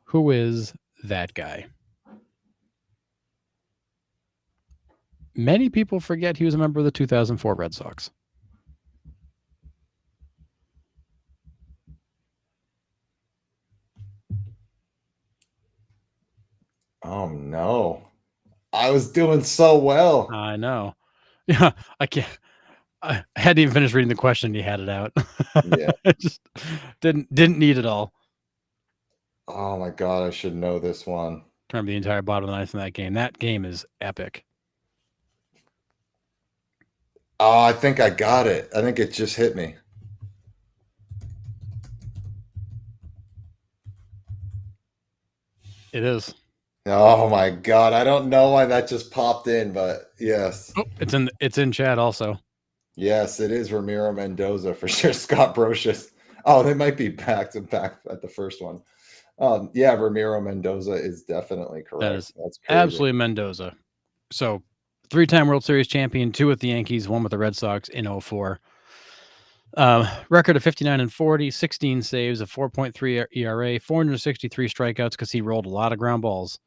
[SPEAKER 2] Who is that guy? Many people forget he was a member of the 2004 Red Sox.
[SPEAKER 1] Oh no. I was doing so well.
[SPEAKER 2] I know. Yeah, I can't. I hadn't even finished reading the question. He had it out.
[SPEAKER 1] Yeah.
[SPEAKER 2] It just didn't need it all.
[SPEAKER 1] Oh my god, I should know this one.
[SPEAKER 2] Remember the entire bottom of the ninth in that game. That game is epic.
[SPEAKER 1] Oh, I think I got it. I think it just hit me.
[SPEAKER 2] It is.
[SPEAKER 1] Oh my god, I don't know why that just popped in, but yes.
[SPEAKER 2] Oh, it's in chat also.
[SPEAKER 1] Yes, it is Ramiro Mendoza for sure. Scott Brocious. Oh, they might be back to back at the first one. Yeah, Ramiro Mendoza is definitely correct.
[SPEAKER 2] That is
[SPEAKER 1] That's crazy.
[SPEAKER 2] absolutely Mendoza. So 3-time World Series champion, 2 with the Yankees, 1 with the Red Sox in 2004. Record of 59-40, 16 saves, a 4.3 ERA, 463 strikeouts because he rolled a lot of ground balls.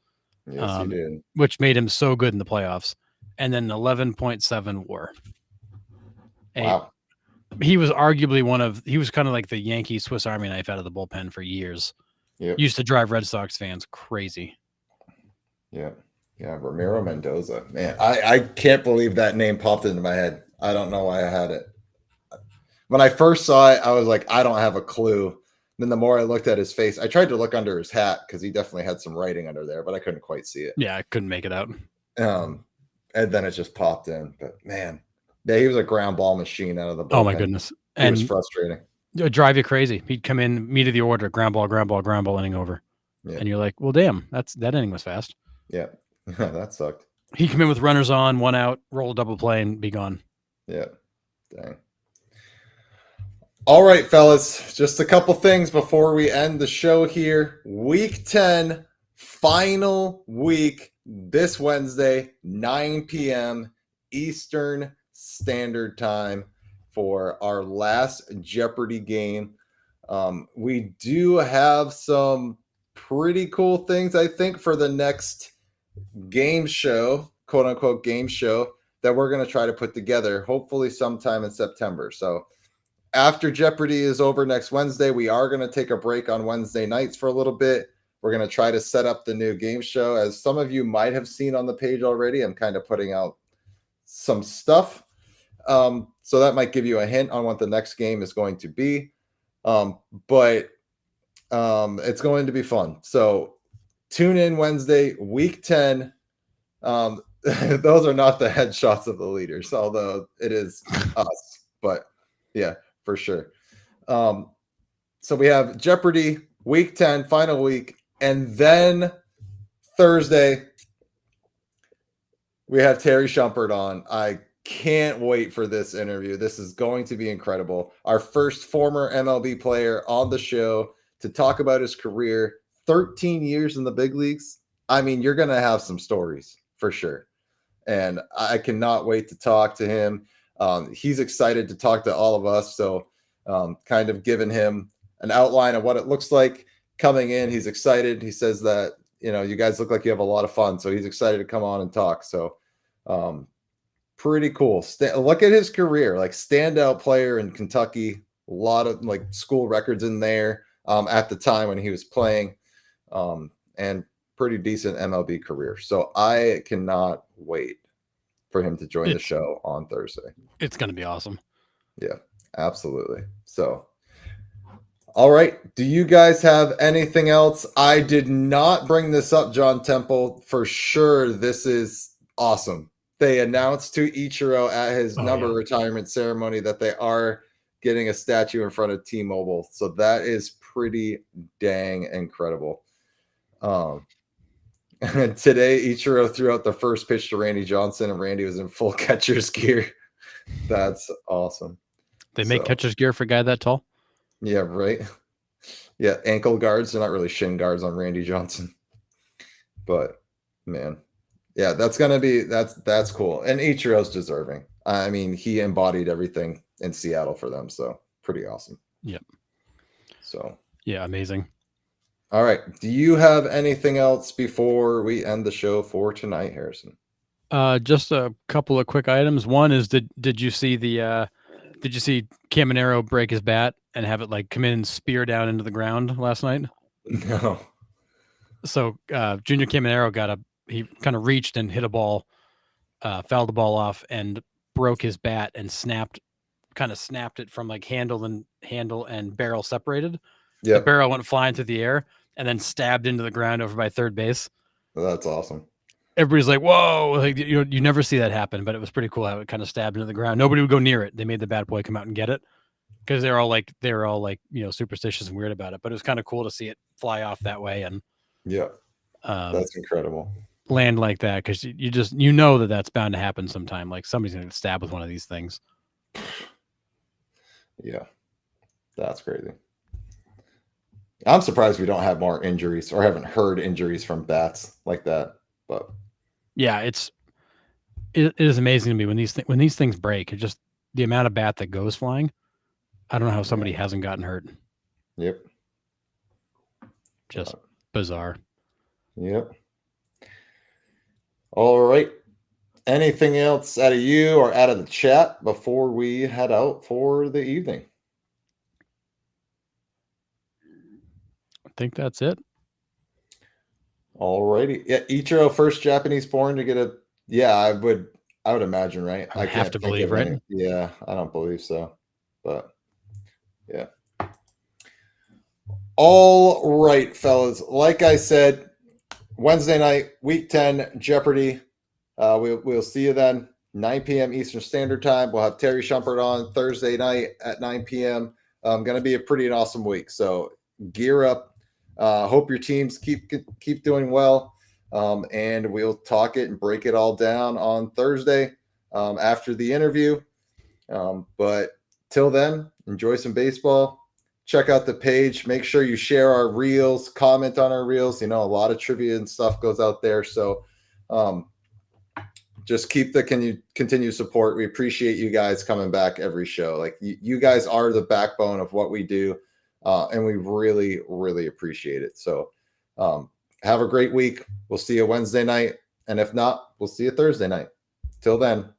[SPEAKER 1] Yes, he did.
[SPEAKER 2] Which made him so good in the playoffs. And then 11.7 WAR.
[SPEAKER 1] Wow.
[SPEAKER 2] He was arguably he was kind of like the Yankee Swiss Army knife out of the bullpen for years.
[SPEAKER 1] Yep.
[SPEAKER 2] Used to drive Red Sox fans crazy.
[SPEAKER 1] Yeah. Yeah, Ramiro Mendoza. Man, I can't believe that name popped into my head. I don't know why I had it. When I first saw it, I was like, I don't have a clue. Then the more I looked at his face, I tried to look under his hat because he definitely had some writing under there, but I couldn't quite see it.
[SPEAKER 2] Yeah, I couldn't make it out.
[SPEAKER 1] And then it just popped in. But man, yeah, he was a ground ball machine out of the bullpen.
[SPEAKER 2] Oh my goodness.
[SPEAKER 1] It was frustrating.
[SPEAKER 2] It'd drive you crazy. He'd come in, meet of the order, ground ball, inning over. Yeah. And you're like, well, damn, that inning was fast.
[SPEAKER 1] Yeah. That sucked.
[SPEAKER 2] He'd come in with runners on, 1 out, roll a double play, and be gone.
[SPEAKER 1] Yeah. Dang. All right, fellas, just a couple things before we end the show here. Week 10, final week this Wednesday, 9 p.m. Eastern Standard Time for our last Jeopardy game. We do have some pretty cool things, I think, for the next game show, quote unquote game show, that we're going to try to put together, hopefully sometime in September. So after Jeopardy is over next Wednesday, we are going to take a break on Wednesday nights for a little bit. We're going to try to set up the new game show. As some of you might have seen on the page already, I'm kind of putting out some stuff. So that might give you a hint on what the next game is going to be. But it's going to be fun. So tune in Wednesday, week 10. Those are not the headshots of the leaders, although it is us. But yeah, for sure. So we have Jeopardy, week 10, final week. And then Thursday, we have Terry Shumpert on. I can't wait for this interview. This is going to be incredible. Our first former MLB player on the show to talk about his career, 13 years in the big leagues. I mean, you're going to have some stories for sure. And I cannot wait to talk to him. He's excited to talk to all of us. So kind of giving him an outline of what it looks like coming in. He's excited. He says that, you guys look like you have a lot of fun. So he's excited to come on and talk. So pretty cool. Look at his career, like standout player in Kentucky, a lot of like school records in there at the time when he was playing, and pretty decent MLB career. So I cannot wait for him to join the show on Thursday.
[SPEAKER 2] It's going to be awesome.
[SPEAKER 1] Yeah, absolutely. So, all right. Do you guys have anything else? I did not bring this up, John Temple. For sure, this is awesome. They announced to Ichiro at his number retirement ceremony that they are getting a statue in front of T-Mobile. So that is pretty dang incredible. And today, Ichiro threw out the first pitch to Randy Johnson, and Randy was in full catcher's gear. That's awesome.
[SPEAKER 2] They make catcher's gear for a guy that tall?
[SPEAKER 1] Yeah, right. Yeah, ankle guards. They're not really shin guards on Randy Johnson. But, man. Yeah, that's cool. And Ichiro's deserving. I mean, he embodied everything in Seattle for them. So, pretty awesome.
[SPEAKER 2] Yep.
[SPEAKER 1] So.
[SPEAKER 2] Yeah, amazing.
[SPEAKER 1] All right. Do you have anything else before we end the show for tonight, Harrison?
[SPEAKER 2] Just a couple of quick items. One is did you see Caminero break his bat and have it like come in and spear down into the ground last night?
[SPEAKER 1] No.
[SPEAKER 2] So Junior Caminero he kind of reached and hit a ball, fouled the ball off and broke his bat and snapped it from like handle and barrel separated.
[SPEAKER 1] Yeah.
[SPEAKER 2] The barrel went flying through the air and then stabbed into the ground over by third base.
[SPEAKER 1] That's awesome.
[SPEAKER 2] Everybody's like, whoa, like, you never see that happen, but it was pretty cool how it kind of stabbed into the ground. Nobody would go near it. They made the bat boy come out and get it because they're all like, superstitious and weird about it, but it was kind of cool to see it fly off that way. And
[SPEAKER 1] yeah, that's incredible.
[SPEAKER 2] Land like that. Cause you know that's bound to happen sometime. Like somebody's going to get stabbed with one of these things.
[SPEAKER 1] Yeah, that's crazy. I'm surprised we don't have more injuries or haven't heard injuries from bats like that. But
[SPEAKER 2] yeah, it is amazing to me when these things break. It's just the amount of bat that goes flying. I don't know how somebody hasn't gotten hurt.
[SPEAKER 1] Yep.
[SPEAKER 2] Just bizarre.
[SPEAKER 1] Yep. All right. Anything else out of you or out of the chat before we head out for the evening?
[SPEAKER 2] I think that's it.
[SPEAKER 1] All righty. Yeah, Ichiro, first Japanese born to get I would imagine, right?
[SPEAKER 2] I have to believe, right?
[SPEAKER 1] Yeah, I don't believe so. But yeah. All right, fellas. Like I said, Wednesday night, week 10, Jeopardy. We'll see you then, 9 p.m. Eastern Standard Time. We'll have Terry Shumpert on Thursday night at 9 p.m. Going to be a pretty awesome week. So gear up. Hope your teams keep doing well. And we'll talk it and break it all down on Thursday after the interview. But till then, enjoy some baseball. Check out the page. Make sure you share our reels, comment on our reels. A lot of trivia and stuff goes out there. So just keep the continue support. We appreciate you guys coming back every show. Like you guys are the backbone of what we do. And we really, really appreciate it. So have a great week. We'll see you Wednesday night. And if not, we'll see you Thursday night. Till then.